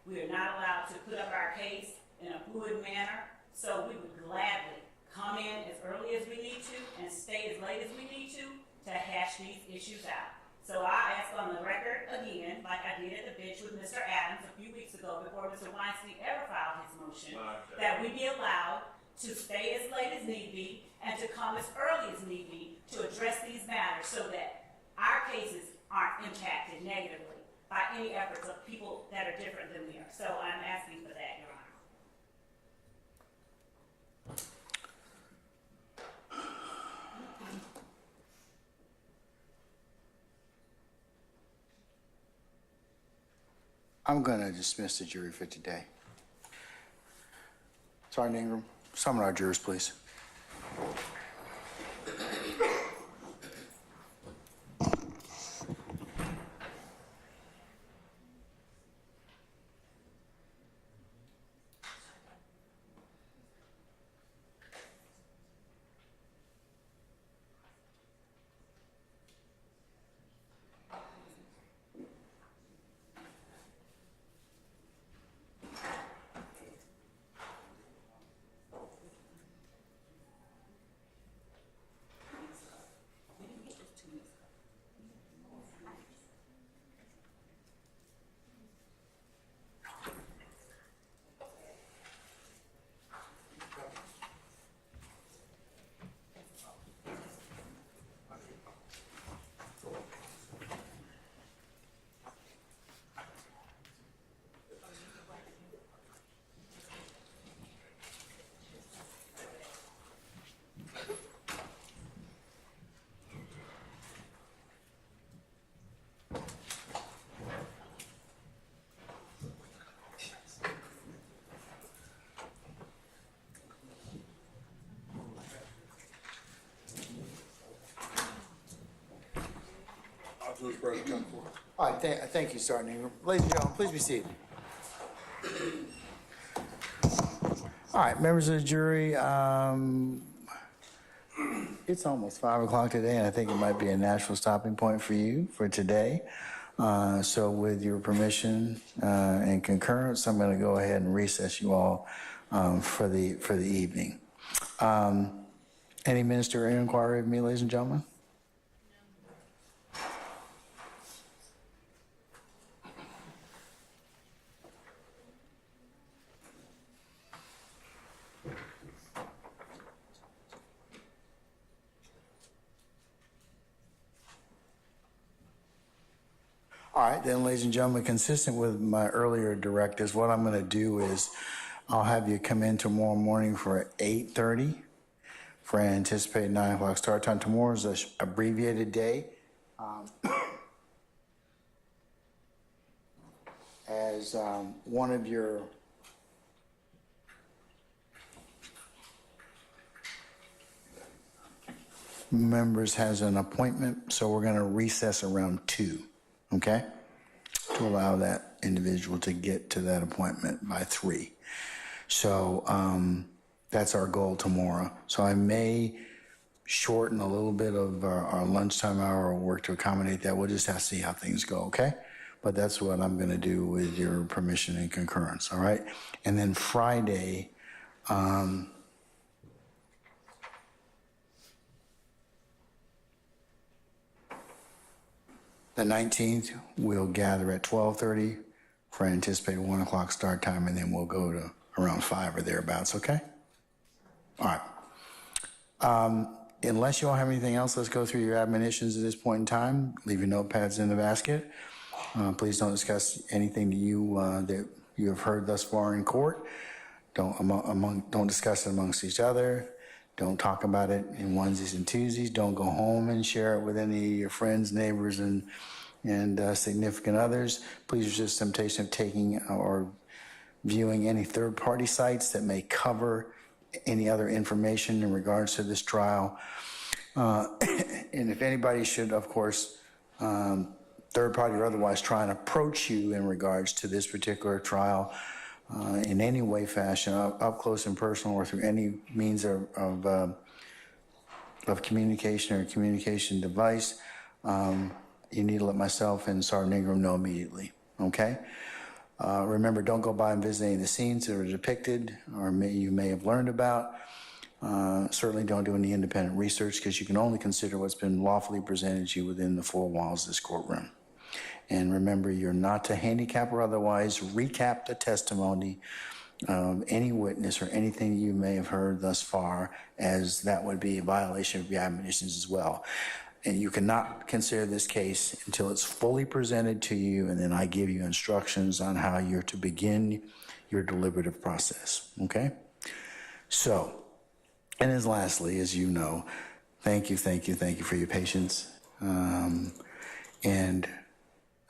We are not allowed to put up our case in a fluid manner. So we would gladly come in as early as we need to and stay as late as we need to hash these issues out. So I ask on the record again, like I did at the bench with Mr. Adams a few weeks ago before Mr. Weinstein ever filed his motion, that we be allowed to stay as late as need be and to come as early as need be to address these matters so that our cases aren't impacted negatively by any efforts of people that are different than we are. So I'm asking for that, Your Honor. I'm going to dismiss the jury for today. Sergeant Ingram, summon our jurors, please. All right, thank you, Sergeant Ingram. Ladies and gentlemen, please be seated. All right, members of the jury, it's almost 5 o'clock today, and I think it might be a natural stopping point for you for today. So with your permission and concurrence, I'm going to go ahead and recess you all for the evening. Any ministerial inquiry of me, ladies and gentlemen? All right, then, ladies and gentlemen, consistent with my earlier directives, what I'm going to do is I'll have you come in tomorrow morning for 8:30 for an anticipated 9 o'clock start time. Tomorrow is an abbreviated day. As one of your members has an appointment, so we're going to recess around 2, okay? To allow that individual to get to that appointment by 3. So that's our goal tomorrow. So I may shorten a little bit of our lunchtime hour or work to accommodate that. We'll just have to see how things go, okay? But that's what I'm going to do with your permission and concurrence, all right? And then Friday, the 19th, we'll gather at 12:30 for an anticipated 1 o'clock start time, and then we'll go to around 5 or thereabouts, okay? All right. Unless you all have anything else, let's go through your admonitions at this point in time. Leave your notepads in the basket. Please don't discuss anything that you have heard thus far in court. Don't discuss it amongst each other. Don't talk about it in onesies and twosies. Don't go home and share it with any of your friends, neighbors, and significant others. Please resist temptation of taking or viewing any third-party sites that may cover any other information in regards to this trial. And if anybody should, of course, third-party or otherwise, try and approach you in regards to this particular trial in any way, fashion, up close and personal, or through any means of communication or communication device, you need to let myself and Sergeant Ingram know immediately, okay? Remember, don't go by and visit any of the scenes that are depicted or you may have learned about. Certainly don't do any independent research, because you can only consider what's been lawfully presented to you within the 4 walls of this courtroom. And remember, you're not to handicap or otherwise recap the testimony of any witness or anything you may have heard thus far, as that would be a violation of your admonitions as well. And you cannot consider this case until it's fully presented to you, and then I give you instructions on how you're to begin your deliberative process, okay? So, and as lastly, as you know, thank you for your patience, and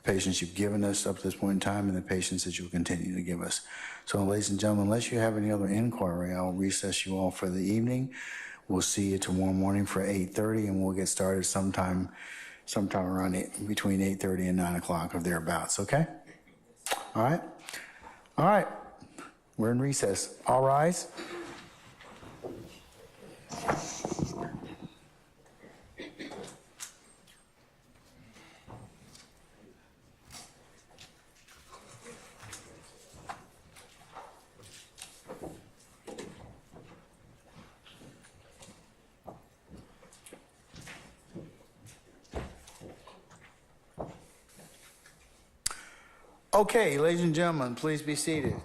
patience you've given us up to this point in time, and the patience that you'll continue to give us. So, ladies and gentlemen, unless you have any other inquiry, I'll recess you all for the evening. We'll see you tomorrow morning for 8:30, and we'll get started sometime around between 8:30 and 9 o'clock or thereabouts, okay? All right. We're in recess. All rise. Okay, ladies and gentlemen, please be seated.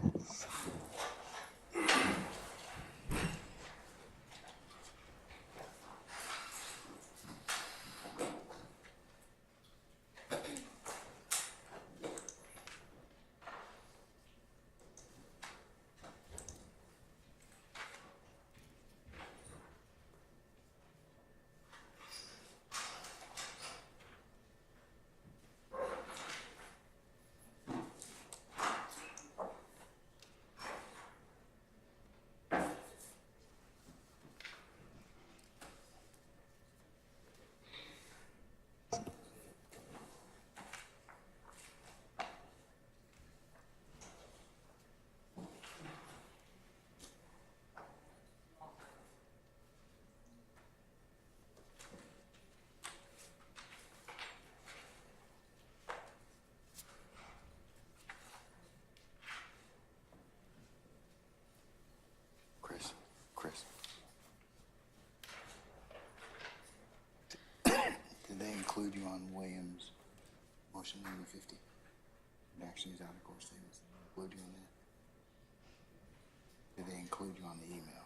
include you on Williams' motion number 50? Redactions out of court statements, include you on that? Did they include you on the email?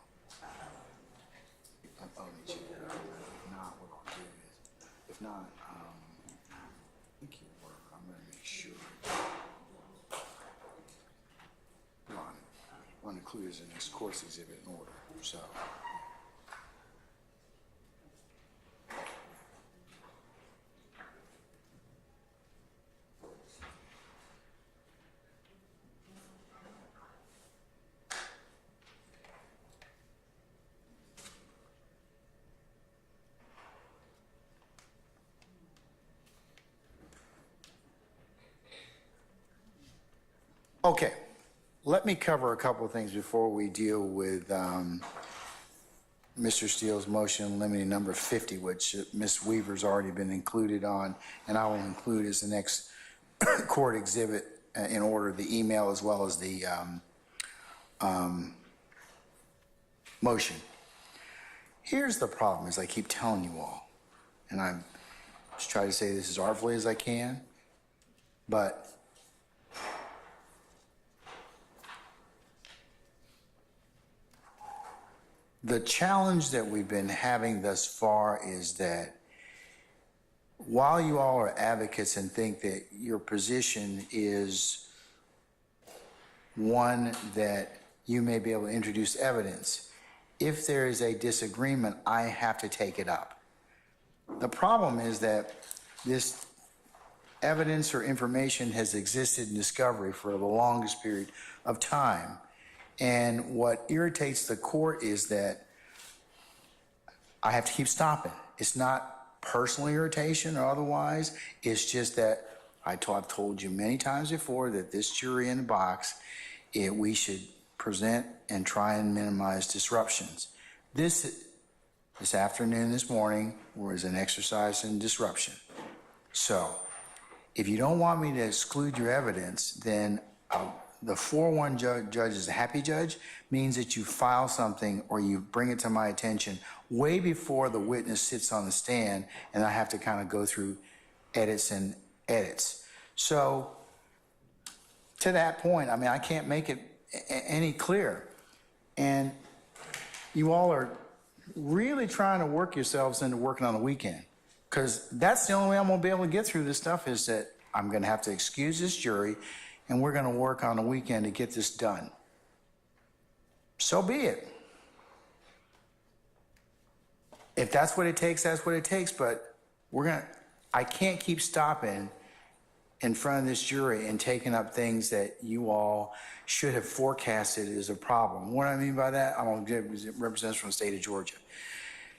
Oh, let me check that out. If not, what I'll do is, if not, I think you work. I'm gonna make sure. I'll include as in this course exhibit in order, so. Okay, let me cover a couple of things before we deal with Mr. Steele's motion limiting number 50, which Ms. Weaver's already been included on, and I will include as the next court exhibit in order the email as well as the motion. Here's the problem, as I keep telling you all, and I'm just trying to say this as artfully as I can, but the challenge that we've been having thus far is that while you all are advocates and think that your position is one that you may be able to introduce evidence, if there is a disagreement, I have to take it up. The problem is that this evidence or information has existed in discovery for the longest period of time. And what irritates the court is that I have to keep stopping. It's not personal irritation or otherwise. It's just that I've told you many times before that this jury in the box, we should present and try and minimize disruptions. This afternoon, this morning, was an exercise in disruption. So if you don't want me to exclude your evidence, then the 4-1 judge is a happy judge, means that you file something or you bring it to my attention way before the witness sits on the stand, and I have to kind of go through edits and edits. So to that point, I mean, I can't make it any clearer. And you all are really trying to work yourselves into working on the weekend, because that's the only way I'm going to be able to get through this stuff, is that I'm going to have to excuse this jury, and we're going to work on the weekend to get this done. So be it. If that's what it takes, that's what it takes, but I can't keep stopping in front of this jury and taking up things that you all should have forecasted as a problem. What do I mean by that? I'm going to represent from the state of Georgia.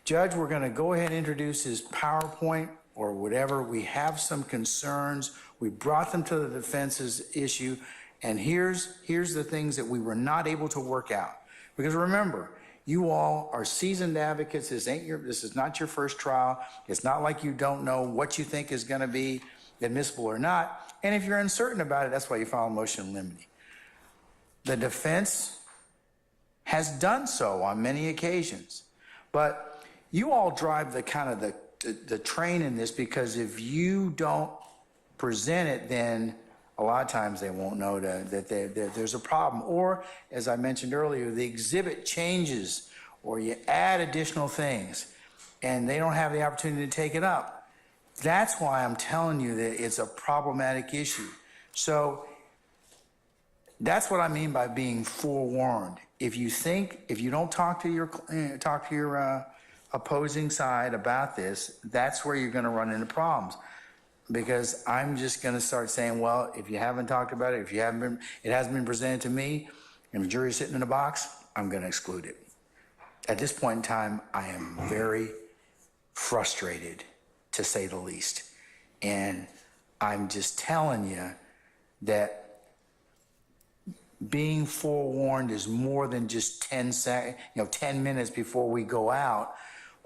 Judge, we're going to go ahead and introduce his PowerPoint or whatever. We have some concerns. We brought them to the defense's issue, and here's the things that we were not able to work out. Because remember, you all are seasoned advocates. This is not your first trial. It's not like you don't know what you think is going to be admissible or not. And if you're uncertain about it, that's why you file a motion limiting. The defense has done so on many occasions, but you all drive the train in this, because if you don't present it, then a lot of times they won't know that there's a problem. Or, as I mentioned earlier, the exhibit changes or you add additional things and they don't have the opportunity to take it up. That's why I'm telling you that it's a problematic issue. So that's what I mean by being forewarned. If you don't talk to your opposing side about this, that's where you're going to run into problems. Because I'm just going to start saying, well, if you haven't talked about it, it hasn't been presented to me, and the jury's sitting in a box, I'm going to exclude it. At this point in time, I am very frustrated, to say the least. And I'm just telling you that being forewarned is more than just 10 minutes before we go out,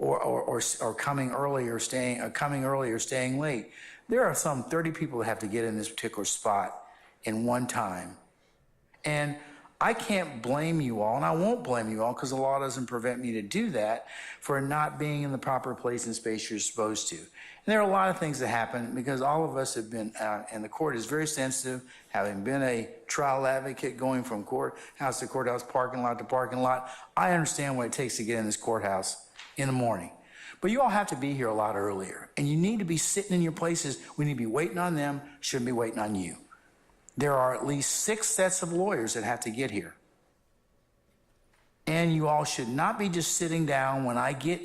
or coming early or staying late. There are some 30 people that have to get in this particular spot in one time. And I can't blame you all, and I won't blame you all because the law doesn't prevent me to do that for not being in the proper place and space you're supposed to. And there are a lot of things that happen because all of us have been, and the court is very sensitive, having been a trial advocate going from courthouse to courthouse, parking lot to parking lot. I understand what it takes to get in this courthouse in the morning. But you all have to be here a lot earlier, and you need to be sitting in your places. We need to be waiting on them, shouldn't be waiting on you. There are at least 6 sets of lawyers that have to get here. And you all should not be just sitting down when I get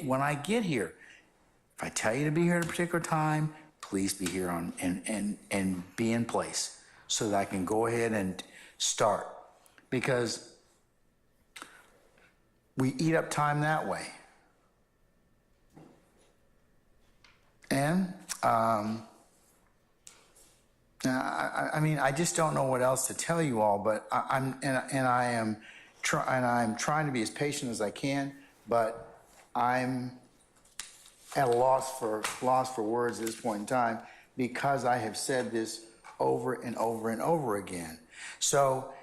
here. If I tell you to be here at a particular time, please be here and be in place so that I can go ahead and start. Because we eat up time that way. And I mean, I just don't know what else to tell you all, but I'm trying to be as patient as I can, but I'm at a loss for words at this point in time because I have said this over and over and over again. So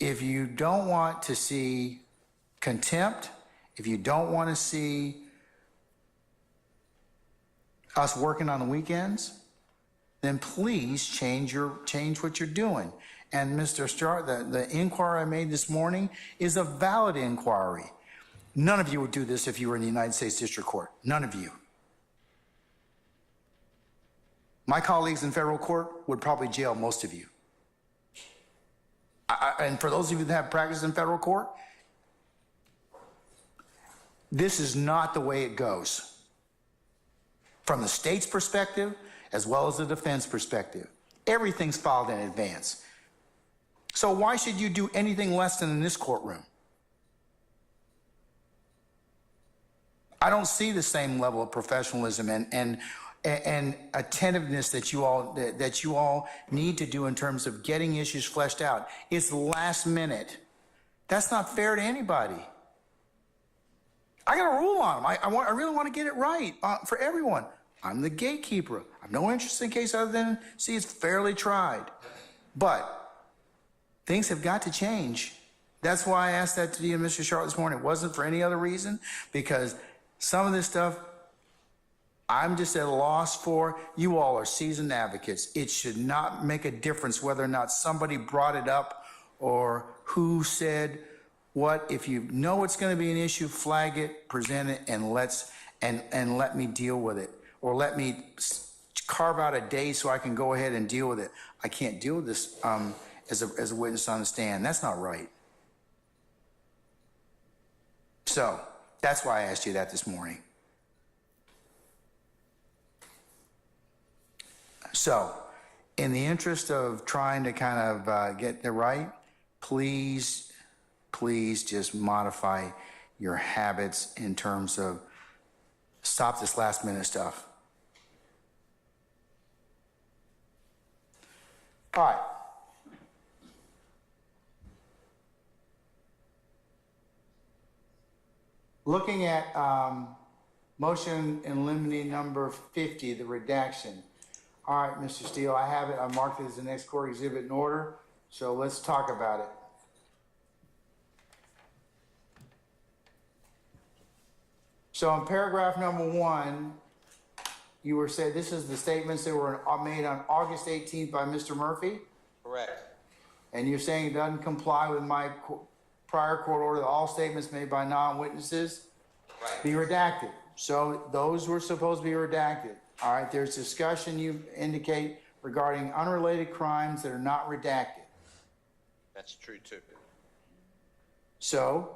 if you don't want to see contempt, if you don't want to see us working on the weekends, then please change what you're doing. And Mr. Starr, the inquiry I made this morning is a valid inquiry. None of you would do this if you were in the United States District Court. None of you. My colleagues in federal court would probably jail most of you. And for those of you that have practiced in federal court, this is not the way it goes. From the state's perspective, as well as the defense perspective. Everything's filed in advance. So why should you do anything less than in this courtroom? I don't see the same level of professionalism and attentiveness that you all need to do in terms of getting issues fleshed out. It's last minute. That's not fair to anybody. I got a rule on them. I really want to get it right for everyone. I'm the gatekeeper. I have no interest in the case other than see it's fairly tried. But things have got to change. That's why I asked that to you, Mr. Sharp, this morning. It wasn't for any other reason, because some of this stuff I'm just at a loss for. You all are seasoned advocates. It should not make a difference whether or not somebody brought it up or who said what. If you know it's going to be an issue, flag it, present it, and let me deal with it. Or let me carve out a day so I can go ahead and deal with it. I can't deal with this as a witness on the stand. That's not right. So that's why I asked you that this morning. So in the interest of trying to kind of get it right, please just modify your habits in terms of stop this last minute stuff. All right. Looking at motion in limine number 50, the redaction. All right, Mr. Steele, I have it. I marked it as the next court exhibit in order. So let's talk about it. So in paragraph number 1, you were said this is the statements that were made on August 18th by Mr. Murphy? Correct. And you're saying it doesn't comply with my prior court order that all statements made by non-witnesses be redacted. So those were supposed to be redacted. All right, there's discussion you indicate regarding unrelated crimes that are not redacted. That's true too. So,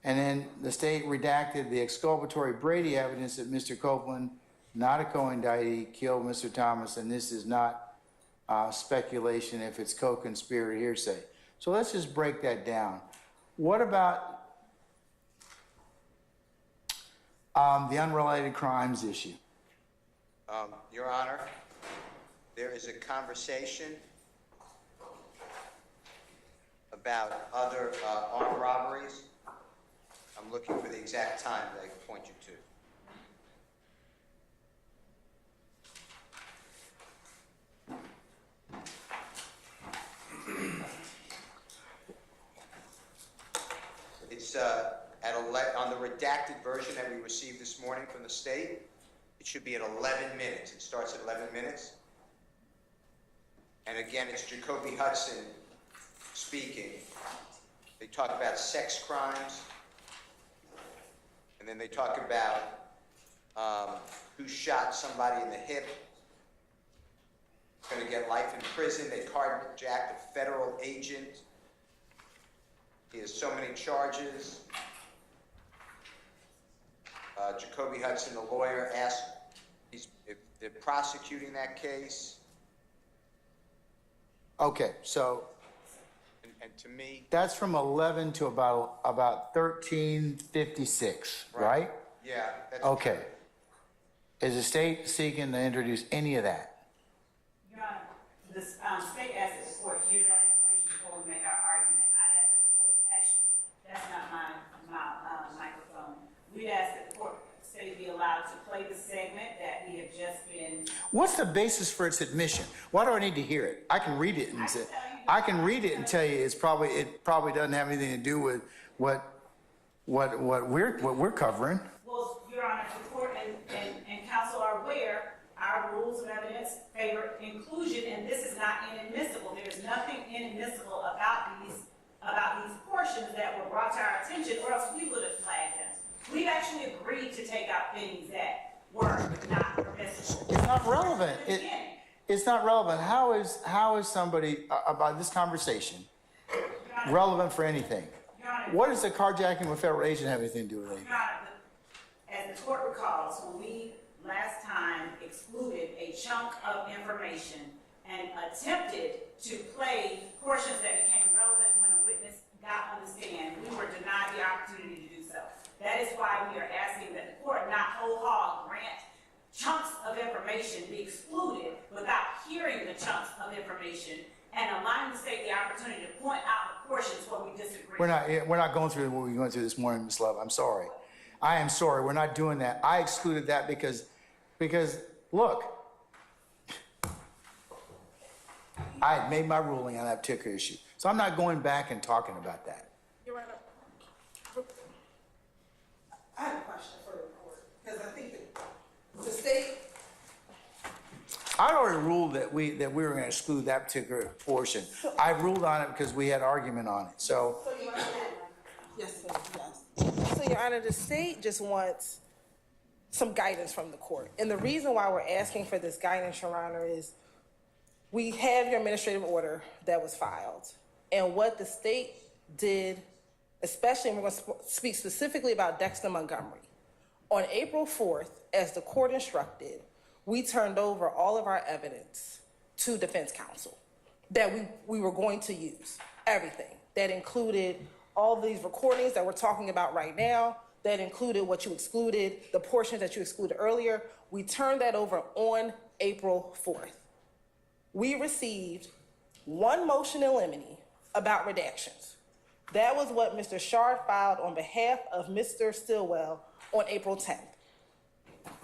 and then the state redacted the exculpatory Brady evidence that Mr. Copeland, not a co-indictee, killed Mr. Thomas, and this is not speculation if it's co-conspirator hearsay. So let's just break that down. What about the unrelated crimes issue? Your Honor, there is a conversation about other armed robberies. I'm looking for the exact time that I can point you to. on the redacted version that we received this morning from the state, it should be at 11 minutes. It starts at 11 minutes. And again, it's Jacoby Hudson speaking. They talk about sex crimes, and then they talk about who shot somebody in the hip, going to get life in prison. They carjacked a federal agent. He has so many charges. Jacoby Hudson, the lawyer, asked if they're prosecuting that case. Okay, so And to me, that's from 11 to about 13:56, right? yeah, that's Okay. Is the state seeking to introduce any of that? Your Honor, the state asked that the court hear that information before we make our argument. I asked that the court actually, that's not my microphone. We asked that the court say be allowed to play the segment that we have just been. What's the basis for its admission? Why do I need to hear it? I can read it and say, I can read it and tell you it probably doesn't have anything to do with what we're covering. Well, Your Honor, the court and counsel are aware our rules of evidence favor inclusion, and this is not inadmissible. There is nothing inadmissible about these portions that were brought to our attention, or else we would have flagged them. We've actually agreed to take out things that were not permissible. It's not relevant. It's not relevant. How is somebody about this conversation relevant for anything? Your Honor, What does the carjacking with a federal agent have anything to do with anything? Your Honor, as the court recalls, when we last time excluded a chunk of information and attempted to play portions that became relevant when a witness got on the stand, we were denied the opportunity to do so. That is why we are asking that the court not whole hog grant chunks of information be excluded without hearing the chunks of information and allowing the state the opportunity to point out the portions where we disagree. We're not going through what we went through this morning, Ms. Love. I'm sorry. I am sorry. We're not doing that. I excluded that because look, I had made my ruling on that particular issue. So I'm not going back and talking about that. Your Honor, I have a question for the court, because I think that the state. I already ruled that we were going to exclude that particular portion. I ruled on it because we had argument on it. So Your Honor, yes, sir, yes. So, Your Honor, the state just wants some guidance from the court. And the reason why we're asking for this guidance, Your Honor, is we have your administrative order that was filed. And what the state did, especially, and we're going to speak specifically about Dexter Montgomery. On April 4th, as the court instructed, we turned over all of our evidence to defense counsel that we were going to use, everything. That included all these recordings that we're talking about right now, that included what you excluded, the portions that you excluded earlier. We turned that over on April 4th. We received one motion in limine about redactions. That was what Mr. Shard filed on behalf of Mr. Stillwell on April 10th.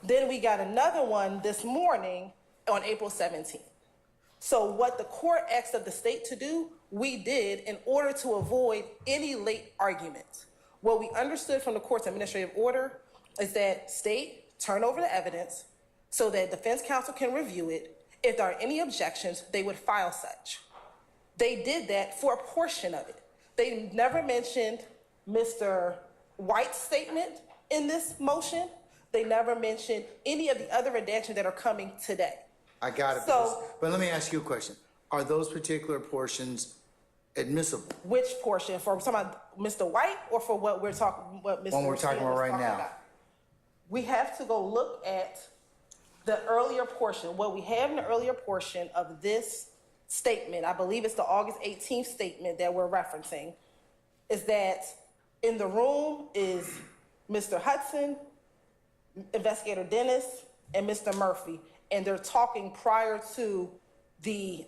Then we got another one this morning on April 17th. So what the court asked of the state to do, we did in order to avoid any late arguments. What we understood from the court's administrative order is that state turn over the evidence so that defense counsel can review it. If there are any objections, they would file such. They did that for a portion of it. They never mentioned Mr. White's statement in this motion. They never mentioned any of the other redactions that are coming today. I got it. So- But let me ask you a question. Are those particular portions admissible? Which portion? For talking about Mr. White or for what we're talking, what Mr. One we're talking Steele about was right now. about? We have to go look at the earlier portion. What we have in the earlier portion of this statement, I believe it's the August 18th statement that we're referencing, is that in the room is Mr. Hudson, Investigator Dennis, and Mr. Murphy, and they're talking prior to the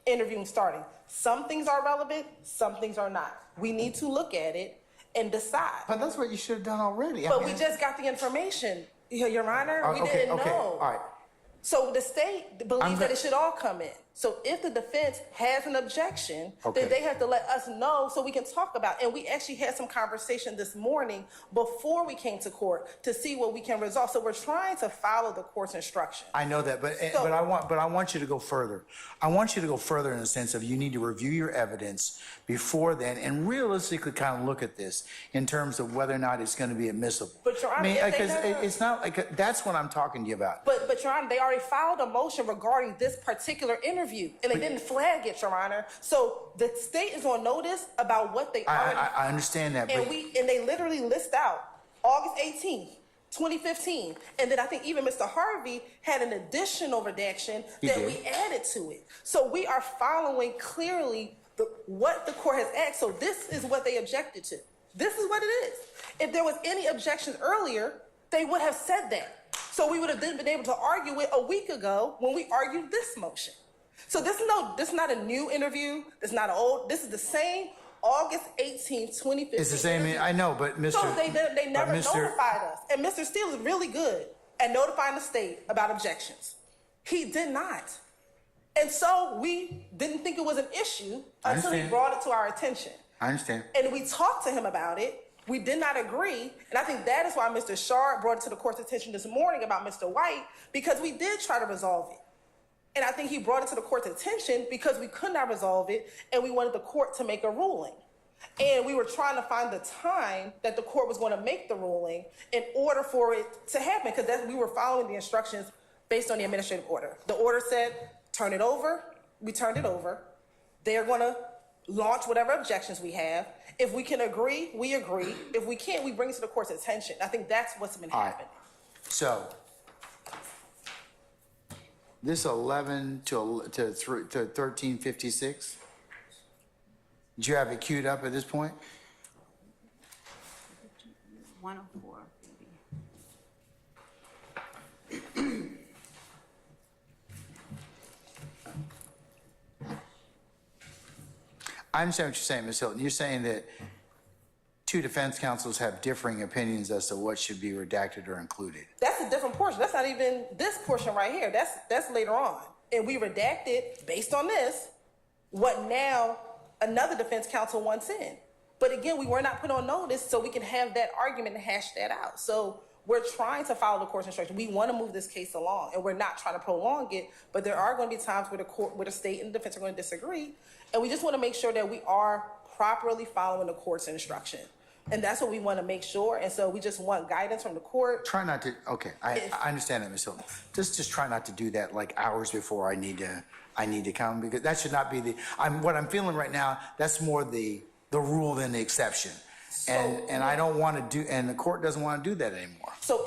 interviewing starting. Some things are relevant, some things are not. We need to look at it and decide. But that's what you should have done already. But we just got the information, Your Honor. We okay, didn't okay, know. all right. So the state believes that it should all come in. So if the defense has an objection, Okay. then they have to let us know so we can talk about it. And we actually had some conversation this morning before we came to court to see what we can resolve. So we're trying to follow the court's instruction. I know that, but So- I want you to go further. I want you to go further in the sense of you need to review your evidence before then and realistically kind of look at this in terms of whether or not it's going to be admissible. But Your Honor, I mean, if they because never- it's not like that's what I'm talking to you about. But Your Honor, they already filed a motion regarding this particular interview, and they didn't flag it, Your Honor. So the state is on notice about what they already. I understand that, but And they literally list out August 18th, 2015, and then I think even Mr. Harvey had an additional redaction He that did. we added to it. So we are following clearly what the court has asked. So this is what they objected to. This is what it is. If there was any objection earlier, they would have said that. So we would have then been able to argue it a week ago when we argued this motion. So this is not a new interview. This is not an old. This is the same August 18th, 2015. it's the same. interview. I know, but Mr. So they never but Mr. notified us. And Mr. Steele is really good at notifying the state about objections. He did not. And so we didn't think it was an issue I until he understand. brought it to our attention. I understand. And we talked to him about it. We did not agree. And I think that is why Mr. Sharp brought it to the court's attention this morning about Mr. White, because we did try to resolve it. And I think he brought it to the court's attention because we could not resolve it and we wanted the court to make a ruling. And we were trying to find the time that the court was going to make the ruling in order for it to happen, because we were following the instructions based on the administrative order. The order said, turn it over. We turned it over. They're going to launch whatever objections we have. If we can agree, we agree. If we can't, we bring it to the court's attention. I think that's what's been All right. happening. So this 11 to 1356. Do you have it queued up at this point? 104. I understand what you're saying, Ms. Hilton. You're saying that two defense counsels have differing opinions as to what should be redacted or included. That's a different portion. That's not even this portion right here. That's later on. And we redacted, based on this, what now another defense counsel wants in. But again, we were not put on notice so we can have that argument and hash that out. So we're trying to follow the court's instruction. We want to move this case along, and we're not trying to prolong it, but there are going to be times where the state and the defense are going to disagree, and we just want to make sure that we are properly following the court's instruction. And that's what we want to make sure, and so we just want guidance from the court. Try not to, okay, I understand that, Ms. Hilton. Just try not to do that like hours before I need to come, because that should not be what I'm feeling right now, that's more the rule than the exception. And I don't want to do, and the court doesn't want to do that anymore. So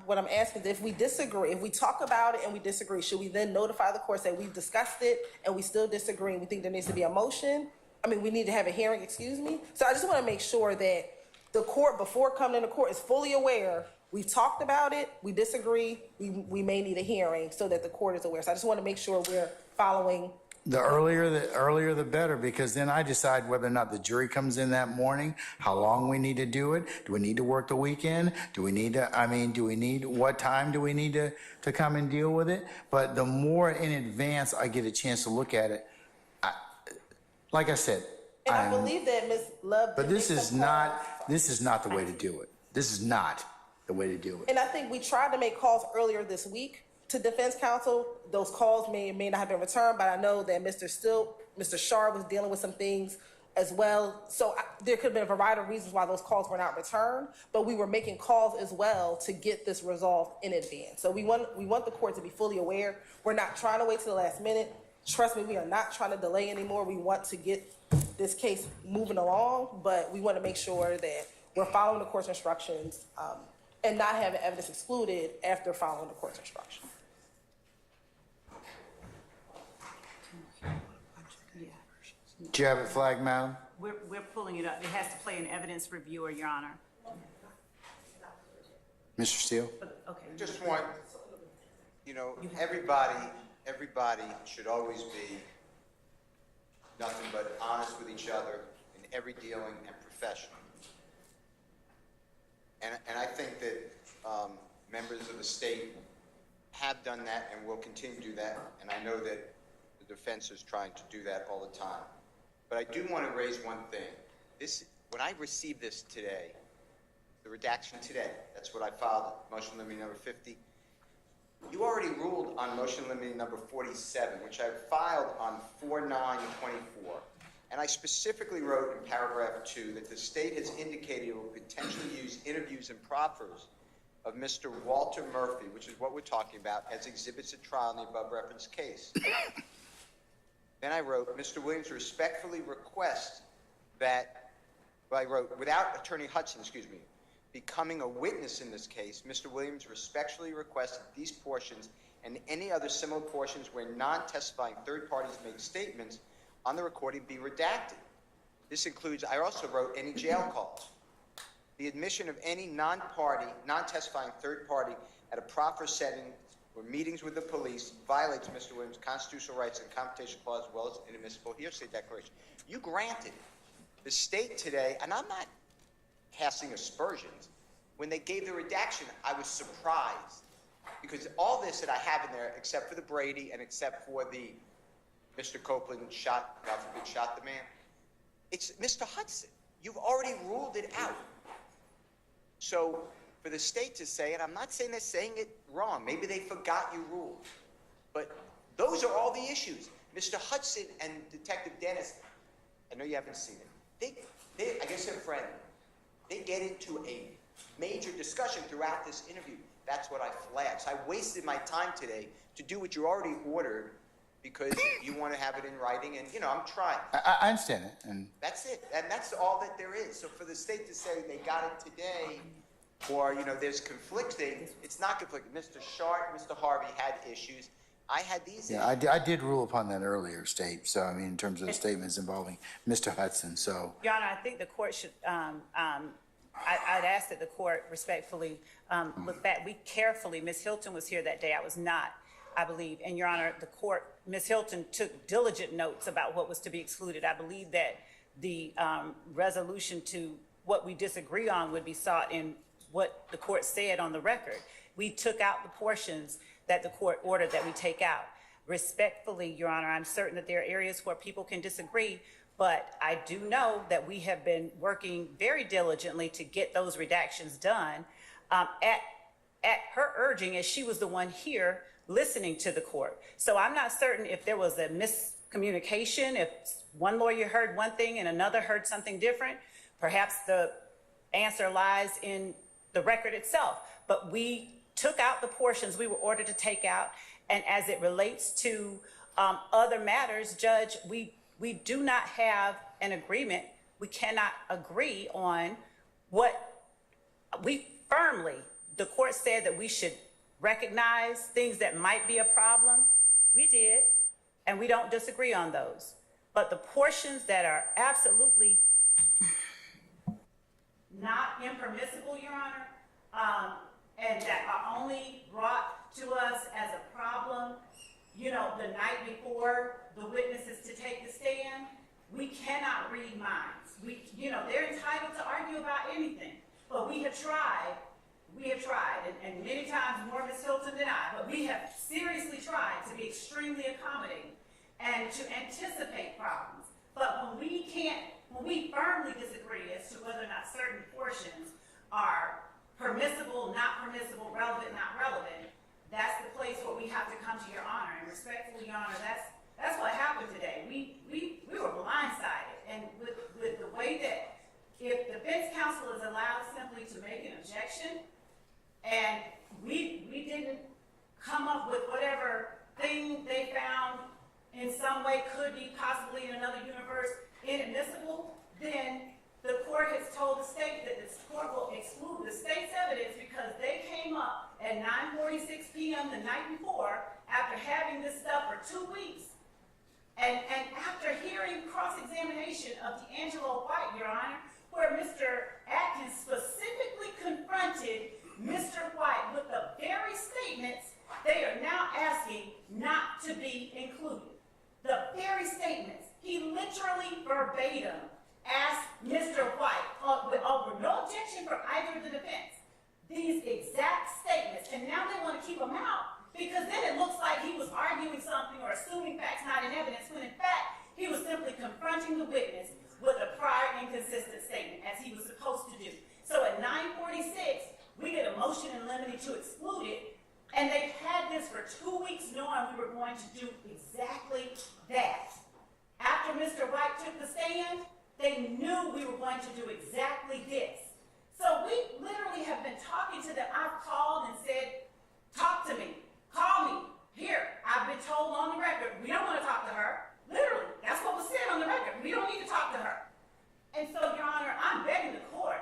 what I'm asking is, if we disagree, if we talk about it and we disagree, should we then notify the court, say we've discussed it and we still disagree and we think there needs to be a motion? I mean, we need to have a hearing, excuse me. So I just want to make sure that the court, before coming into court, is fully aware. We've talked about it, we disagree, we may need a hearing so that the court is aware. So I just want to make sure we're following. The earlier the better, because then I decide whether or not the jury comes in that morning, how long we need to do it. Do we need to work the weekend? What time do we need to come and deal with it? But the more in advance I get a chance to look at it, like I said. And I believe that Ms. Love. But this is not the way to do it. This is not the way to do it. And I think we tried to make calls earlier this week to defense counsel. Those calls may not have been returned, but I know that Mr. Shar was dealing with some things as well. So there could have been a variety of reasons why those calls were not returned, but we were making calls as well to get this resolved in advance. So we want the court to be fully aware. We're not trying to wait till the last minute. Trust me, we are not trying to delay anymore. We want to get this case moving along, but we want to make sure that we're following the court's instructions and not having evidence excluded after following the court's instructions. Do you have it flagged, madam? We're pulling it up. It has to play an evidence reviewer, Your Honor. Mr. Steele? Okay. Just want, everybody should always be nothing but honest with each other in every dealing and professional. And I think that members of the state have done that and will continue to do that, and I know that the defense is trying to do that all the time. But I do want to raise one thing. When I received this today, the redaction today, that's what I filed, motion limiting number 50. You already ruled on motion limiting number 47, which I filed on 4/9/24. And I specifically wrote in paragraph 2 that the state has indicated it will potentially use interviews and proffers of Mr. Walter Murphy, which is what we're talking about, as exhibits at trial in the above referenced case. Then I wrote, Mr. Williams respectfully requests that, well, I wrote, without Attorney Hudson, becoming a witness in this case, Mr. Williams respectfully requests that these portions and any other similar portions where non-testifying third parties make statements on the recording be redacted. This includes, I also wrote, any jail calls. The admission of any non-testifying third party at a proffer setting or meetings with the police violates Mr. Williams' constitutional rights and Confrontation Clause as well as inadmissible hearsay declaration. You granted the state today, and I'm not casting aspersions, when they gave the redaction, I was surprised because all this that I have in there, except for the Brady and except for the Mr. Copeland shot, God forbid, shot the man, it's Mr. Hudson. You've already ruled it out. So for the state to say it, I'm not saying they're saying it wrong. Maybe they forgot you ruled. But those are all the issues. Mr. Hudson and Detective Dennis, I know you haven't seen it. They I guess they're friendly. They get into a major discussion throughout this interview. That's what I flagged. So I wasted my time today to do what you already ordered because you want to have it in writing, and I'm trying. I understand it, and that's it, and that's all that there is. So for the state to say they got it today, or there's conflicting, it's not conflicting. Mr. Sharp, Mr. Harvey had issues. I had these issues. yeah, I did rule upon that earlier, State. So I mean, in terms of the statements involving Mr. Hudson. So Your Honor, I think the court should, I'd ask that the court respectfully look back. We carefully, Ms. Hilton was here that day, I was not, I believe. And Your Honor, the court, Ms. Hilton took diligent notes about what was to be excluded. I believe that the resolution to what we disagree on would be sought in what the court said on the record. We took out the portions that the court ordered that we take out. Respectfully, Your Honor, I'm certain that there are areas where people can disagree, but I do know that we have been working very diligently to get those redactions done at her urging, as she was the one here listening to the court. So I'm not certain if there was a miscommunication, if one lawyer heard one thing and another heard something different. Perhaps the answer lies in the record itself, but we took out the portions we were ordered to take out. And as it relates to other matters, Judge, we do not have an agreement. We cannot agree on what we firmly, the court said that we should recognize things that might be a problem. We did, and we don't disagree on those. But the portions that are absolutely not impermissible, Your Honor, and that are only brought to us as a problem, the night before the witnesses to take the stand, we cannot read minds. They're entitled to argue about anything, but we have tried, and many times more Ms. Hilton than I, but we have seriously tried to be extremely accommodating and to anticipate problems. But when we firmly disagree as to whether or not certain portions are permissible, not permissible, relevant, not relevant, that's the place where we have to come to Your Honor. And respectfully, Your Honor, that's what happened today. We were blindsided, and with the way that if the defense counsel is allowed simply to make an objection, and we didn't come up with whatever thing they found in some way could be possibly in another universe inadmissible, then the court has told the state that the court will exclude the state's evidence because they came up at 9:46 p.m. the night before after having this stuff for 2 weeks. And after hearing cross-examination of D'Angelo White, Your Honor, where Mr. Atkins specifically confronted Mr. White with the very statements they are now asking not to be included. The very statements. He literally verbatim asked Mr. White, over no objection from either of the defense, these exact statements. And now they want to keep them out Because then it looks like he was arguing something or assuming facts not in evidence, when in fact, he was simply confronting the witness with a prior inconsistent statement, as he was supposed to do. So at 9:46, we get a motion in limine to exclude it, and they've had this for 2 weeks knowing we were going to do exactly that. After Mr. White took the stand, they knew we were going to do exactly this. So we literally have been talking to them. I've called and said, talk to me, call me. Here, I've been told on the record, we don't want to talk to her. Literally, that's what was said on the record. We don't need to talk to her. And so, Your Honor, I'm begging the court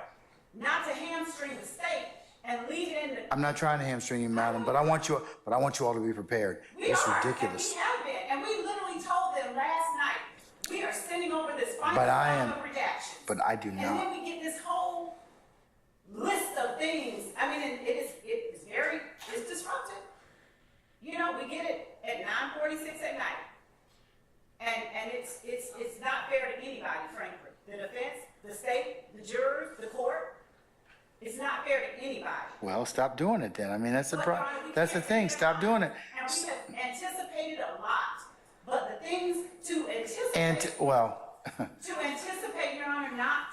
not to hamstring the state and leave it in the... I'm not trying to hamstring you, madam, but I want you all to be prepared. It's ridiculous. And we have been, and we literally told them last night, we are sending over this final of redactions. But I do And not. then we get this whole list of things. I mean, it's disruptive. You know, we get it at 9:46 at night. And it's not fair to anybody, frankly. The defense, the state, the jurors, the court. It's not fair to anybody. Well, stop doing it then. I mean, that's the But, Your Honor, we that's the can't thing. figure it Stop out. doing it. And we have anticipated a lot. But the things to anticipate, to anticipate, Your Honor, not.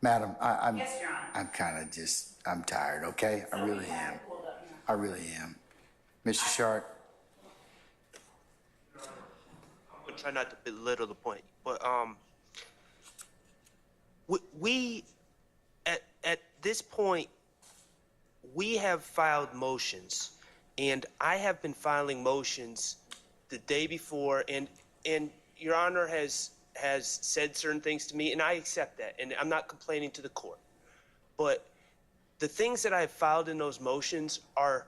Madam, I'm Yes, Your Honor. I'm kind of I'm tired. Okay, I really am. I really am. Mr. Sharp. I'm gonna try not to belittle the point, but we at this point we have filed motions, and I have been filing motions the day before, and Your Honor has said certain things to me, and I accept that, and I'm not complaining to the court, but the things that I have filed in those motions are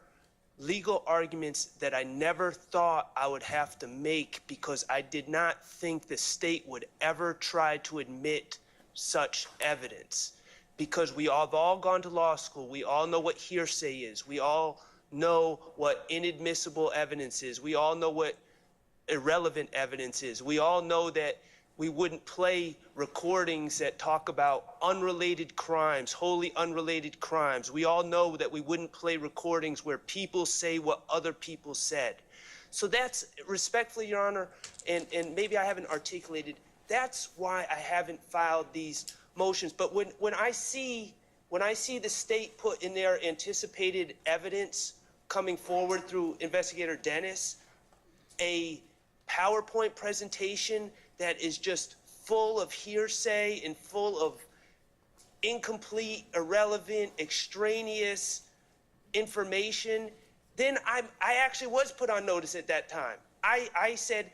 legal arguments that I never thought I would have to make because I did not think the state would ever try to admit such evidence. Because we have all gone to law school, we all know what hearsay is, we all know what inadmissible evidence is, we all know what irrelevant evidence is, we all know that we wouldn't play recordings that talk about unrelated crimes, wholly unrelated crimes. We all know that we wouldn't play recordings where people say what other people said. So that's, respectfully, Your Honor, and maybe I haven't articulated, that's why I haven't filed these motions. But when I see the state put in their anticipated evidence coming forward through Investigator Dennis, a PowerPoint presentation that is just full of hearsay and full of incomplete, irrelevant, extraneous information, then I actually was put on notice at that time. I said,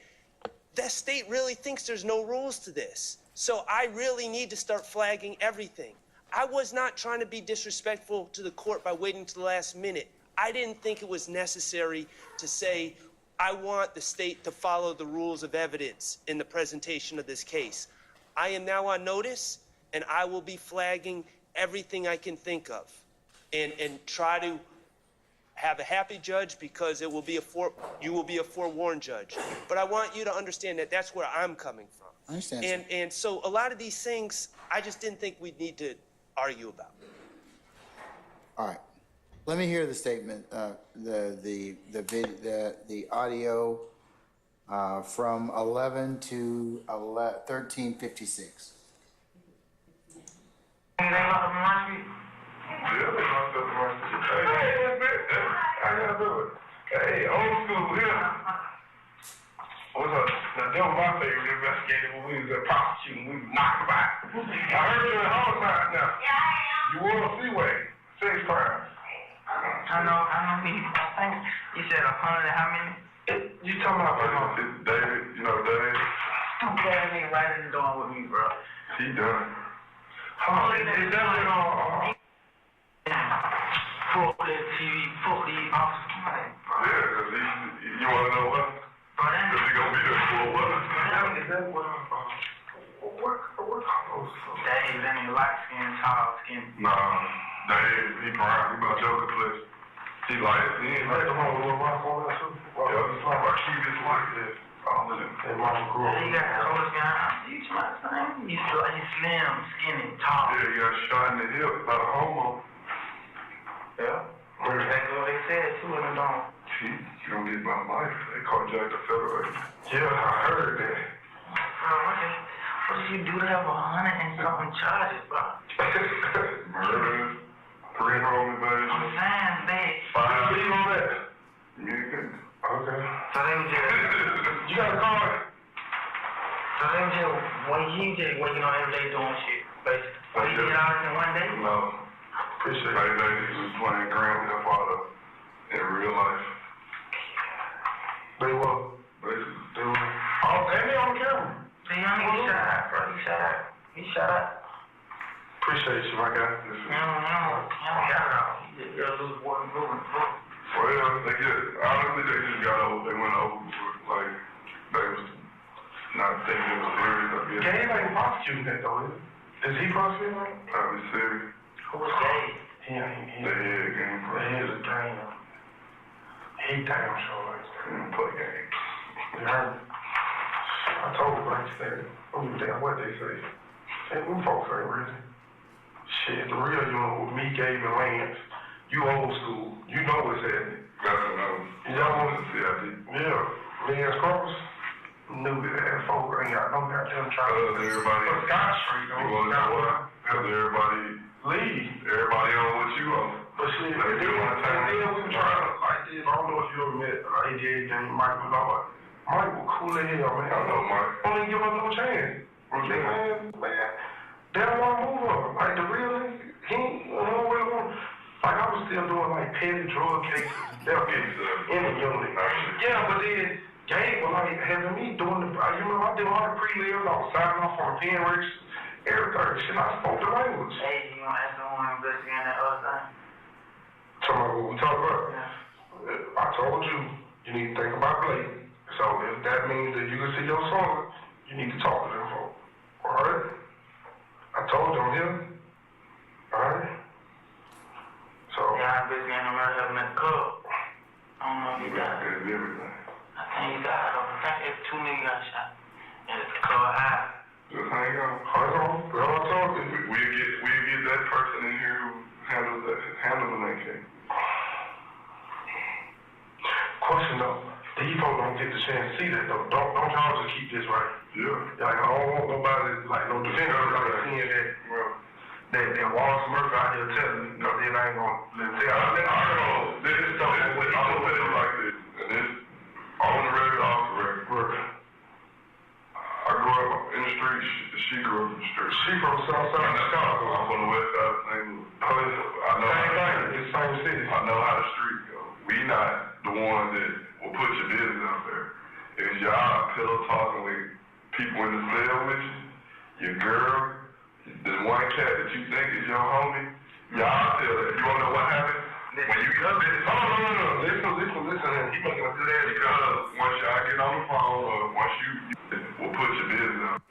the state really thinks there's no rules to this. So I really need to start flagging everything. I was not trying to be disrespectful to the court by waiting to the last minute. I didn't think it was necessary to say, I want the state to follow the rules of evidence in the presentation of this case. I am now on notice, and I will be flagging everything I can think of and try to have a happy judge because you will be a forewarned judge. But I want you to understand that that's where I'm coming from. I understand. And so a lot of these things, I just didn't think we'd need to argue about. All right. Let me hear the statement, the audio from 11 to 13:56. Hey, old school here. What's up? Now, that was my favorite investigator when we was at prosecuting. We was knocking back. I heard you in homicide now. You were on Seaway. 6 crimes. I know he, I think he said 100 and how many? You talking about it's David, you know David? Stupid ass nigga right in the door with me, bro. He done. It's definitely on. Fuck that TV, fuck these officers. Yeah, because you want to know what? Bro, that Because he going to be there for what? is that what Dave, that nigga light skin, tall skin. Nah, Dave, he brown. He about Joker place. He light. He ain't like the one with the rock on that too. Yeah, I'm just talking about keep his like that. Oh, look at that. Marshall Crowe. He got the color skin. You smart, son. He's slim, skinny, tall. Yeah, he got shot in the hip by the homo. Yeah. That's exactly what they said too in the dome. You don't get my life. They carjacked the federal agent. Yeah, I heard that. What did you do to have 100 and something charges, bro? Murder, 3 home invasion. I'm saying, babe. 5 leave on that. Yeah, okay. So they was just... You got a car? So they was just, when you know, every day doing shit, basically. So you did all this in one day? No. Appreciate it. Like, he was playing Grammy, their father, in real life. They were. They were. Oh, and they on camera. See, I mean, he shot out, bro. He shot out. Appreciate you, my guy. You don't got it all. You just gotta lose one moving. Well, they honestly, they just got over. They went over. Like, they was not thinking it was serious. Gabe ain't prosecuting that, though, is it? Is he prosecuting that? Probably serious. Who was Gabe? He the head game. The head of the game. He damn sure likes to play games. You heard me? I told him, like, said, I don't give a damn what they say. Hey, them folks ain't really. Shit, the real you with me, Gabe, and Lance, you old school. You know what's happening. That's what I was. Y'all want to see, I did. Yeah. Lance Cross, knew that folk ain't got no goddamn trying to. Everybody. But Scott Street, though. You want to know what? Because everybody leave. Everybody on what you on. But shit, and then we were trying to, like this, I don't know if you ever met AJ and Mike Millard. Mike was cool as hell, man. I know Mike. Don't even give us no chance. Man, they don't want to move up. Like, the real nigga, he don't really want. Like, I was still doing, like, petty drug cases. They'll get in the unit. Yeah, but then Gabe was, like, having me doing the, you remember, I did all the pre-lives. I was signing off on the pen records, everything. Shit, I spoke the language. Hey, you gonna have someone investigating that other thing? Talking about what we talked about? Yeah. I told you, you need to think about Blake. So if that means that you can see your son, you need to talk to them folks. Alright? I told them here. Alright? So yeah, I'm busy in the middle of the club. I don't know if you got it. Everything. I think you got it. I think it's 2 niggas got shot. And it's club high. Just hang on. Hold on. We're all talking. We'll get that person in here who handles that case. Question though, these folks don't get the chance to see that though. Don't y'all just keep this right? Yeah. Like I don't want nobody, like no defender, like seeing that, that Wallace Murphy out here telling me, no, then I ain't gonna tell. I know. This is something I'm gonna put it like this, and this on the record, off the record. I grew up in the street. She grew up in the street. She from the south side of Chicago. I'm from the west side of St. Louis. I know same thing. It's the same city. I know how the street go. We not the ones that will put your business out there. It's y'all pillow talking with people in the cell with you, your girl, the one cat that you think is your homie. Y'all tell that. You wanna know what happened? When you get business. Oh, no. Listen. He making a good ass because once y'all get on the phone or once you will put your business out.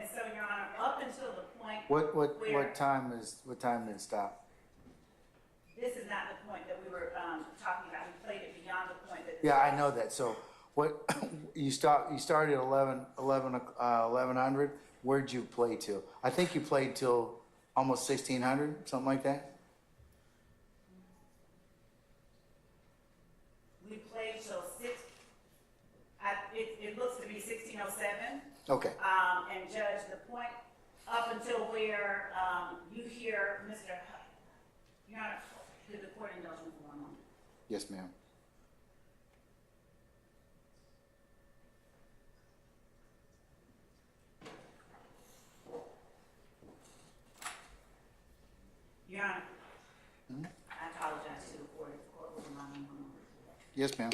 And so, Your Honor, up until the point What time did it stop? this is not the point that we were talking about. We played it beyond the point that. Yeah, I know that. So what you started at 1100. Where'd you play till? I think you played till almost 1600, something like that. We played till 6. It looks to be 1607. Okay. And Judge, the point up until where you hear Mr. Your Honor, the court indulge me for 1 moment. Yes, ma'am. Your Honor, I apologize to the court if the court will remind me 1 moment. Yes, ma'am.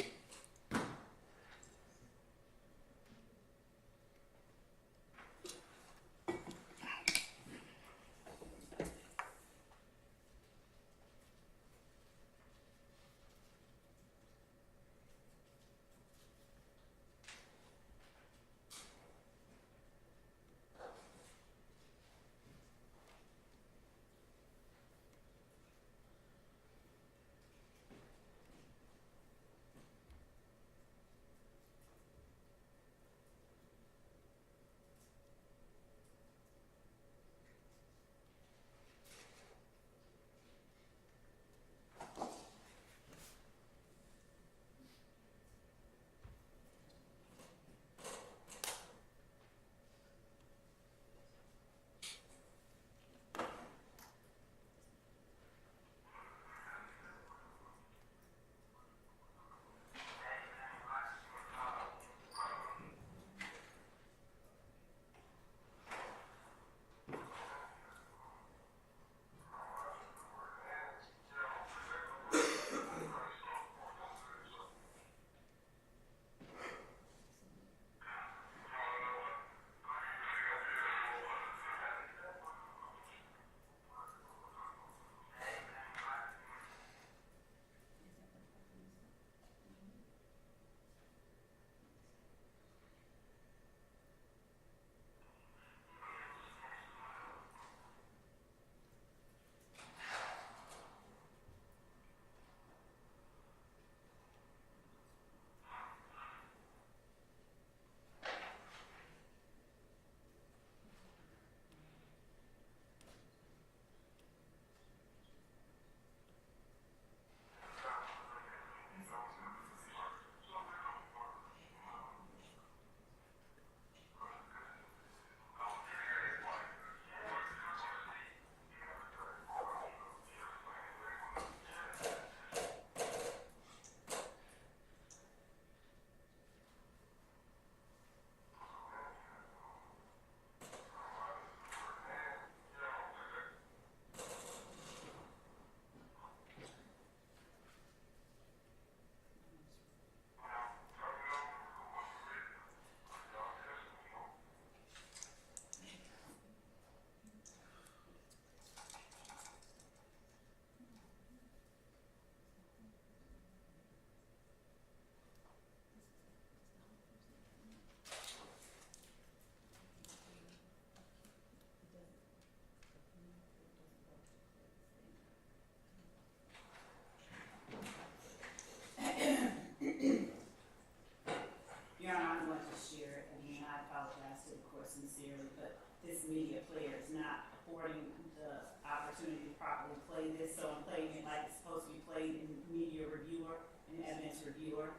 reviewer,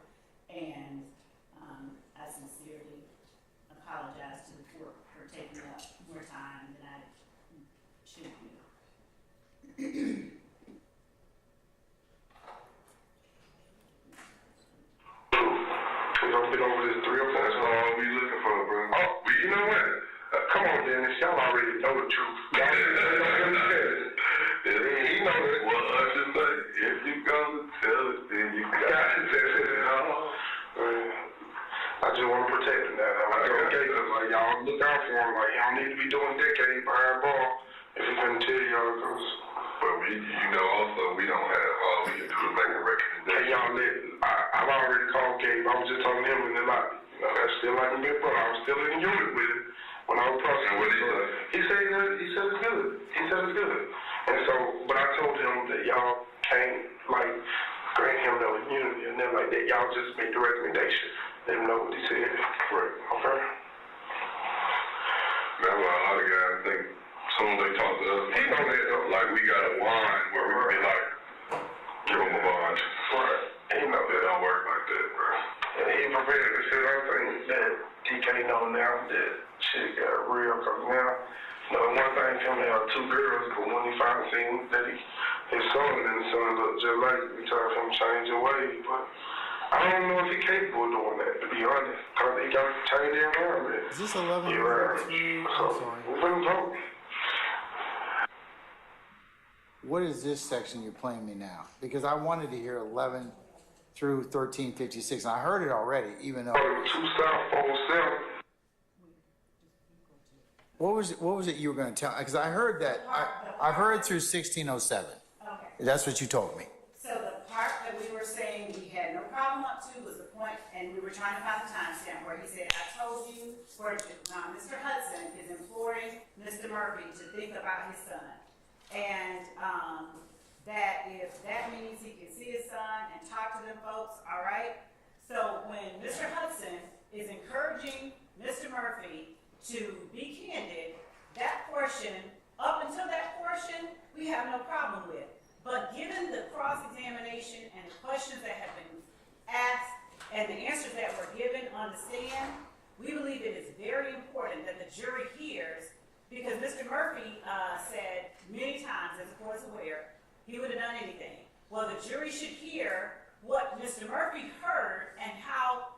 and I sincerely apologize to the court for taking up more time than I should be. We're gonna get over this 3 o'clock. That's all we looking for, bro. Oh, well, you know what? Come on, Dennis. Y'all already know the truth. Y'all don't understand it. He know that. Well, I just say, if you gonna tell it, then you got to tell it. I just want to protect him now. Okay, like, y'all look out for him. Like, y'all need to be doing decade behind ball. If he's gonna tell y'all, cause. But also we don't have all we can do is make a recommendation. Hey, y'all I've already called Gabe. I was just talking to him in the lobby. That's still like a big brother. I was still in the unit with him when I was prosecuting. What he said it's good. He said it's good. And so, but I told him that y'all can't like grant him no immunity and then like that. Y'all just make the recommendation. Let him know what he said. Right. Okay. That's why a lot of guys think soon as they talk to us, he know that though. Like we got a line where we can be like, give him a bond. Right. He know that don't work like that, bro. And he prepared to say other things that DK know now that shit got real. Cause now, one thing for him to have 2 girls, but when he finally seen that his son and his son look just like, we told him change your ways. But I don't know if he's capable of doing that, to be honest. Cause he got to change the environment. Is this 11? So, we're gonna vote. What is this section you're playing me now? Because I wanted to hear 11 through 1356, and I heard it already, even though. 2 South 47. What was it you were going to tell? Because I heard that. I've heard through 1607. Okay. That's what you told me. So the part that we were saying we had no problem up to was the point, and we were trying to find the timestamp where he said, I told you, where Mr. Hudson is imploring Mr. Murphy to think about his son. And that if that means he can see his son and talk to them folks, all right? So when Mr. Hudson is encouraging Mr. Murphy to be candid, that portion, up until that portion, we have no problem with. But given the cross-examination and the questions that have been asked and the answers that were given on the stand, we believe it is very important that the jury hears, because Mr. Murphy said many times, as the court is aware, he would have done anything. Well, the jury should hear what Mr. Murphy heard and how,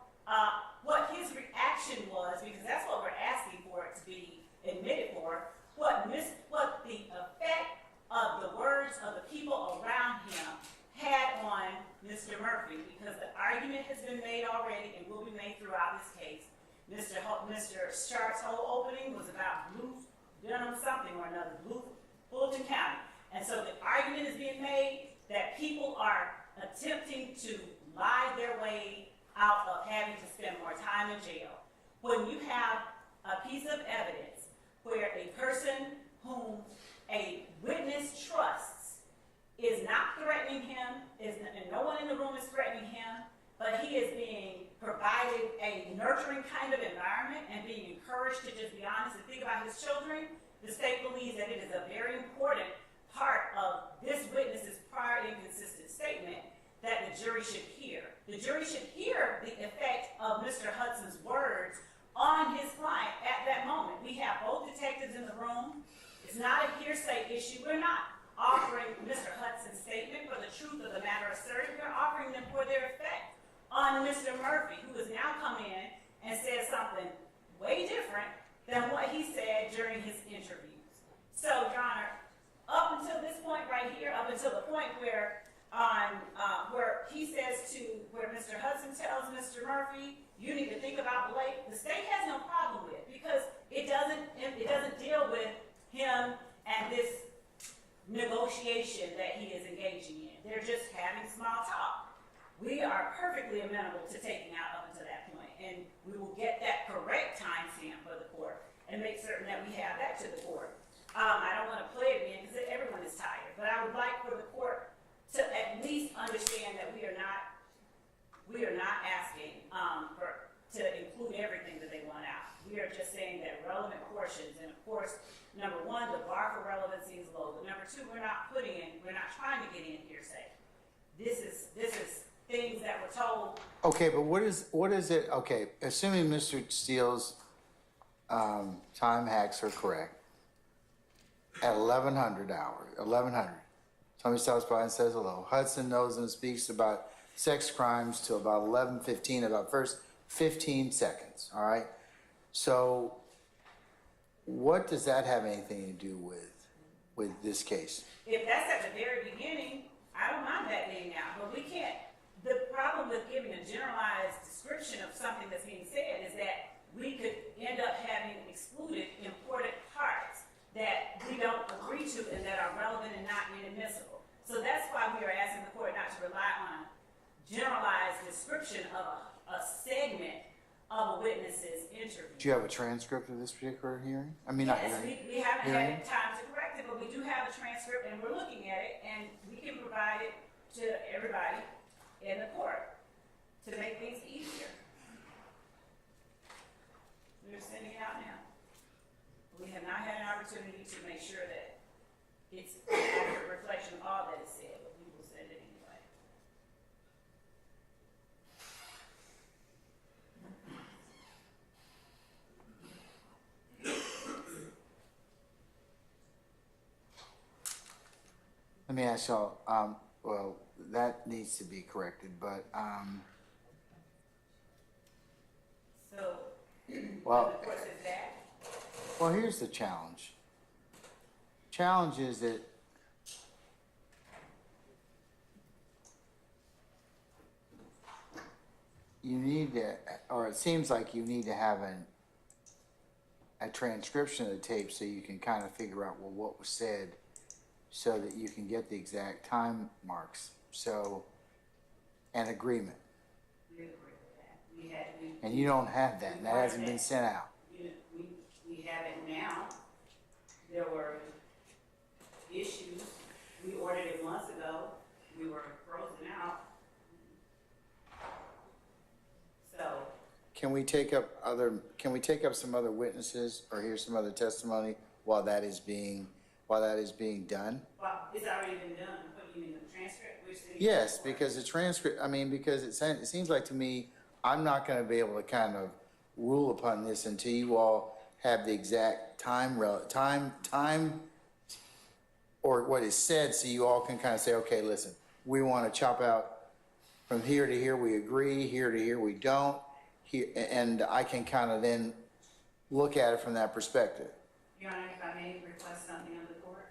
what his reaction was, because that's what we're asking for it to be admitted for, what the effect of the words of the people around him had on Mr. Murphy, because the argument has been made already and will be made throughout this case. Mr. Sharp's whole opening was about Blue Denham something or another, Fulton County. And so the argument is being made that people are attempting to lie their way out of having to spend more time in jail. When you have a piece of evidence where a person whom a witness trusts is not threatening him, and no one in the room is threatening him, but he is being provided a nurturing kind of environment and being encouraged to just be honest and think about his children, the state believes that it is a very important part of this witness's prior inconsistent statement that the jury should hear. The jury should hear the effect of Mr. Hudson's words on his client at that moment. We have both detectives in the room. It's not a hearsay issue. We're not offering Mr. Hudson's statement for the truth of the matter asserted. We're offering them for their effect on Mr. Murphy, who has now come in and said something way different than what he said during his interviews. So, Your Honor, up until this point right here, up until the point where he says where Mr. Hudson tells Mr. Murphy, you need to think about Blake, the state has no problem with, because it doesn't deal with him and this negotiation that he is engaging in. They're just having small talk. We are perfectly amenable to taking out up until that point, and we will get that correct timestamp for the court and make certain that we have that to the court. I don't want to play it in because everyone is tired, but I would like for the court to at least understand that we are not asking to include everything that they want out. We are just saying that relevant portions, and of course, number one, the bar for relevancy is low, but number two, we're not trying to get in hearsay. This is things that were told. Okay, but what is it, okay, assuming Mr. Steele's time hacks are correct, at 1100 hours, 1100, Tommy stops by and says hello. Hudson knows and speaks about sex crimes till about 11:15, about first 15 seconds, all right? So what does that have anything to do with this case? If that's at the very beginning, I don't mind that being out, but we can't. The problem with giving a generalized description of something that's being said is that we could end up having excluded important parts that we don't agree to and that are relevant and not inadmissible. So that's why we are asking the court not to rely on a generalized description of a segment of a witness's interview. Do you have a transcript of this particular hearing? I mean, not Yes, hearing. we haven't Hearing? had time to correct it, but we do have a transcript and we're looking at it and we can provide it to everybody in the court to make things easier. We're sending it out now. We have not had an opportunity to make sure that it's an accurate reflection of all that is said, but we will send it anyway. Let me ask y'all, well, that needs to be corrected, but, So, well, the court says that. well, here's the challenge. Challenge is that you need to, or it seems like you need to have a transcription of the tape so you can kind of figure out, well, what was said, so that you can get the exact time marks, so, an agreement. We agree with that. And you don't have that, and that hasn't been sent out. We have it now. There were issues. We ordered it months ago. We were frozen out. So, Can we take up some other witnesses or hear some other testimony while that is being done? well, it's already been done. What do you mean, the transcript? We're sending it Yes, to the court. because the transcript, I mean, because it seems like to me, I'm not gonna be able to kind of rule upon this until you all have the exact time, or what is said, so you all can kind of say, okay, listen, we wanna chop out from here to here, we agree, here to here, we don't, here, and I can kind of then look at it from that perspective. Your Honor, if I may request something of the court,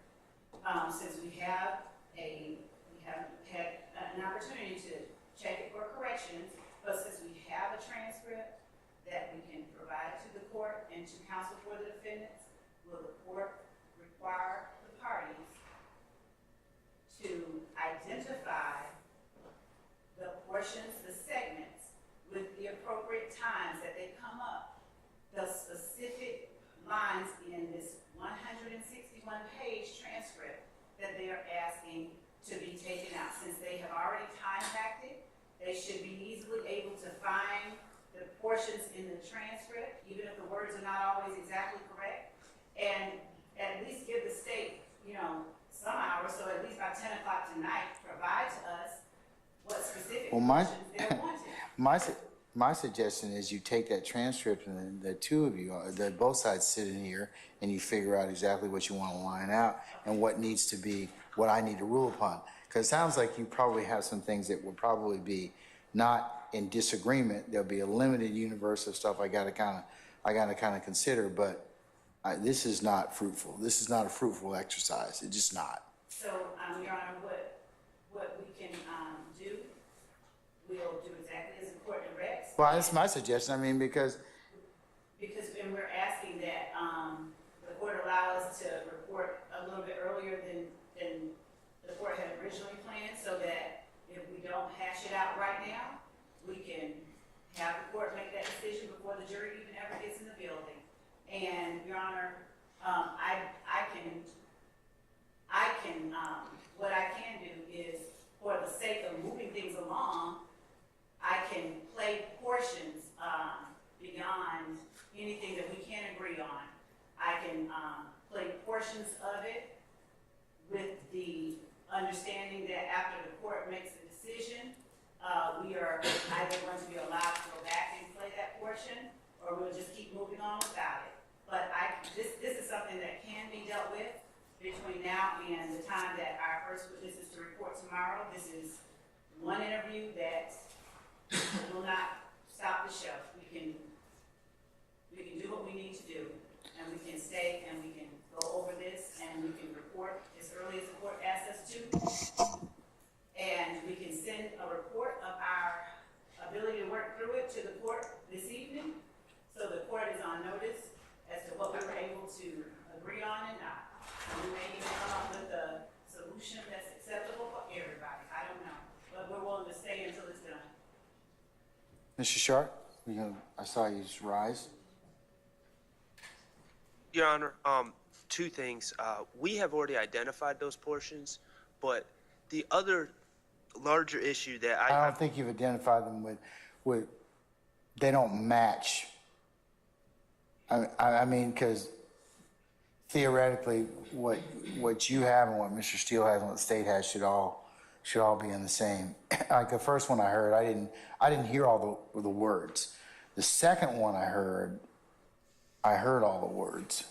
since we have had an opportunity to check it for corrections, but since we have a transcript that we can provide to the court and to counsel for the defendants, will the court require the parties to identify the portions, the segments, with the appropriate times that they come up, the specific lines in this 161-page transcript that they are asking to be taken out? Since they have already time-hacked it, they should be easily able to find the portions in the transcript, even if the words are not always exactly correct, and at least give the state, some hours, so at least by 10 o'clock tonight, provide to us what specific portions they're wanting. My suggestion is you take that transcript and then the two of you, both sides sit in here and you figure out exactly what you want to line out and what needs to be, what I need to rule upon. Because it sounds like you probably have some things that will probably be not in disagreement. There'll be a limited universe of stuff I gotta kind of consider, but this is not fruitful. This is not a fruitful exercise. It's just not. So, Your Honor, what we can do, we'll do exactly as the court directs. Well, that's my suggestion. I mean, because And we're asking that the court allow us to report a little bit earlier than the court had originally planned, so that if we don't hash it out right now, we can have the court make that decision before the jury even ever gets in the building. And, Your Honor, what I can do is, for the sake of moving things along, I can play portions beyond anything that we can agree on. I can play portions of it with the understanding that after the court makes a decision, we are either going to be allowed to go back and play that portion, or we'll just keep moving on without it. But this is something that can be dealt with between now and the time that our first witness is to report tomorrow. This is one interview that will not stop the show. We can do what we need to do, and we can stay and we can go over this and we can report as early as the court asks us to. And we can send a report of our ability to work through it to the court this evening. So the court is on notice as to what we were able to agree on and not. And we may even come up with a solution that's acceptable for everybody. I don't know, but we're willing to stay until it's done. Mr. Sharp, I saw you just rise. Your Honor, two things. We have already identified those portions, but the other larger issue that I don't think you've identified them with they don't match. I mean, because theoretically, what you have and what Mr. Steele has and what the state has should all be in the same. Like the first one I heard, I didn't hear all the words. The second one I heard all the words.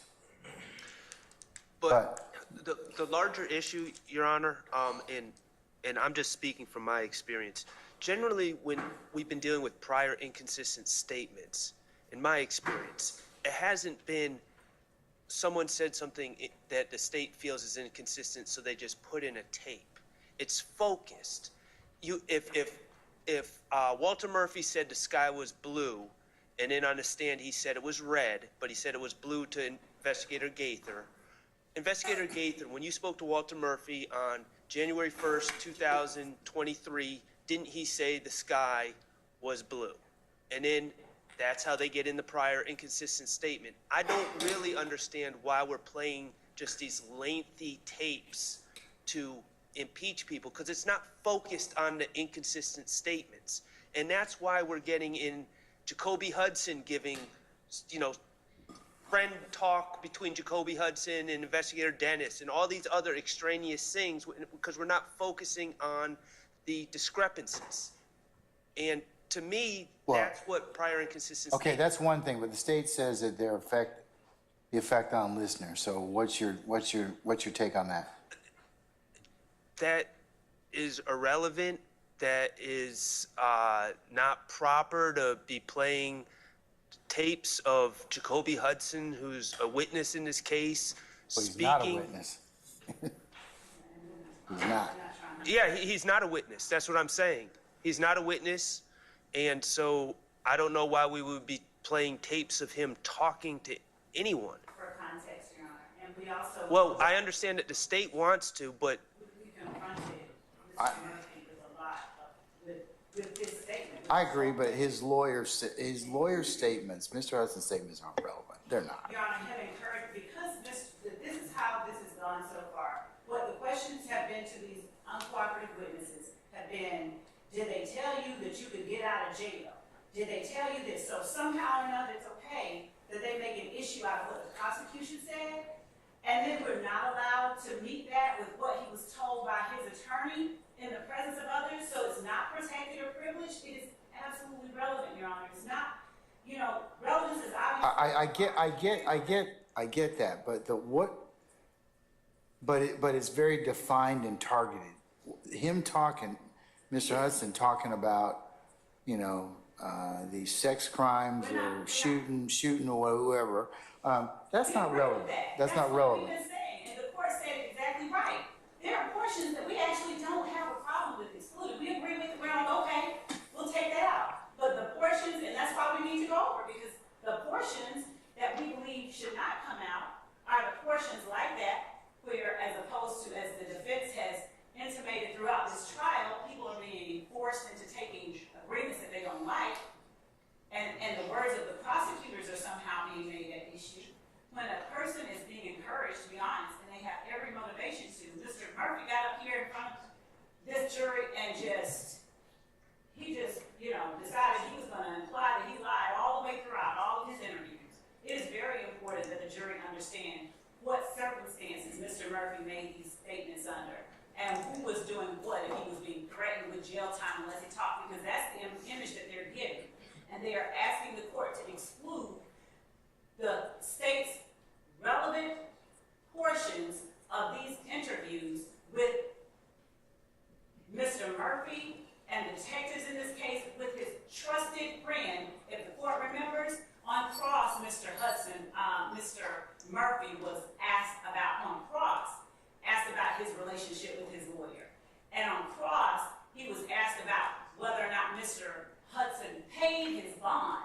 But the larger issue, Your Honor, and I'm just speaking from my experience, generally when we've been dealing with prior inconsistent statements, in my experience, it hasn't been someone said something that the state feels is inconsistent, so they just put in a tape. It's focused. If Walter Murphy said the sky was blue, and then on the stand he said it was red, but he said it was blue to Investigator Gaither. Investigator Gaither, when you spoke to Walter Murphy on January 1st, 2023, didn't he say the sky was blue? And then that's how they get in the prior inconsistent statement. I don't really understand why we're playing just these lengthy tapes to impeach people, because it's not focused on the inconsistent statements. And that's why we're getting in Jacoby Hudson giving, friend talk between Jacoby Hudson and Investigator Dennis and all these other extraneous things, because we're not focusing on the discrepancies. And to me, that's what prior inconsistency. Okay, that's one thing, but the state says that the effect on listeners. So what's your take on that? That is irrelevant. That is not proper to be playing tapes of Jacoby Hudson, who's a witness in this case, Well, he's speaking. not a witness. He's not. Yeah, he's not a witness. That's what I'm saying. He's not a witness, and so I don't know why we would be playing tapes of him talking to anyone. For context, Your Honor, and we also. Well, I understand that the state wants to, but We confronted Mr. Murphy with a lot of, with his statement. I agree, but his lawyer's statements, Mr. Hudson's statements aren't relevant. They're not. Your Honor, having heard, because this is how this has gone so far. What the questions have been to these uncooperative witnesses have been, did they tell you that you could get out of jail? Did they tell you this? So somehow or another, it's okay that they make an issue out of what the prosecution said, and then we're not allowed to meet that with what he was told by his attorney in the presence of others. So it's not protected or privileged. It is absolutely relevant, Your Honor. It's not, relevance is obvious. I get that, but it's very defined and targeted. Him talking, Mr. Hudson talking about, these sex crimes or shooting or whoever. That's not relevant. That's not relevant. What we've been saying, and the court said it exactly right. There are portions that we actually don't have a problem with excluding. We agree with the ground, okay, we'll take that out. But the portions, and that's why we need to go over, because the portions that we believe should not come out are the portions like that, where as opposed to, as the defense has intimated throughout this trial, people are being forced into taking agreements that they don't like, and the words of the prosecutors are somehow being made at issue. When a person is being encouraged to be honest, and they have every motivation to, Mr. Murphy got up here in front of this jury and he just, decided he was going to imply that he lied all the way throughout all of his interviews. jail time unless he talked, because that's the image that they're getting. And they are asking the court to exclude the state's relevant portions of these interviews with Mr. Murphy and the detectives in this case with his trusted friend. If the court remembers, on cross, Mr. Murphy was asked about his relationship with his lawyer. And on cross, he was asked about whether or not Mr. Hudson paid his bond.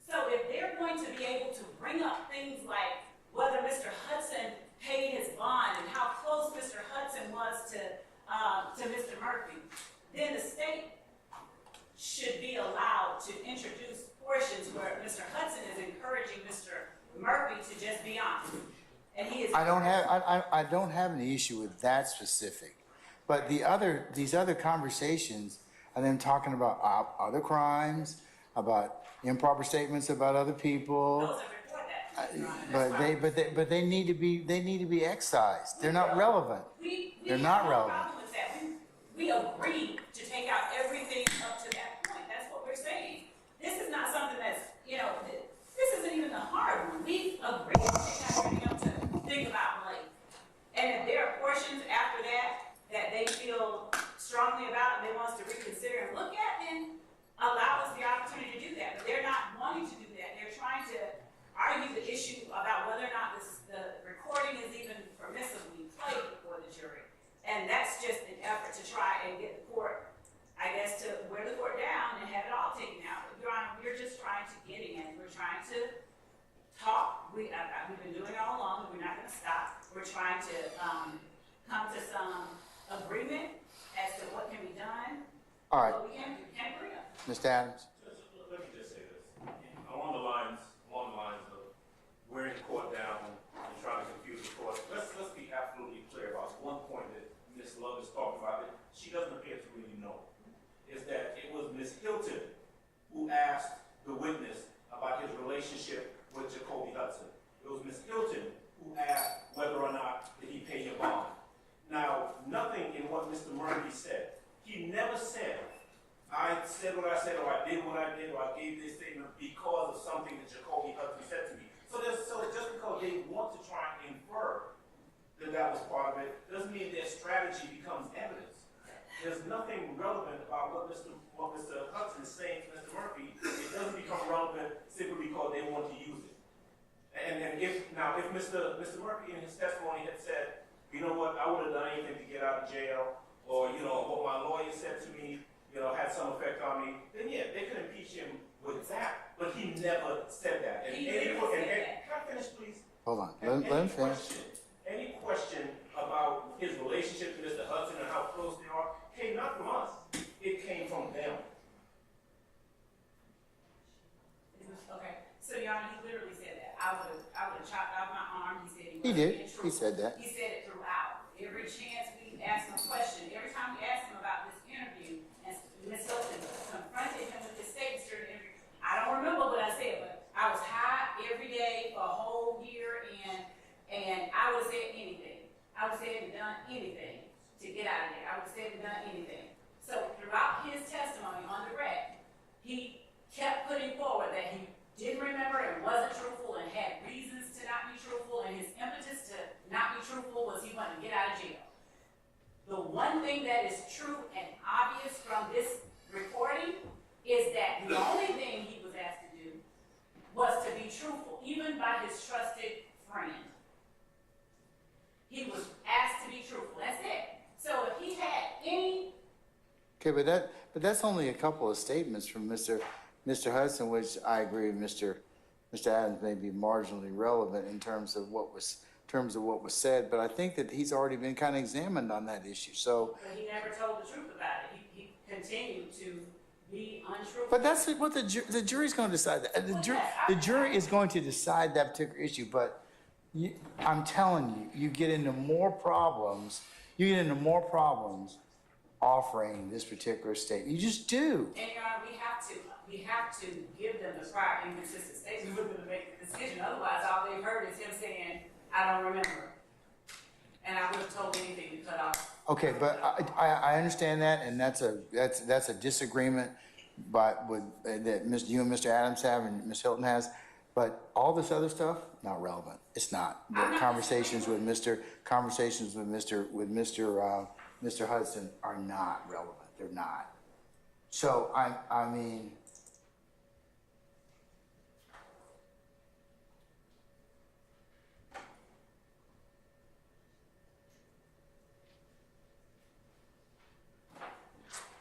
So if they're going to be able to bring up things like whether Mr. Hudson paid his bond and how close Mr. Hudson was to Mr. Murphy, then the state should be allowed to introduce portions where Mr. Hudson is encouraging Mr. Murphy to just be honest. And he is. I don't have any issue with that specific, but these other conversations and them talking about other crimes, about improper statements about other people. Those are report that. But they need to be excised. They're not relevant. They're not relevant. Problem with that. We agreed to take out everything up to that point. That's what we're saying. This is not something that's, this isn't even a hard one. We agreed to take out everything up to think about Blake. And if there are portions after that they feel strongly about and they want us to reconsider and look at, then allow us the opportunity to do that. But they're not wanting to do that. They're trying to argue the issue about whether or not the recording is even permissibly played before the jury. And that's just an effort to try and get the court, I guess, to wear the court down and have it all taken out. But Your Honor, we're just trying to get in. We're trying to talk. We've been doing it all along, and we're not going to stop. We're trying to come to some agreement as to what can be done. All right, But we can't agree on. Mr. Adams. Let me just say this. Along the lines of wearing the court down and trying to confuse the court, let's be absolutely clear about one point that Ms. Love is talking about that she doesn't appear to really know, is that it was Ms. Hilton who asked the witness about his relationship with Jacoby Hudson. It was Ms. Hilton who asked whether or not did he pay your bond. Now, nothing in what Mr. Murphy said, he never said, I said what I said, or I did what I did, or I gave this statement because of something that Jacoby Hudson said to me. So just because they want to try and infer that was part of it, doesn't mean their strategy becomes evidence. There's nothing relevant about what Mr. Hudson is saying to Mr. Murphy. It doesn't become relevant simply because they want to use it. And if Mr. Murphy in his testimony had said, you know what, I would have done anything to get out of jail, or what my lawyer said to me, had some effect on me, then yeah, they could impeach him with that. But he never said that. He never said that. Can I finish, please? Hold on. Let him finish. Any question about his relationship to Mr. Hudson and how close they are came not from us. It came from them. Okay. So, Your Honor, he literally said that. I would have chopped off my arm. He said He did. He said that. He said it throughout. Every chance we asked him a question, every time we asked him about this interview, and Ms. Hilton confronted him with his statements during the interview. I don't remember what I said, but I was high every day for a whole year, and I would have said anything. I would have said and done anything to get out of there. I would have said and done anything. So throughout his testimony on the rec, he kept putting forward that he didn't remember and wasn't truthful and had reasons to not be truthful, and his impetus to not be truthful was he wanted to get out of jail. The one thing that is true and obvious from this recording is that the only thing he was asked to do was to be truthful, even by his trusted friend. He was asked to be truthful. That's it. So if he had any. Okay, but that's only a couple of statements from Mr. Hudson, which I agree with Mr. Adams may be marginally relevant in terms of what was said, but I think that he's already been kind of examined on that issue. So. But he never told the truth about it. He continued to be untrue. But that's what the jury's going to decide. The jury is going to decide that particular issue. But I'm telling you, you get into more problems. Offering this particular statement. You just do. And Your Honor, we have to give them the prior inconsistent statements for them to make the decision. Otherwise, all they've heard is him saying, "I don't remember," and I would have told anything to cut off Okay, but I understand that, and that's a disagreement, but that you and Mr. Adams have and Ms. Hilton has, but all this other stuff, not relevant. It's not. The conversations with Mr. Hudson are not relevant. They're not. So I mean.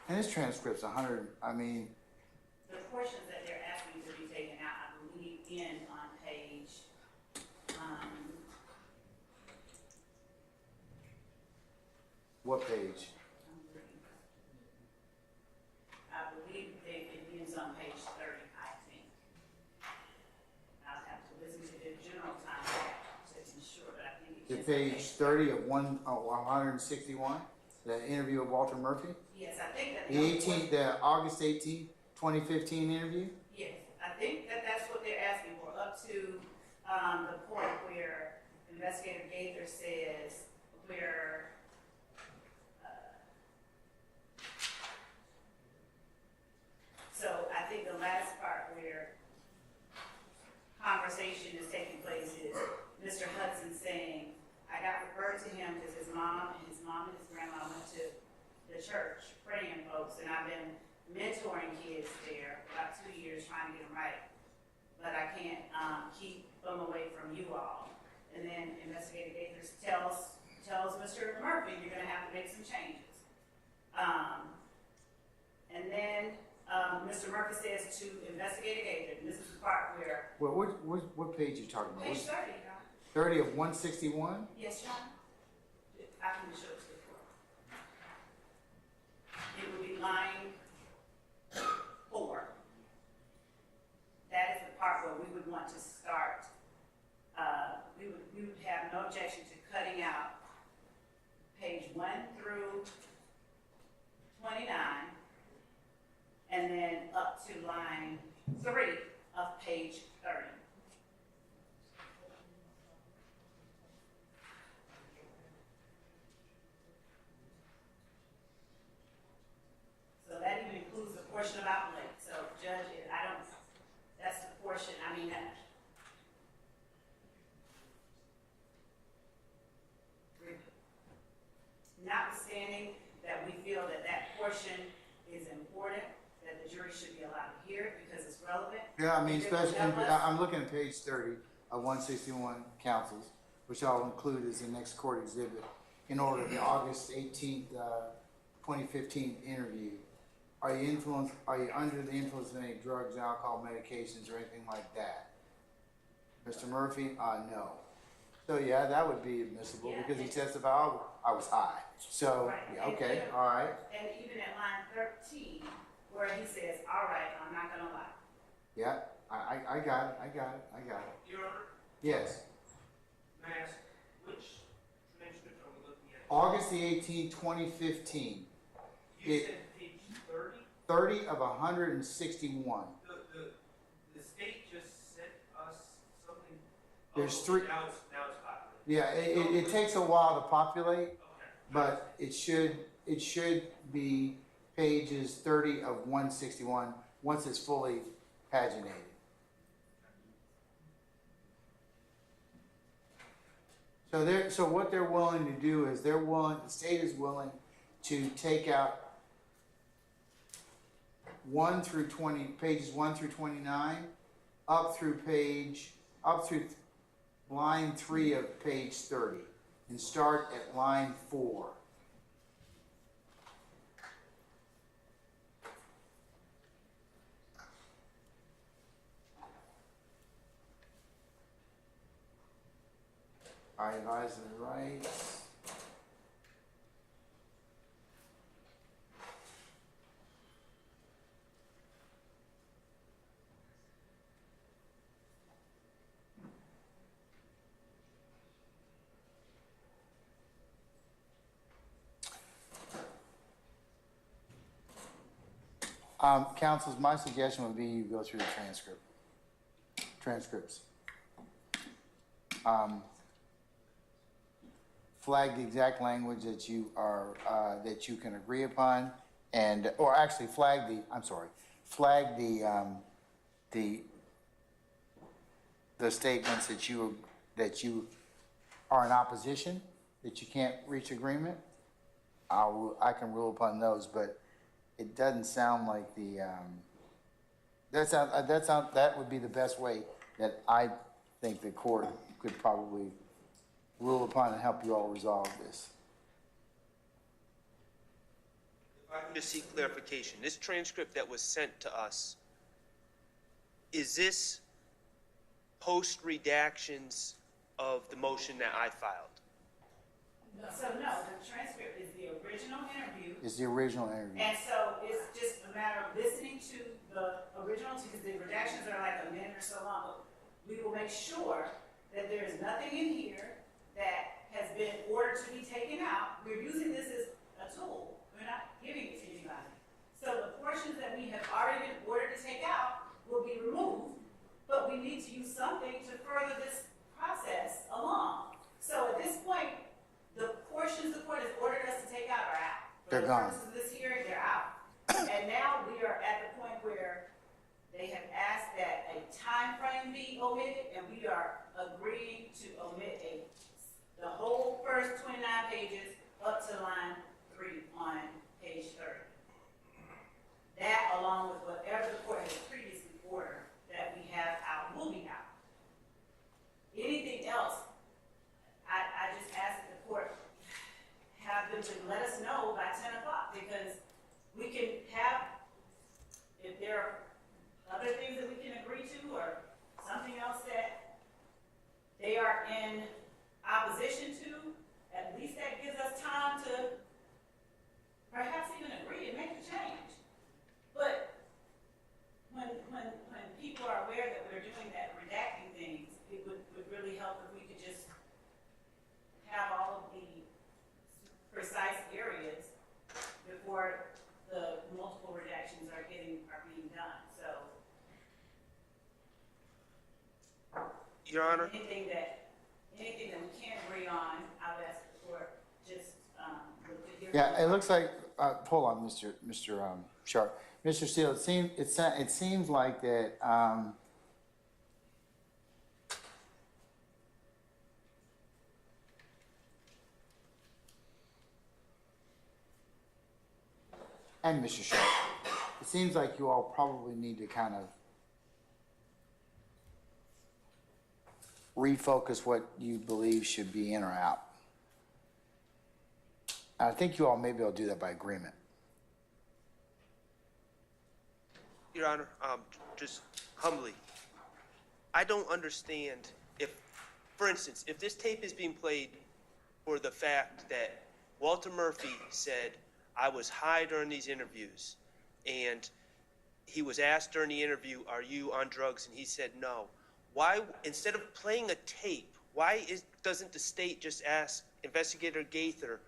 And this transcript's 100, I mean, The portions that they're asking to be taken out, I believe, in on page, what page? I believe it ends on page 30, I think. I'll have to listen to the general time to ensure, but I think it The ends on page 30 of 161, the interview with Walter Murphy? Yes, I think that. The August 18th, 2015 interview? Yes, I think that that's what they're asking for, up to, the point where Investigator Gaither says where, so I think the last part where conversation is taking place is Mr. Hudson saying, I got referred to him because his mom and his grandma went to the church praying folks, and I've been mentoring kids there for about 2 years trying to get them right. But I can't keep them away from you all. And then Investigator Gaither tells Mr. Murphy, you're gonna have to make some changes. And then Mr. Murphy says to Investigator Gaither, and this is the part where. Well, what page are you talking about? Page 30, John. 30 of 161? Yes, John. I can show it to you. It would be line 4. That is the part where we would want to start. We would have no objection to cutting out page 1 through 29, and then up to line 3 of page 30. So that even includes the portion about Blake. So Judge, that's the portion, I mean, notwithstanding that we feel that that portion is important, that the jury should be allowed to hear it because it's relevant. Yeah, I mean, If it will especially, help us- I'm looking at page 30 of 161 councils, which I'll include as the next court exhibit in order of the August 18th, 2015 interview. Are you under the influence of any drugs, alcohol, medications, or anything like that? Mr. Murphy, no. So yeah, that would be admissible Yeah. because he testified, I was high. So, Right. yeah, okay, all right. And even at line 13, where he says, all right, I'm not gonna lie. Yeah, I got it. Your Honor, Yes. may I ask, which transcript are we looking at? August the 18th, 2015. You It- said page 30? 30 of 161. The state just sent us something. There's Oh, three- Now it's popular. Yeah, it takes a while to populate, Okay. but it should be pages 30 of 161 once it's fully paginated. So what they're willing to do is the state is willing to take out 1 through 20, pages 1 through 29, up through line 3 of page 30, and start at line 4. I advise the rights. Councils, my suggestion would be you go through the transcripts. flag the exact language that you are, that you can agree upon, and, or actually flag the, I'm sorry, flag the statements that you are in opposition, that you can't reach agreement. I can rule upon those, but it doesn't sound like that would be the best way that I think the court could probably rule upon and help you all resolve this. If I can just seek clarification, this transcript that was sent to us, is this post-redactions of the motion that I filed? So no, the transcript is the original interview. It's the original interview. And so it's just a matter of listening to the original, because the redactions are like a minute or so long. We will make sure that there is nothing in here that has been ordered to be taken out. We're using this as a tool. We're not giving it to anybody. So the portions that we have already been ordered to take out will be removed, but we need to use something to further this process along. So at this point, the portions the court has ordered us to take out are out. They're gone. For the purposes of this hearing, they're out. And now we are at the point where they have asked that a time frame be omitted, and we are agreeing to omit the whole first 29 pages up to line 3 on page 30. That, along with whatever the court has previously ordered that we have out, will be out. Anything else, I just ask that the court have them to let us know by 10 o'clock, because we can have, if there are other things that we can agree to or something else that they are in opposition to, at least that gives us time to perhaps even agree and make the change. But when people are aware that we're doing that, redacting things, it would really help if we could just have all of the precise areas before the multiple redactions are being done. So, Your Honor? anything that we can't agree on, I would ask the court just look to hear. Yeah, it looks like, hold on, Mr. Sharp. Mr. Steele, it seems like that, and Mr. Sharp, it seems like you all probably need to kind of refocus what you believe should be in or out. I think you all may be able to do that by agreement. Your Honor, just humbly, I don't understand if, for instance, if this tape is being played for the fact that Walter Murphy said, I was high during these interviews, and he was asked during the interview, are you on drugs? And he said no. Why, instead of playing a tape, doesn't the state just ask Investigator Gaither,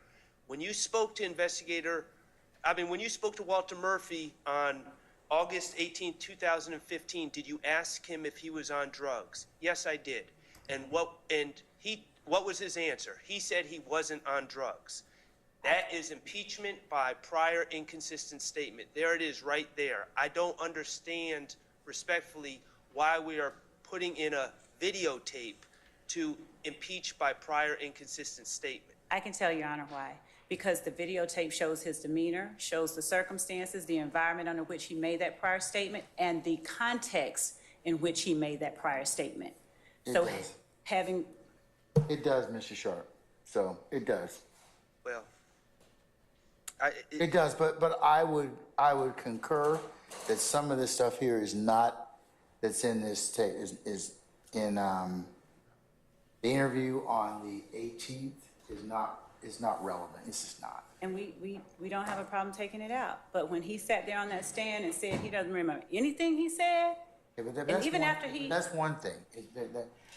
when you spoke to Walter Murphy on August 18, 2015, did you ask him if he was on drugs? Yes, I did. And what was his answer? He said he wasn't on drugs. That is impeachment by prior inconsistent statement. There it is right there. I don't understand, respectfully, why we are putting in a videotape to impeach by prior inconsistent statement. I can tell Your Honor why. Because the videotape shows his demeanor, shows the circumstances, the environment under which he made that prior statement, and the context in which he made that prior statement. It So does. having... It does, Mr. Sharp. So, it does. Well, It does, but I would concur that some of this stuff here is not, that's in this tape, is in, the interview on the 18th is not relevant. It's just not. And we don't have a problem taking it out. But when he sat there on that stand and said he doesn't remember anything he said, Yeah, but and that's even one, after he... That's one thing.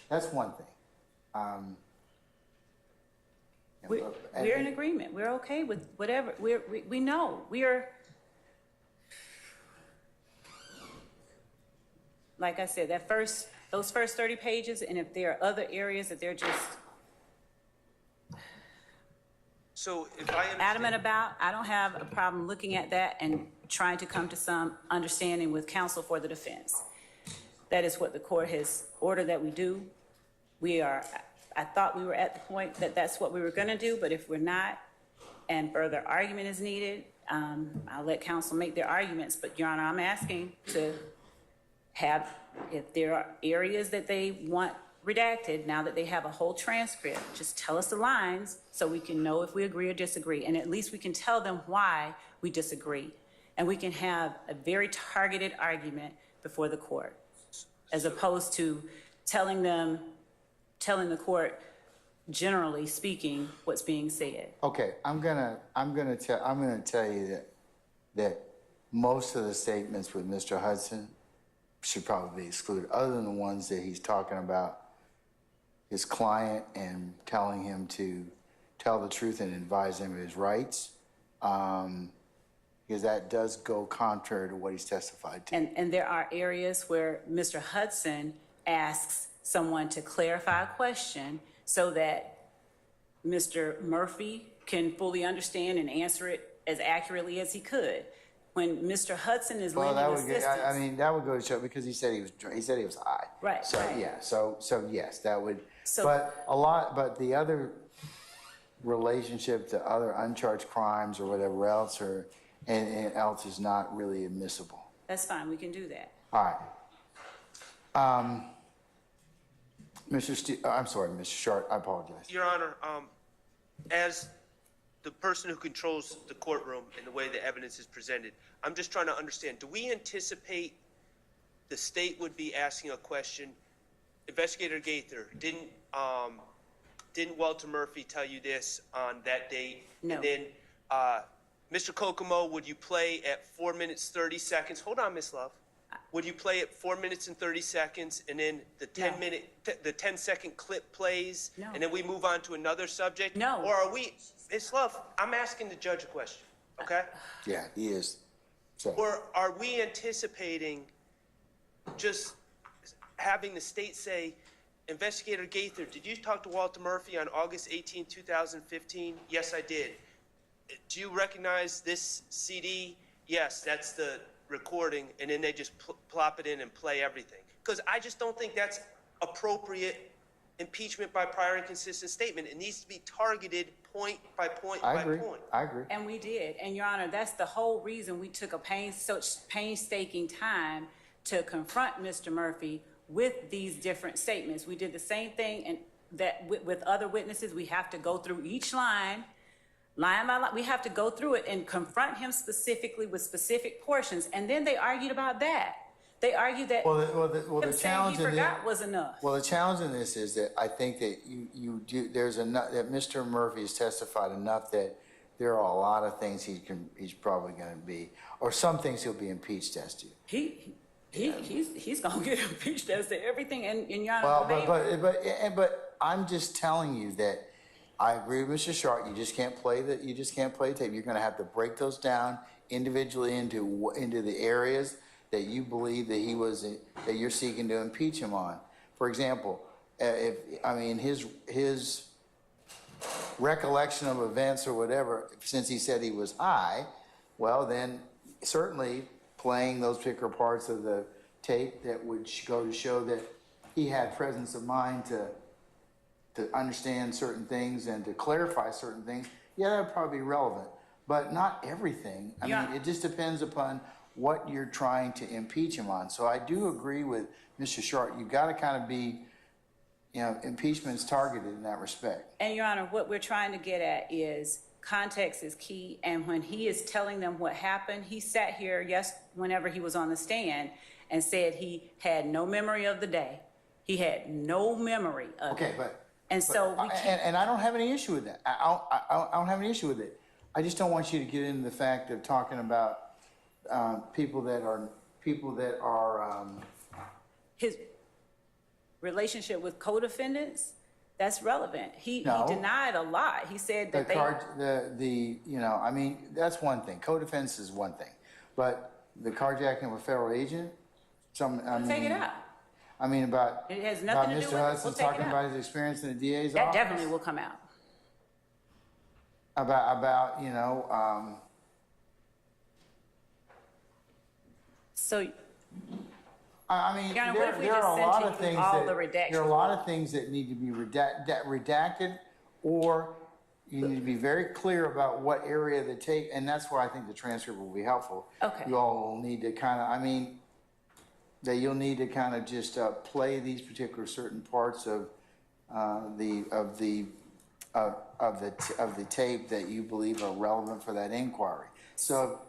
That's one thing. We're in agreement. We're okay with whatever. We know. We're, like I said, those first 30 pages, and if there are other areas that they're just, So if I understand. adamant about, I don't have a problem looking at that and trying to come to some understanding with counsel for the defense. That is what the court has ordered that we do. I thought we were at the point that that's what we were gonna do, but if we're not, and further argument is needed, I'll let counsel make their arguments. But Your Honor, I'm asking to have, if there are areas that they want redacted, now that they have a whole transcript, just tell us the lines so we can know if we agree or disagree. And at least we can tell them why we disagree. And we can have a very targeted argument before the court, as opposed to telling the court, generally speaking, what's being said. Okay, I'm gonna tell you that most of the statements with Mr. Hudson should probably be excluded, other than the ones that he's talking about his client and telling him to tell the truth and advise him of his rights, because that does go contrary to what he's testified to. And there are areas where Mr. Hudson asks someone to clarify a question so that Mr. Murphy can fully understand and answer it as accurately as he could. When Mr. Hudson is lending assistance. I mean, that would go to show, because he said he was high. Right, So, right. yeah, so yes, that would, So- but the other relationship to other uncharged crimes or whatever else, and else is not really admissible. That's fine, we can do that. All right. I'm sorry, Mr. Short, I apologize. Your Honor, as the person who controls the courtroom and the way the evidence is presented, I'm just trying to understand, do we anticipate the state would be asking a question? Investigator Gaither, didn't Walter Murphy tell you this on that date? No. And then, Mr. Kokomo, would you play at 4 minutes, 30 seconds? Hold on, Miss Love. Would you play at 4 minutes and 30 seconds, and then the 10-second clip plays? No. And then we move on to another subject? No. Or are we, Miss Love, I'm asking the judge a question, okay? Yeah, he is. So, Or are we anticipating just having the state say, Investigator Gaither, did you talk to Walter Murphy on August 18, 2015? Yes, I did. Do you recognize this CD? Yes, that's the recording, and then they just plop it in and play everything. Because I just don't think that's appropriate impeachment by prior inconsistent statement. It needs to be targeted point by point I by agree. point. I agree. And we did. And Your Honor, that's the whole reason we took such painstaking time to confront Mr. Murphy with these different statements. We did the same thing, and that with other witnesses, we have to go through each line by line. We have to go through it and confront him specifically with specific portions. And then they argued about that. They argued that the him saying challenge he in forgot was enough. Well, the challenge in this is that I think that there's enough that Mr. Murphy has testified enough that there are a lot of things he's probably going to be, or some things he'll be impeached as to. He's gonna get impeached as to everything. And Your Honor, But I'm just telling you that I agree with Mr. Sharp. You just can't play the tape. You're going to have to break those down individually into the areas that you believe that you're seeking to impeach him on. For example, his recollection of events or whatever, since he said he was high, well, then certainly playing those particular parts of the tape that would go to show that he had presence of mind to understand certain things and to clarify certain things, yeah, that would probably be relevant. But not everything. I mean, it just depends upon what you're trying to impeach him on. So I do agree with Mr. Short. You've got to kind of be, impeachment's targeted in that respect. And Your Honor, what we're trying to get at is context is key. And when he is telling them what happened, he sat here, whenever he was on the stand, and said he had no memory of the day. He had no memory of it. And I don't have any issue with that. I don't have any issue with it. I just don't want you to get into the fact of talking about people that are his relationship with co-defendants. That's relevant. He denied a lot. He said that that's one thing. Co-defense is one thing, but the carjacking of a federal agent, take it out. It has nothing to do Mr. with it. Hudson We'll take talking it out. about his experience in the DA's That office. definitely will come out. about, you know, So, I mean, Your Honor, what if we there are just a lot sent of you things all that, the redactions? there are a lot of things that need to be redacted, or you need to be very clear about what area the tape, and that's why I think the transcript will be helpful. Okay. You all will need to kind of, I mean, that you'll need to kind of just play these particular certain parts of the tape that you believe are relevant for that inquiry. So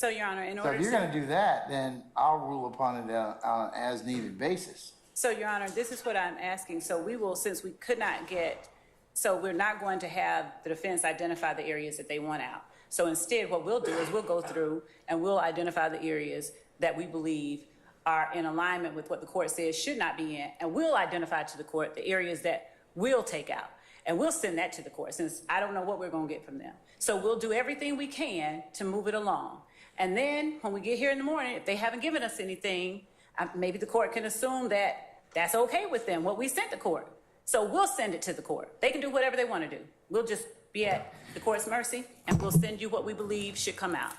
Your Honor, in if order you're going to do that, then I'll rule upon it on an as-needed basis. So, Your Honor, this is what I'm asking. So we will, since we could not get, so we're not going to have the defense identify the areas that they want out. So instead, what we'll do is we'll go through and we'll identify the areas that we believe are in alignment with what the court says should not be in, and we'll identify to the court the areas that we'll take out. And we'll send that to the court, since I don't know what we're gonna get from them. So we'll do everything we can to move it along. And then, when we get here in the morning, if they haven't given us anything, maybe the court can assume that that's okay with them, what we sent the court. So we'll send it to the court. They can do whatever they wanna do. We'll just be at the court's mercy, and we'll send you what we believe should come out.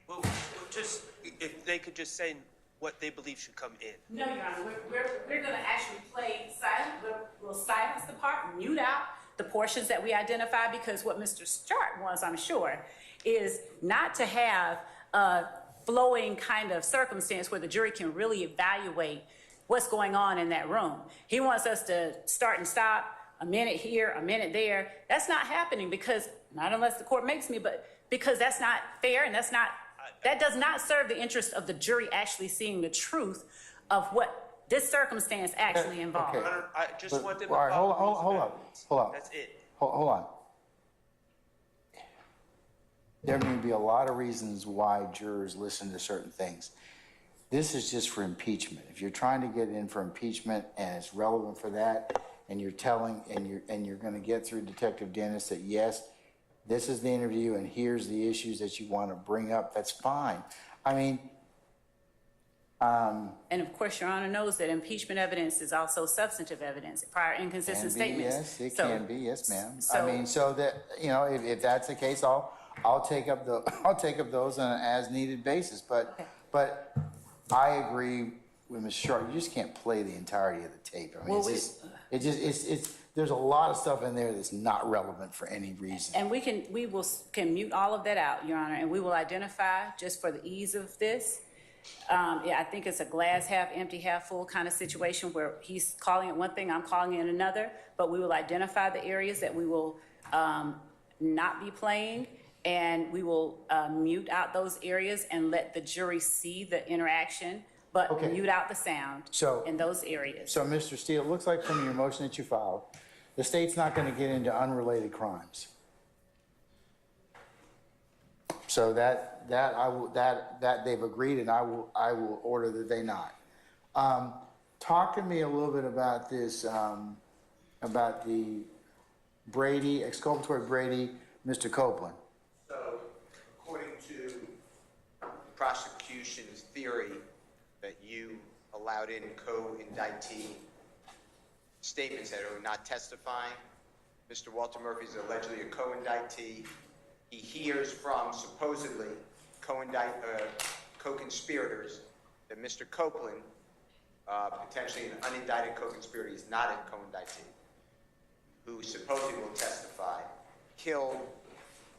Well, just, if they could just say what they believe should come in. No, Your Honor, we're gonna actually play silent. We'll silence the part, mute out the portions that we identify, because what Mr. Stark wants, I'm sure, is not to have a flowing kind of circumstance where the jury can really evaluate what's going on in that room. He wants us to start and stop, a minute here, a minute there. That's not happening, because, not unless the court makes me, but because that's not fair, and that does not serve the interest of the jury actually seeing the truth of what this circumstance actually involves. Okay. I just want them to All right, follow hold rules of on. evidence. That's it. Hold on. There may be a lot of reasons why jurors listen to certain things. This is just for impeachment. If you're trying to get in for impeachment and it's relevant for that, and you're telling, and you're going to get through Detective Dennis that yes, this is the interview and here's the issues that you want to bring up, that's fine. I mean, And of course, Your Honor knows that impeachment evidence is also substantive evidence, prior inconsistent statements. Yes, it So- can be, yes, ma'am. so- I mean, so that, you know, if that's the case, I'll take up those on an as-needed basis, but I agree with Ms. Sharp, you just can't play the entirety of the tape. I mean, Well, it's there's a lot of stuff in there that's not relevant for any reason. And we can mute all of that out, Your Honor, and we will identify, just for the ease of this, I think it's a glass half empty, half full kind of situation where he's calling it one thing, I'm calling it another, but we will identify the areas that we will not be playing, and we will mute out those areas and let the jury see the interaction, but Okay. mute out the sound in those areas. So, Mr. Steele, it looks like from your motion that you filed, the state's not going to get into unrelated crimes. So that they've agreed, and I will order that they not. Talk to me a little bit about this, about the Brady, exculpatory Brady, Mr. Copeland. So, according to the prosecution's theory that you allowed in co-indictee statements that are not testifying, Mr. Walter Murphy is allegedly a co-indictee. He hears from supposedly co-conspirators that Mr. Copeland, potentially an unindicted co-conspirator, is not a co-indictee, who supposedly will testify, killed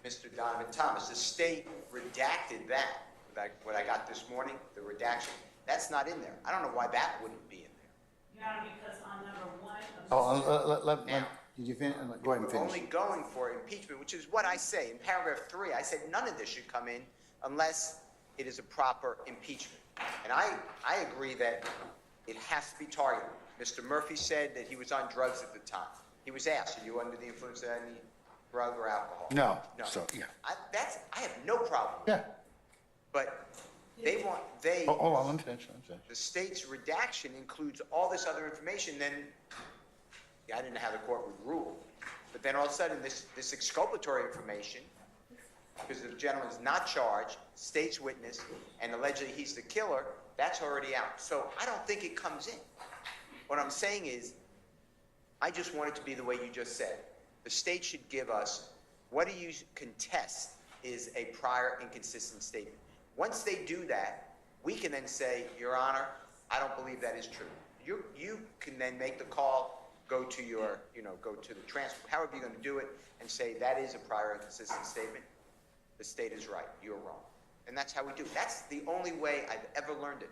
Mr. Donovan Thomas. The state redacted that. What I got this morning, the redaction, that's not in there. I don't know why that wouldn't be in there. Your Honor, because on number one. Did you finish? Go ahead and We're finish. only going for impeachment, which is what I say. In paragraph 3, I said none of this should come in unless it is a proper impeachment. And I agree that it has to be targeted. Mr. Murphy said that he was on drugs at the time. He was asked, are you under the influence of any drug or alcohol? No. No. So, yeah. I have no problem with Yeah. that. But Hold on, let me finish. the state's redaction includes all this other information, then I didn't know how the court would rule. But then all of a sudden, this exculpatory information, because the gentleman's not charged, state's witness, and allegedly he's the killer, that's already out. So I don't think it comes in. What I'm saying is, I just want it to be the way you just said. The state should give us What do you contest is a prior inconsistent statement. Once they do that, we can then say, Your Honor, I don't believe that is true. You can then make the call, go to your, go to the transfer, however you're going to do it, and say that is a prior inconsistent statement. The state is right, you're wrong. And that's how we do it. That's the only way I've ever learned it.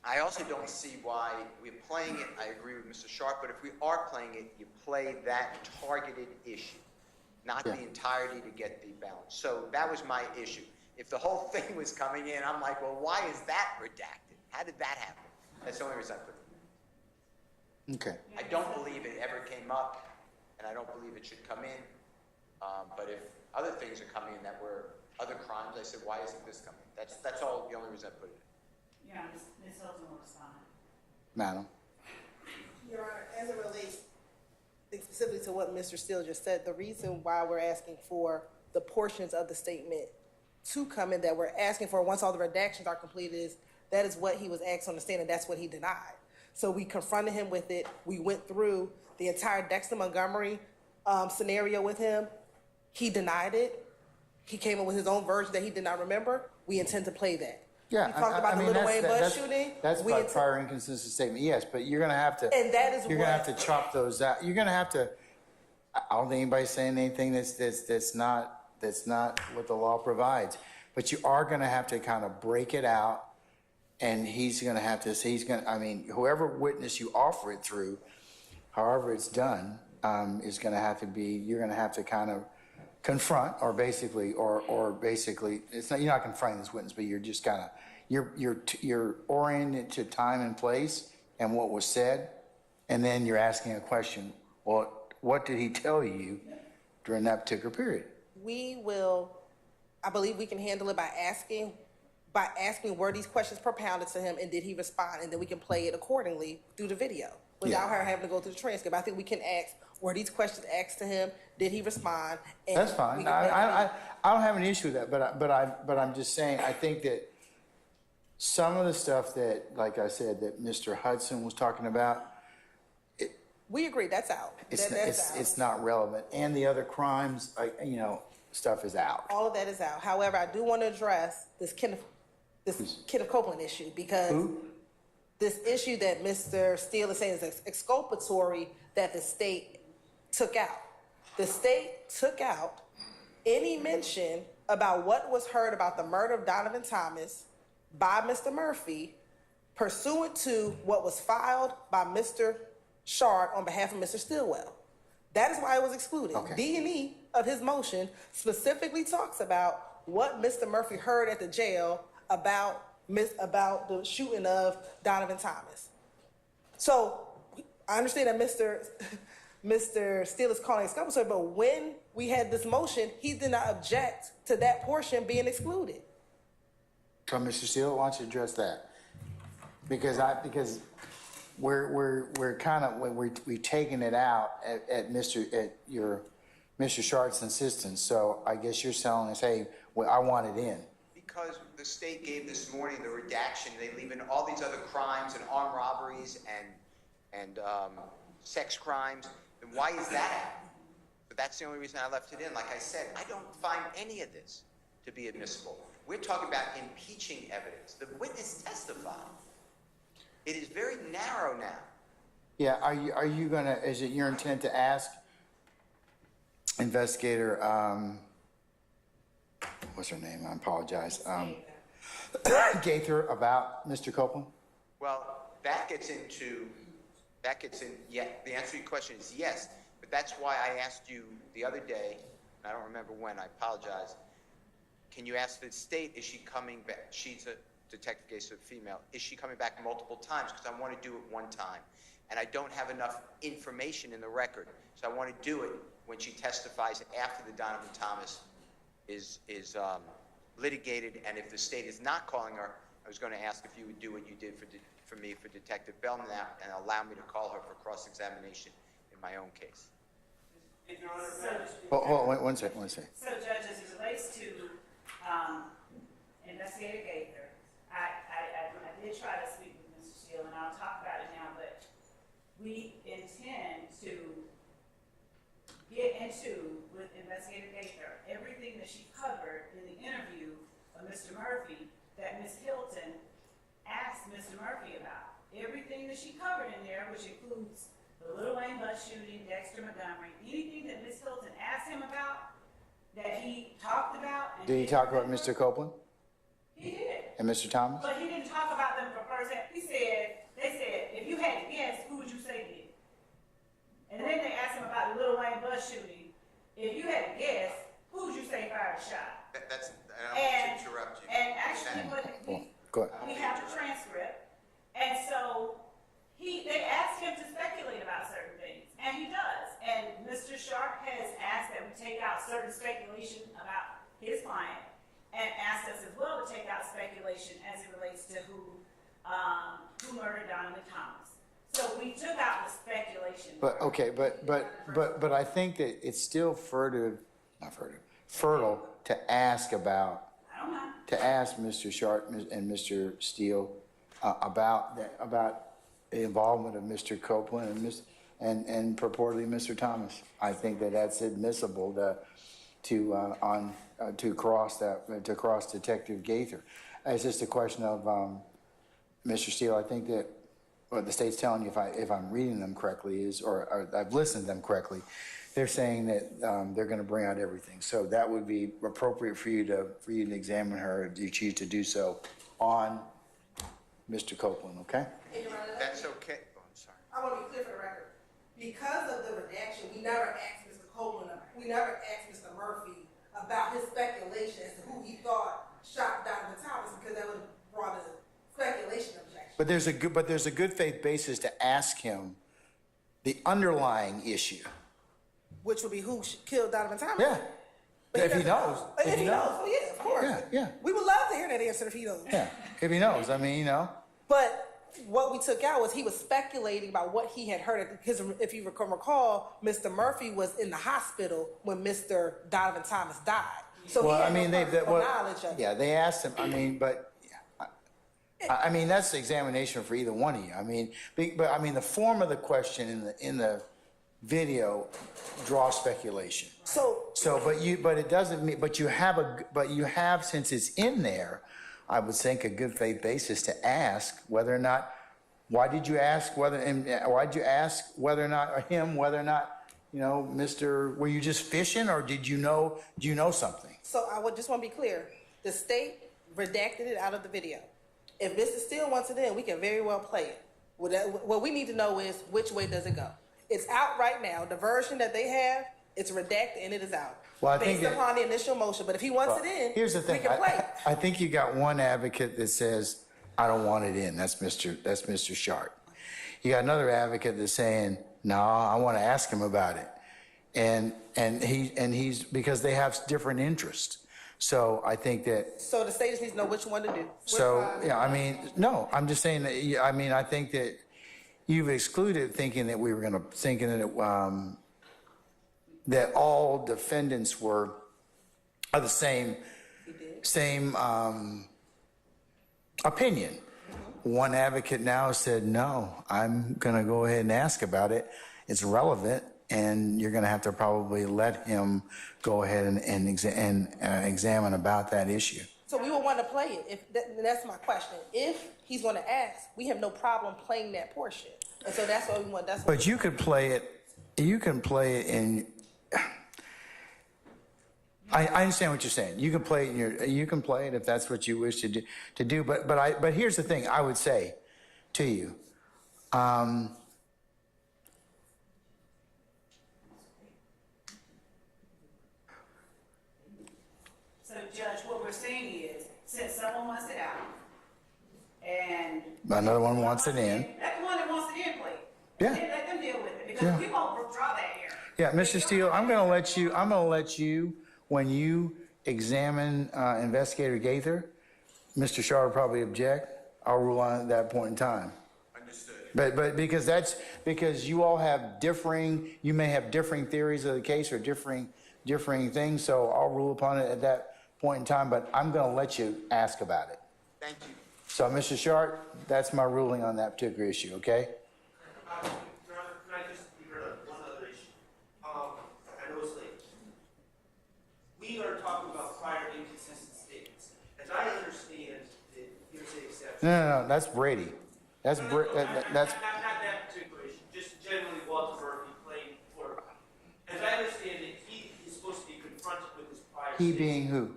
I also don't see why we're playing it. I agree with Mr. Sharp, but if we are playing it, you play that targeted issue, not the entirety to get the balance. So that was my issue. If the whole thing was coming in, I'm like, well, why is that redacted? How did that happen? That's the only reason I put it. Okay. I don't believe it ever came up, and I don't believe it should come in. But if other things are coming in that were other crimes, I said, why isn't this coming? That's all the only reason I put it in. Yeah, Ms. Hilton will respond. Madam. Your Honor, as it relates specifically to what Mr. Steele just said, the reason why we're asking for the portions of the statement to come in that we're asking for once all the redactions are completed is that is what he was asked on the stand, and that's what he denied. So we confronted him with it. We went through the entire Dexter Montgomery scenario with him. He denied it. He came up with his own version that he did not remember. We intend to play that. Yeah, we talked about the Lil Wayne Bud shooting. That's by prior inconsistent statement, yes, but you're gonna have to. And that is you're gonna have to chop those out. You're gonna have to. I don't think anybody's saying anything that's not what the law provides. But you are gonna have to kind of break it out, and he's gonna have to. I mean, whoever witness you offer it through, however it's done, is gonna have to be. You're gonna have to kind of confront, or basically, it's not, you're not confronting this witness, but you're just kind of, you're oriented to time and place and what was said, and then you're asking a question. Well, what did he tell you during that particular period? We will, I believe we can handle it by asking were these questions propounded to him and did he respond, and then we can play it accordingly through the video without her having to go through the transcript. I think we can ask, were these questions asked to him? Did he respond? And that's fine. I don't have an issue with that, but I'm just saying, I think that some of the stuff that, like I said, that Mr. Hudson was talking about, we agree, that's out. It's not relevant. And the other crimes, stuff is out. All of that is out. However, I do want to address this Kenneth Copeland issue, because this issue that Mr. Steele is saying is exculpatory that the state took out. The state took out any mention about what was heard about the murder of Donovan Thomas by Mr. Murphy pursuant to what was filed by Mr. Shard on behalf of Mr. Stillwell. That is why it was excluded. Okay. D&E of his motion specifically talks about what Mr. Murphy heard at the jail about the shooting of Donovan Thomas. So I understand that Mr. Steele is calling exculpatory, but when we had this motion, he did not object to that portion being excluded. So, Mr. Steele, why don't you address that? Because we're kind of we're taking it out at Mr. Shart's insistence. So I guess you're telling us, hey, well, I want it in. Because the state gave this morning the redaction, they leave in all these other crimes and armed robberies and sex crimes. Then why is that? But that's the only reason I left it in. Like I said, I don't find any of this to be admissible. We're talking about impeaching evidence. The witness testified. It is very narrow now. Yeah, are you gonna, is it your intent to ask investigator, what's her name? I apologize. Gaither about Mr. Copeland? Well, yeah, the answer to your question is yes, but that's why I asked you the other day, and I don't remember when, I apologize. Can you ask the state, is she coming back? She's a detective case of a female. Is she coming back multiple times? Because I want to do it one time. And I don't have enough information in the record. So I want to do it when she testifies after the Donovan Thomas is litigated. And if the state is not calling her, I was going to ask if you would do what you did for me for Detective Belknap and allow me to call her for cross-examination in my own case. Hold on, one second. So, Judge, as it relates to Investigator Gaither, I did try to speak with Mr. Steele, and I'll talk about it now, but we intend to get into with Investigator Gaither, everything that she covered in the interview of Mr. Murphy that Ms. Hilton asked Mr. Murphy about. Everything that she covered in there, which includes the Lil Wayne bus shooting, Dexter Montgomery, anything that Ms. Hilton asked him about, that he talked about. And Did he talk about Mr. Copeland He did. and Mr. Thomas? But he didn't talk about them for firsthand. They said, if you had to guess, who would you say did? And then they asked him about the Lil Wayne bus shooting. If you had to guess, who would you say fired the shot? That's, I don't want to interrupt you. And actually, Go ahead. we have the transcript, and so they asked him to speculate about certain things, and he does. And Mr. Sharp has asked that we take out certain speculation about his client, and asked us as well to take out speculation as it relates to who murdered Donovan Thomas. So we took out the speculation. But, okay, but I think that it's still fertile to ask about, I don't know. to ask Mr. Sharp and Mr. Steele about the involvement of Mr. Copeland and purportedly Mr. Thomas. I think that that's admissible to cross Detective Gaither. It's just a question of Mr. Steele. I think that what the state's telling you, if I'm reading them correctly, is or I've listened to them correctly, they're saying that they're going to bring out everything. So that would be appropriate for you to examine her if you choose to do so on Mr. Copeland. Okay. That's okay. Oh, I'm sorry. I want to be clear for the record. Because of the redaction, we never asked Mr. Copeland, we never asked Mr. Murphy about his speculation as to who he thought shot Donovan Thomas, because that would have brought a speculation objection. But there's a good faith basis to ask him the underlying issue. Which would be who killed Donovan Thomas? Yeah. But If he knows. If he knows. Oh, yeah, of course. Yeah. We would love to hear that answer if he knows. Yeah. If he knows. I mean, But what we took out was he was speculating about what he had heard. Because if you can recall, Mr. Murphy was in the hospital when Mr. Donovan Thomas died. So he had no knowledge of it. yeah, they asked him. I mean, but I mean that's the examination for either one of you. I mean, but I mean the form of the question in the video draws speculation. But it doesn't mean. But you have since it's in there, I would think a good faith basis to ask whether or not. Why did you ask whether or not Mr. Were you just fishing or do you know something? So I would just want to be clear. The state redacted it out of the video. If Mr. Steele wants it in, we can very well play it. What we need to know is which way does it go? It's out right now. The version that they have, it's redacted and it is out. Well, based upon the initial motion. But if he wants it in, here's the thing. we can play it. I think you got one advocate that says, I don't want it in. That's Mr. Sharp. You got another advocate that's saying, no, I want to ask him about it. And he's because they have different interests. So I think that. So the state just needs to know which one to do. I mean, no, I'm just saying that. I mean, I think that you've excluded thinking that that all defendants were of the same opinion. Mm-hmm. One advocate now said, no, I'm going to go ahead and ask about it. It's relevant. And you're going to have to probably let him go ahead and examine about that issue. So we would want to play it. That's my question. If he's going to ask, we have no problem playing that portion. And so that's what we want. But you could play it. You can play it in. I understand what you're saying. You can play it you can play it if that's what you wish to do. But here's the thing. I would say to you. So, Judge, what we're saying is, since someone wants it out, and another one wants it in. Let the one that wants it in play. Yeah. Let them deal with it because we won't withdraw that here. Yeah, Mr. Steele, I'm going to let you when you examine Investigator Gaither. Mr. Shaw will probably object. I'll rule on it at that point in time. Understood. But because you all have you may have differing theories of the case or differing things. So I'll rule upon it at that point in time. But I'm going to let you ask about it. Thank you. So, Mr. Sharp, that's my ruling on that particular issue. Okay. Can I just one other issue? I know it's late. No, that's Brady. That's Not that particular issue, just generally Walter Murphy played for, as I understand it, he is supposed to be confronted with his prior he statement. being who?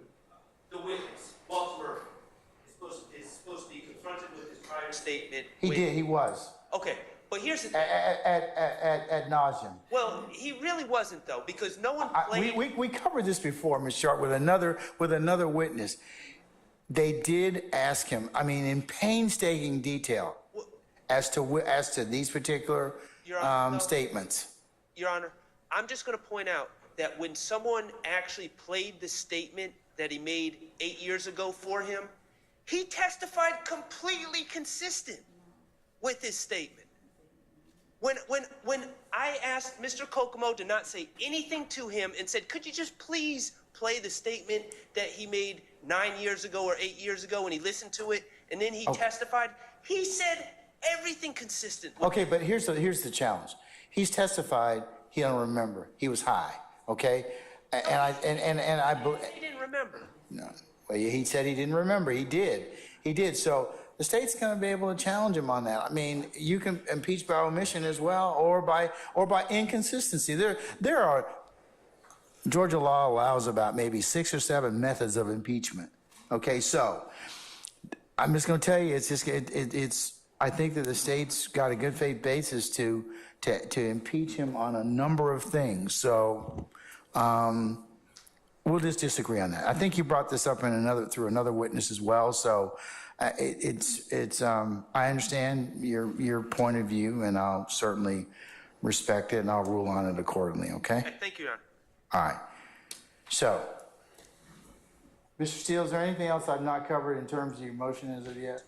The witness, Walter Murphy, is supposed to be confronted with his prior statement. He did. He was Okay, but here's the thing. ad nauseum. Well, he really wasn't though, because no one played. We covered this before, Ms. Sharp, with another witness. They did ask him, I mean, in painstaking detail, as to these particular Your Honor, no. statements. Your Honor, I'm just going to point out that when someone actually played the statement that he made 8 years ago for him, he testified completely consistent with his statement. When I asked Mr. Kokomo to not say anything to him and said, could you just please play the statement that he made 9 years ago or 8 years ago, and he listened to it, and then he testified, he said everything consistent. Okay, but here's the challenge. He's testified he don't remember. He was high. Okay, and I He didn't remember. no. Well, he said he didn't remember. He did. So the state's going to be able to challenge him on that. I mean, you can impeach by omission as well, or by inconsistency. There are. Georgia law allows about maybe 6 or 7 methods of impeachment. Okay, so I'm just going to tell you, it's. I think that the state's got a good faith basis to impeach him on a number of things. So we'll just disagree on that. I think you brought this up through another witness as well. So I understand your point of view, and I'll certainly respect it, and I'll rule on it accordingly. Okay. Thank you, Your Honor. All right. So, Mr. Steele, is there anything else I've not covered in terms of your motion as of yet?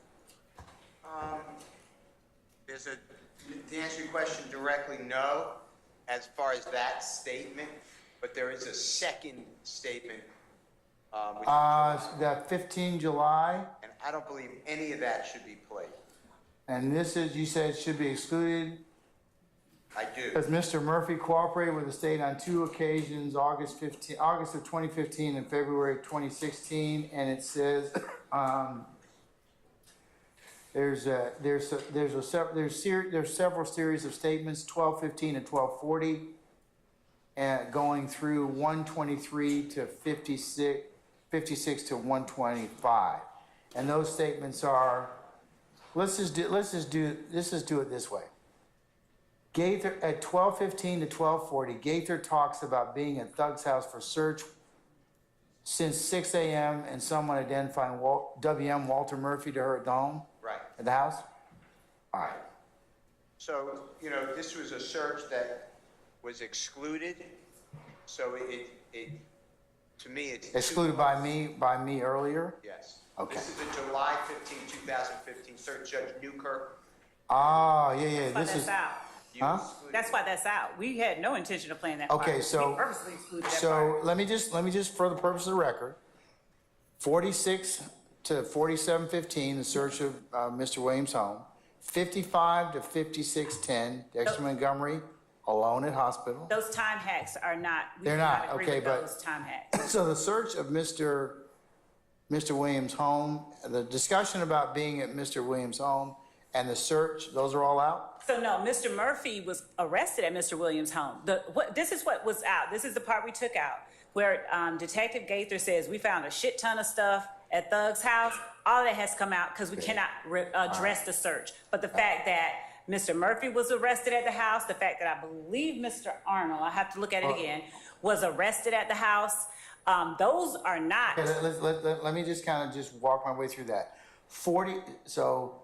To answer your question directly, no, as far as that statement, but there is a second statement. That 15 July, And I don't believe any of that should be played. and this is, you said should be excluded? I do. Because Mr. Murphy cooperated with the state on 2 occasions, August of 2015 and February of 2016, and it says, there's several series of statements, 1215 and 1240, and going through 123 to 56 to 125, and those statements are. Let's just do it this way. Gaither at 1215 to 1240, Gaither talks about being at Thug's house for search since 6 a.m. and someone identifying W.M. Walter Murphy to her at the home. Right. At the house? All right. So, this was a search that was excluded. So to me, it's Excluded by me earlier? Yes. Okay. This is the July 15, 2015 search. Judge Newkirk. Ah, yeah. That's This is. out. Huh? That's why that's out. We had no intention of playing that Okay, part. so We purposely excluded that so part. let me just for the purpose of the record, 46 to 4715, the search of Mr. Williams' home. 55 to 5610, Dexter Montgomery, alone at hospital. Those time hacks are not. They're do not, agree okay, with but- those time hacks. So the search of Mr. Williams' home, the discussion about being at Mr. Williams' home, and the search, those are all out? So no, Mr. Murphy was arrested at Mr. Williams' home. This is what was out. This is the part we took out, where Detective Gaither says we found a shit ton of stuff at Thug's house. All that has come out because we cannot address the search. But the fact that Mr. Murphy was arrested at the house, the fact that I believe Mr. Arnold, I have to look at it again, was arrested at the house, those are not. Okay, let me just kind of just walk my way through that. 40, so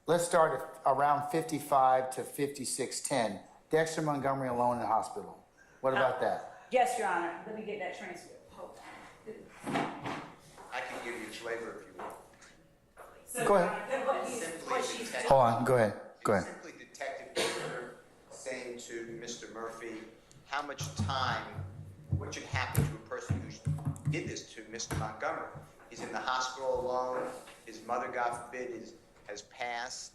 let's start at around 55 to 5610. Dexter Montgomery alone in the hospital. What about that? Yes, Your Honor. Let me get that transcript. Hold on. I can give you flavor if you want. So, Go ahead. what she's Hold on, go ahead. Simply Detective Gaither saying to Mr. Murphy, how much time, what should happen to a person who did this to Mr. Montgomery? He's in the hospital alone. His mother, God forbid, has passed.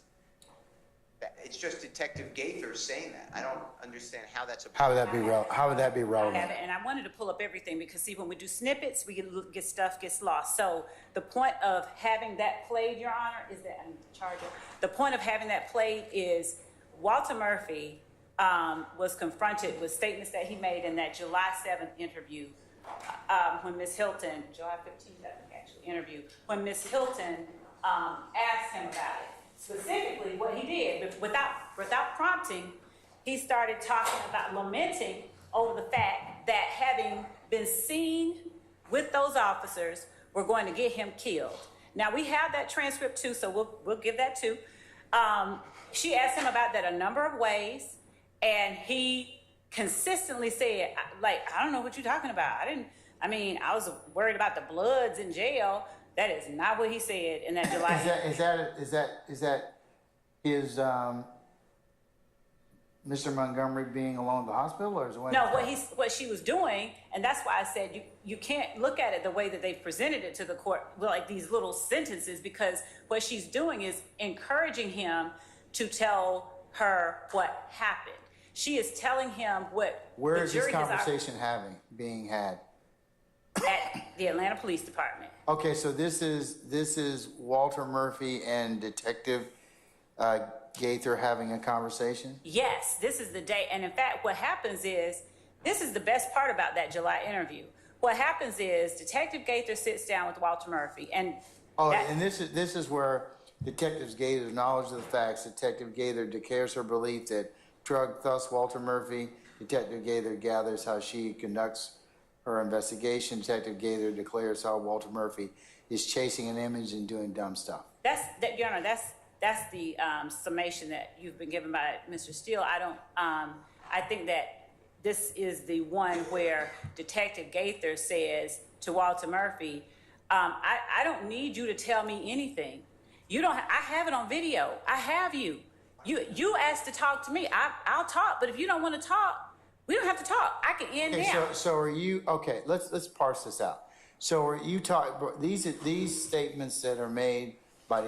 It's just Detective Gaither saying that. I don't understand how that's a. How would that be I relevant? have it, and I wanted to pull up everything because see, when we do snippets, we get stuff gets lost. So the point of having that played, Your Honor, is that I need the charger. The point of having that played is Walter Murphy was confronted with statements that he made in that July 7th interview when Ms. Hilton, July 15th, I think, actually, interview, when Ms. Hilton asked him about it. Specifically, what he did, but without prompting, he started talking about lamenting over the fact that having been seen with those officers were going to get him killed. Now, we have that transcript too, so we'll give that too. She asked him about that a number of ways, and he consistently said, like, I don't know what you're talking about. I was worried about the bloods in jail. That is not what he said in that July. Is that his Mr. Montgomery being alone at the hospital, or is it what? No, what she was doing, and that's why I said you can't look at it the way that they presented it to the court, like these little sentences, because what she's doing is encouraging him to tell her what happened. She is telling him what. Where is this conversation being had? At the Atlanta Police Department. Okay, so this is Walter Murphy and Detective Gaither having a conversation? Yes, this is the day. And in fact, what happens is, this is the best part about that July interview. What happens is Detective Gaither sits down with Walter Murphy and this is where Detective Gaither's knowledge of the facts, Detective Gaither declares her belief that thus Walter Murphy, Detective Gaither gathers how she conducts her investigation. Detective Gaither declares how Walter Murphy is chasing an image and doing dumb stuff. Your Honor, that's the summation that you've been given by Mr. Steele. I think that this is the one where Detective Gaither says to Walter Murphy, I don't need you to tell me anything. I have it on video. I have you. You asked to talk to me. I'll talk, but if you don't want to talk, we don't have to talk. I can end now. So are you okay? Let's parse this out. So are you these statements that are made by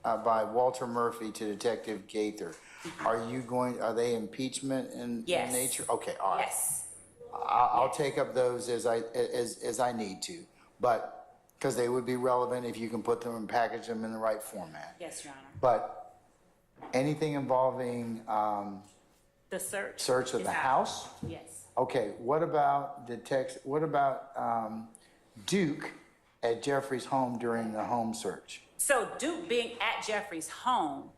by Walter Murphy to Detective Gaither? Are they impeachment in nature? Okay, all right. Yes. I'll take up those as I need to, but because they would be relevant if you can put them and package them in the right format. Yes, Your Honor. But anything involving the search of the house? Yes. Okay, what about Duke at Jeffrey's home during the home search? So Duke being at Jeffrey's home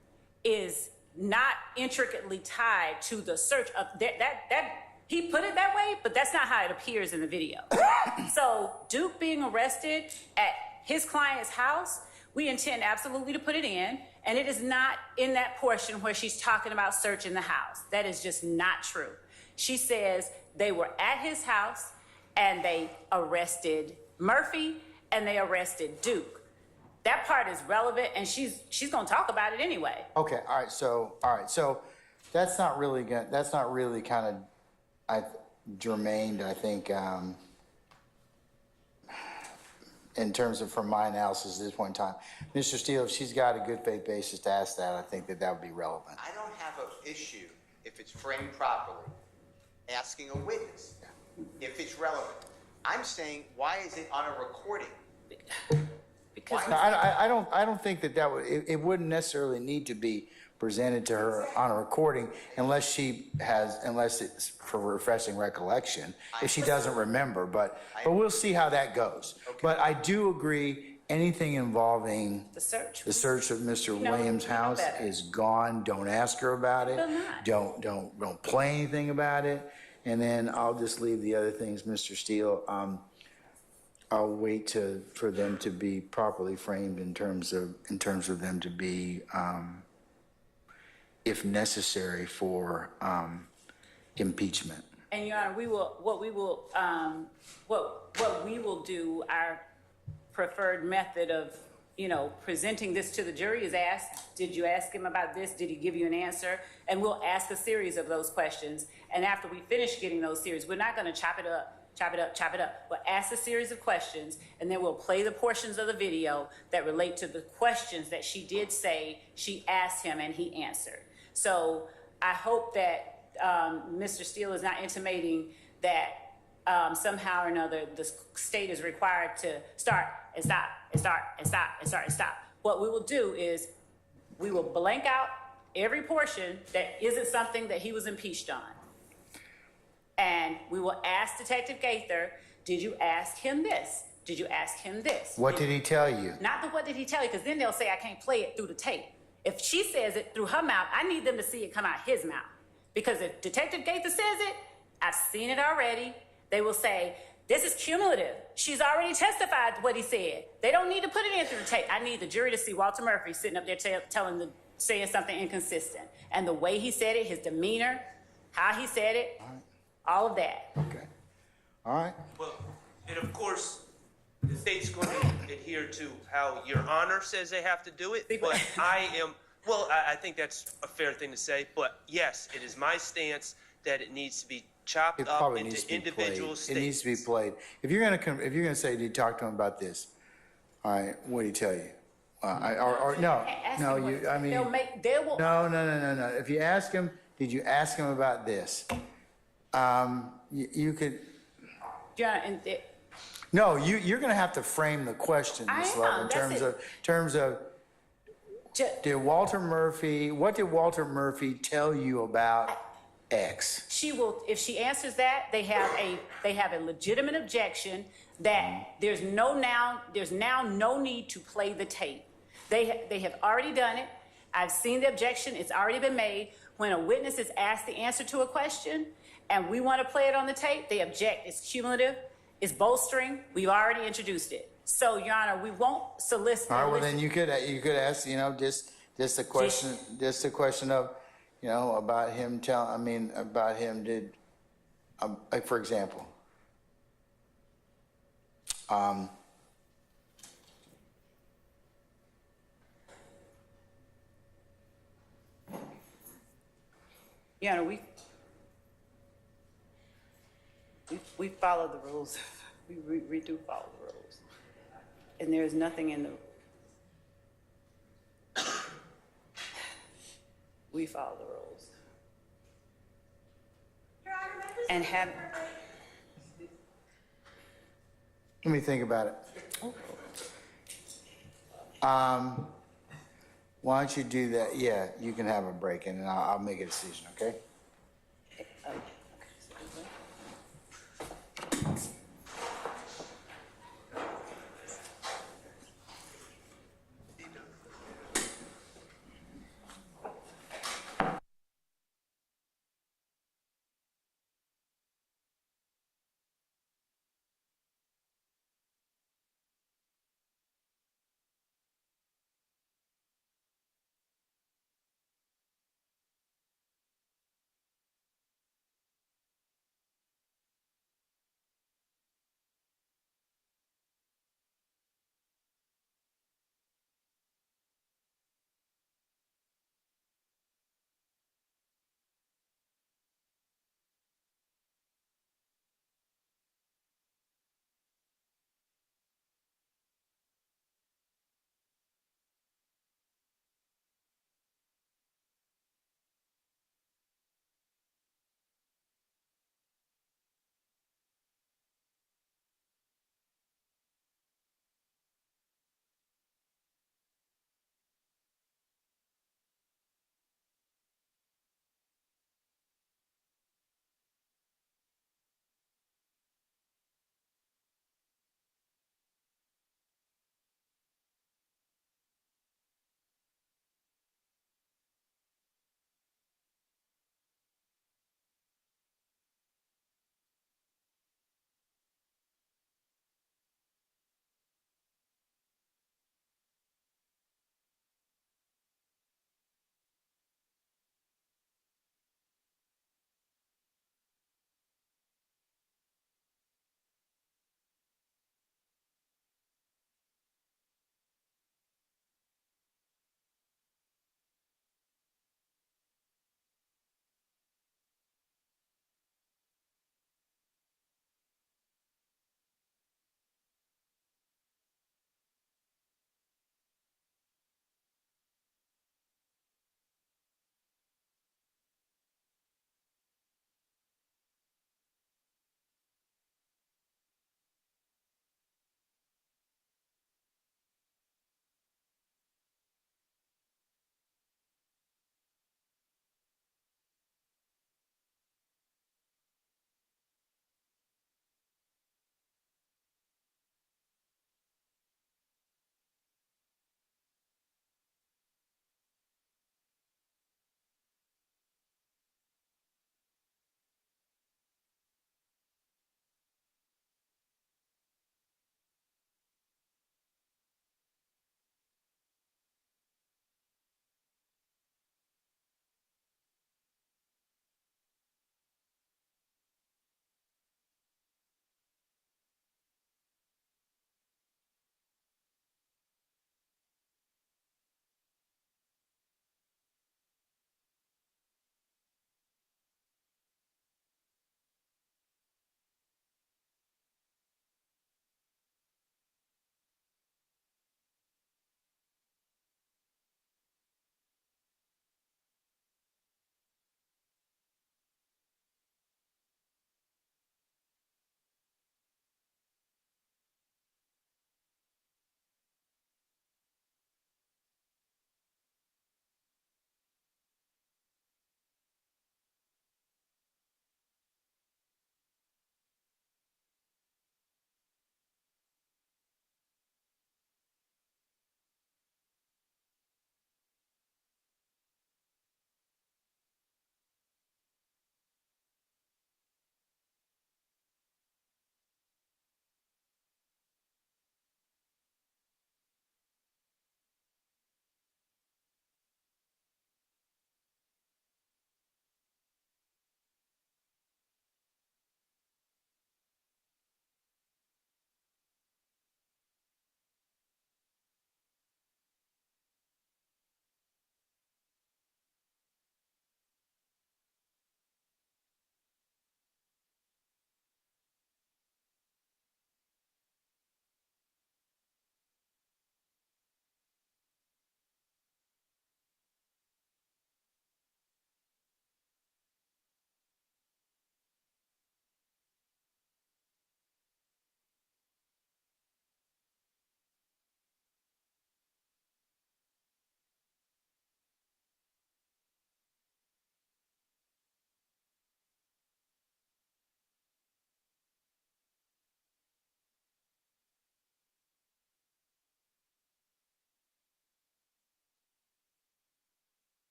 is not intricately tied to the search of that he put it that way, but that's not how it appears in the video. So Duke being arrested at his client's house, we intend absolutely to put it in, and it is not in that portion where she's talking about searching the house. That is just not true. She says they were at his house and they arrested Murphy and they arrested Duke. That part is relevant, and she's going to talk about it anyway. Okay, all right. So that's not really kind of germane. I think in terms of from my analysis at this point in time, Mr. Steele, if she's got a good faith basis to ask that, I think that would be relevant. I don't have an issue if it's framed properly, asking a witness if it's relevant. I'm saying, why is it on a recording? Because I don't think that would it wouldn't necessarily need to be presented to her on a recording unless it's for refreshing recollection, if she doesn't remember, but we'll see how that goes. Okay. But I do agree, anything involving the search of Mr. Williams' house is gone. Don't ask her about it. Don't play anything about it. And then I'll just leave the other things, Mr. Steele. I'll wait for them to be properly framed in terms of them to be, if necessary, for impeachment. And Your Honor, what we will do, our preferred method of, presenting this to the jury is ask, did you ask him about this? Did he give you an answer? And we'll ask a series of those questions. And after we finish getting those series, we're not going to chop it up chop it up, chop it up. We'll ask a series of questions, and then we'll play the portions of the video that relate to the questions that she did say she asked him and he answered. So I hope that Mr. Steele is not intimating that somehow or another the state is required to start and stop and start and stop and start and stop. What we will do is we will blank out every portion that isn't something that he was impeached on. And we will ask Detective Gaither, did you ask him this? Did you ask him this? What did he tell you? Not the what did he tell you, because then they'll say I can't play it through the tape. If she says it through her mouth, I need them to see it come out his mouth. Because if Detective Gaither says it, I've seen it already. They will say, this is cumulative. She's already testified what he said. They don't need to put it in through the tape. I need the jury to see Walter Murphy sitting up there saying something inconsistent. And the way he said it, his demeanor, how he said it, all of that. Okay. All right. Well, and of course, the state's going to adhere to how Your Honor says they have to do it, but I think that's a fair thing to say, but yes, it is my stance that it needs to be chopped It up probably needs into to be played. individual It statements. needs to be played. If you're gonna say, did you talk to him about this? All right, what did he tell you? No. They will. No. If you ask him, did you ask him about this? You could. Yeah, and No, you're gonna have to frame the question, I Ms. am, Love, in that's terms of. What did Walter Murphy tell you about X? She will, if she answers that, they have a legitimate objection that there's now no need to play the tape. They have already done it. I've seen the objection. It's already been made. When a witness is asked the answer to a question and we want to play it on the tape, they object. It's cumulative. It's bolstering. We've already introduced it. So, Your Honor, we won't solicit. All right. Well, then you could ask, just a question of, about him like, for example, Your Honor, we follow the rules. We do follow the rules. And there is nothing in the... We follow the rules. And have... let me think about it. Why don't you do that? Yeah, you can have a break and I'll make a decision, okay?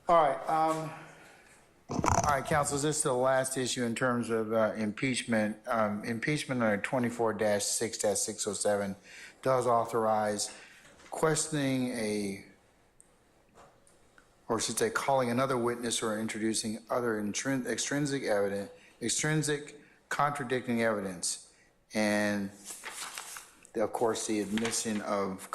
All right, councilors, this is the last issue in terms of impeachment. Impeachment under 24-6-607 does authorize questioning or should say calling another witness or introducing other extrinsic contradicting evidence. And of course, the admission of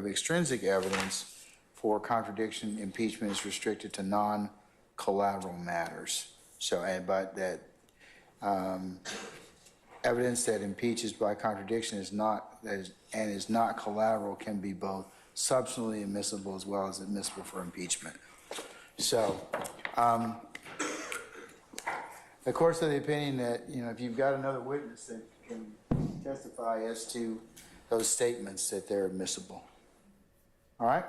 extrinsic evidence for contradiction impeachment is restricted to non-collateral matters. So, but that evidence that impeaches by contradiction is not collateral can be both substantially admissible as well as admissible for impeachment. So, of course, of the opinion that, if you've got another witness that can testify as to those statements, that they're admissible. All right?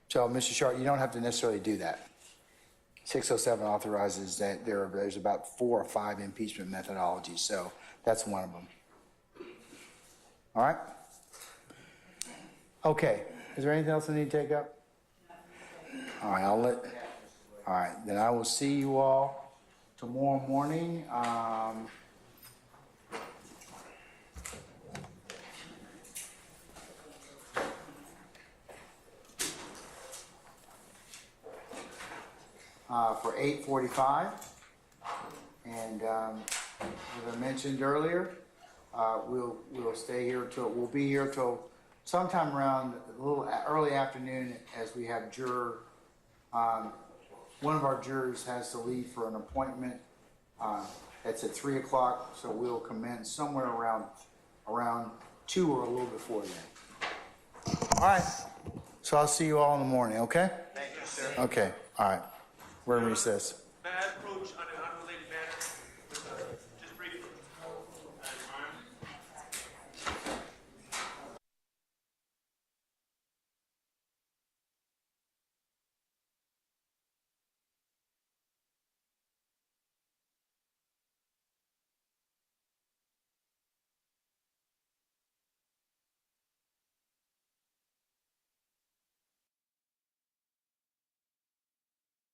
So, Mr. Sharp, you don't have to necessarily do that. 607 authorizes that there's about 4 or 5 impeachment methodologies, so that's one of them. All right? Okay. Is there anything else I need to take up? All right, all right, then I will see you all tomorrow morning. For 8:45, and as I mentioned earlier, we'll stay here we'll be here till sometime around a little early afternoon, as we have one of our jurors has to leave for an appointment. That's at 3 o'clock, so we'll commence somewhere around 2 or a little before then. All right, so I'll see you all in the morning, okay? Thank you, sir. Okay, all right. We're in recess. May I approach on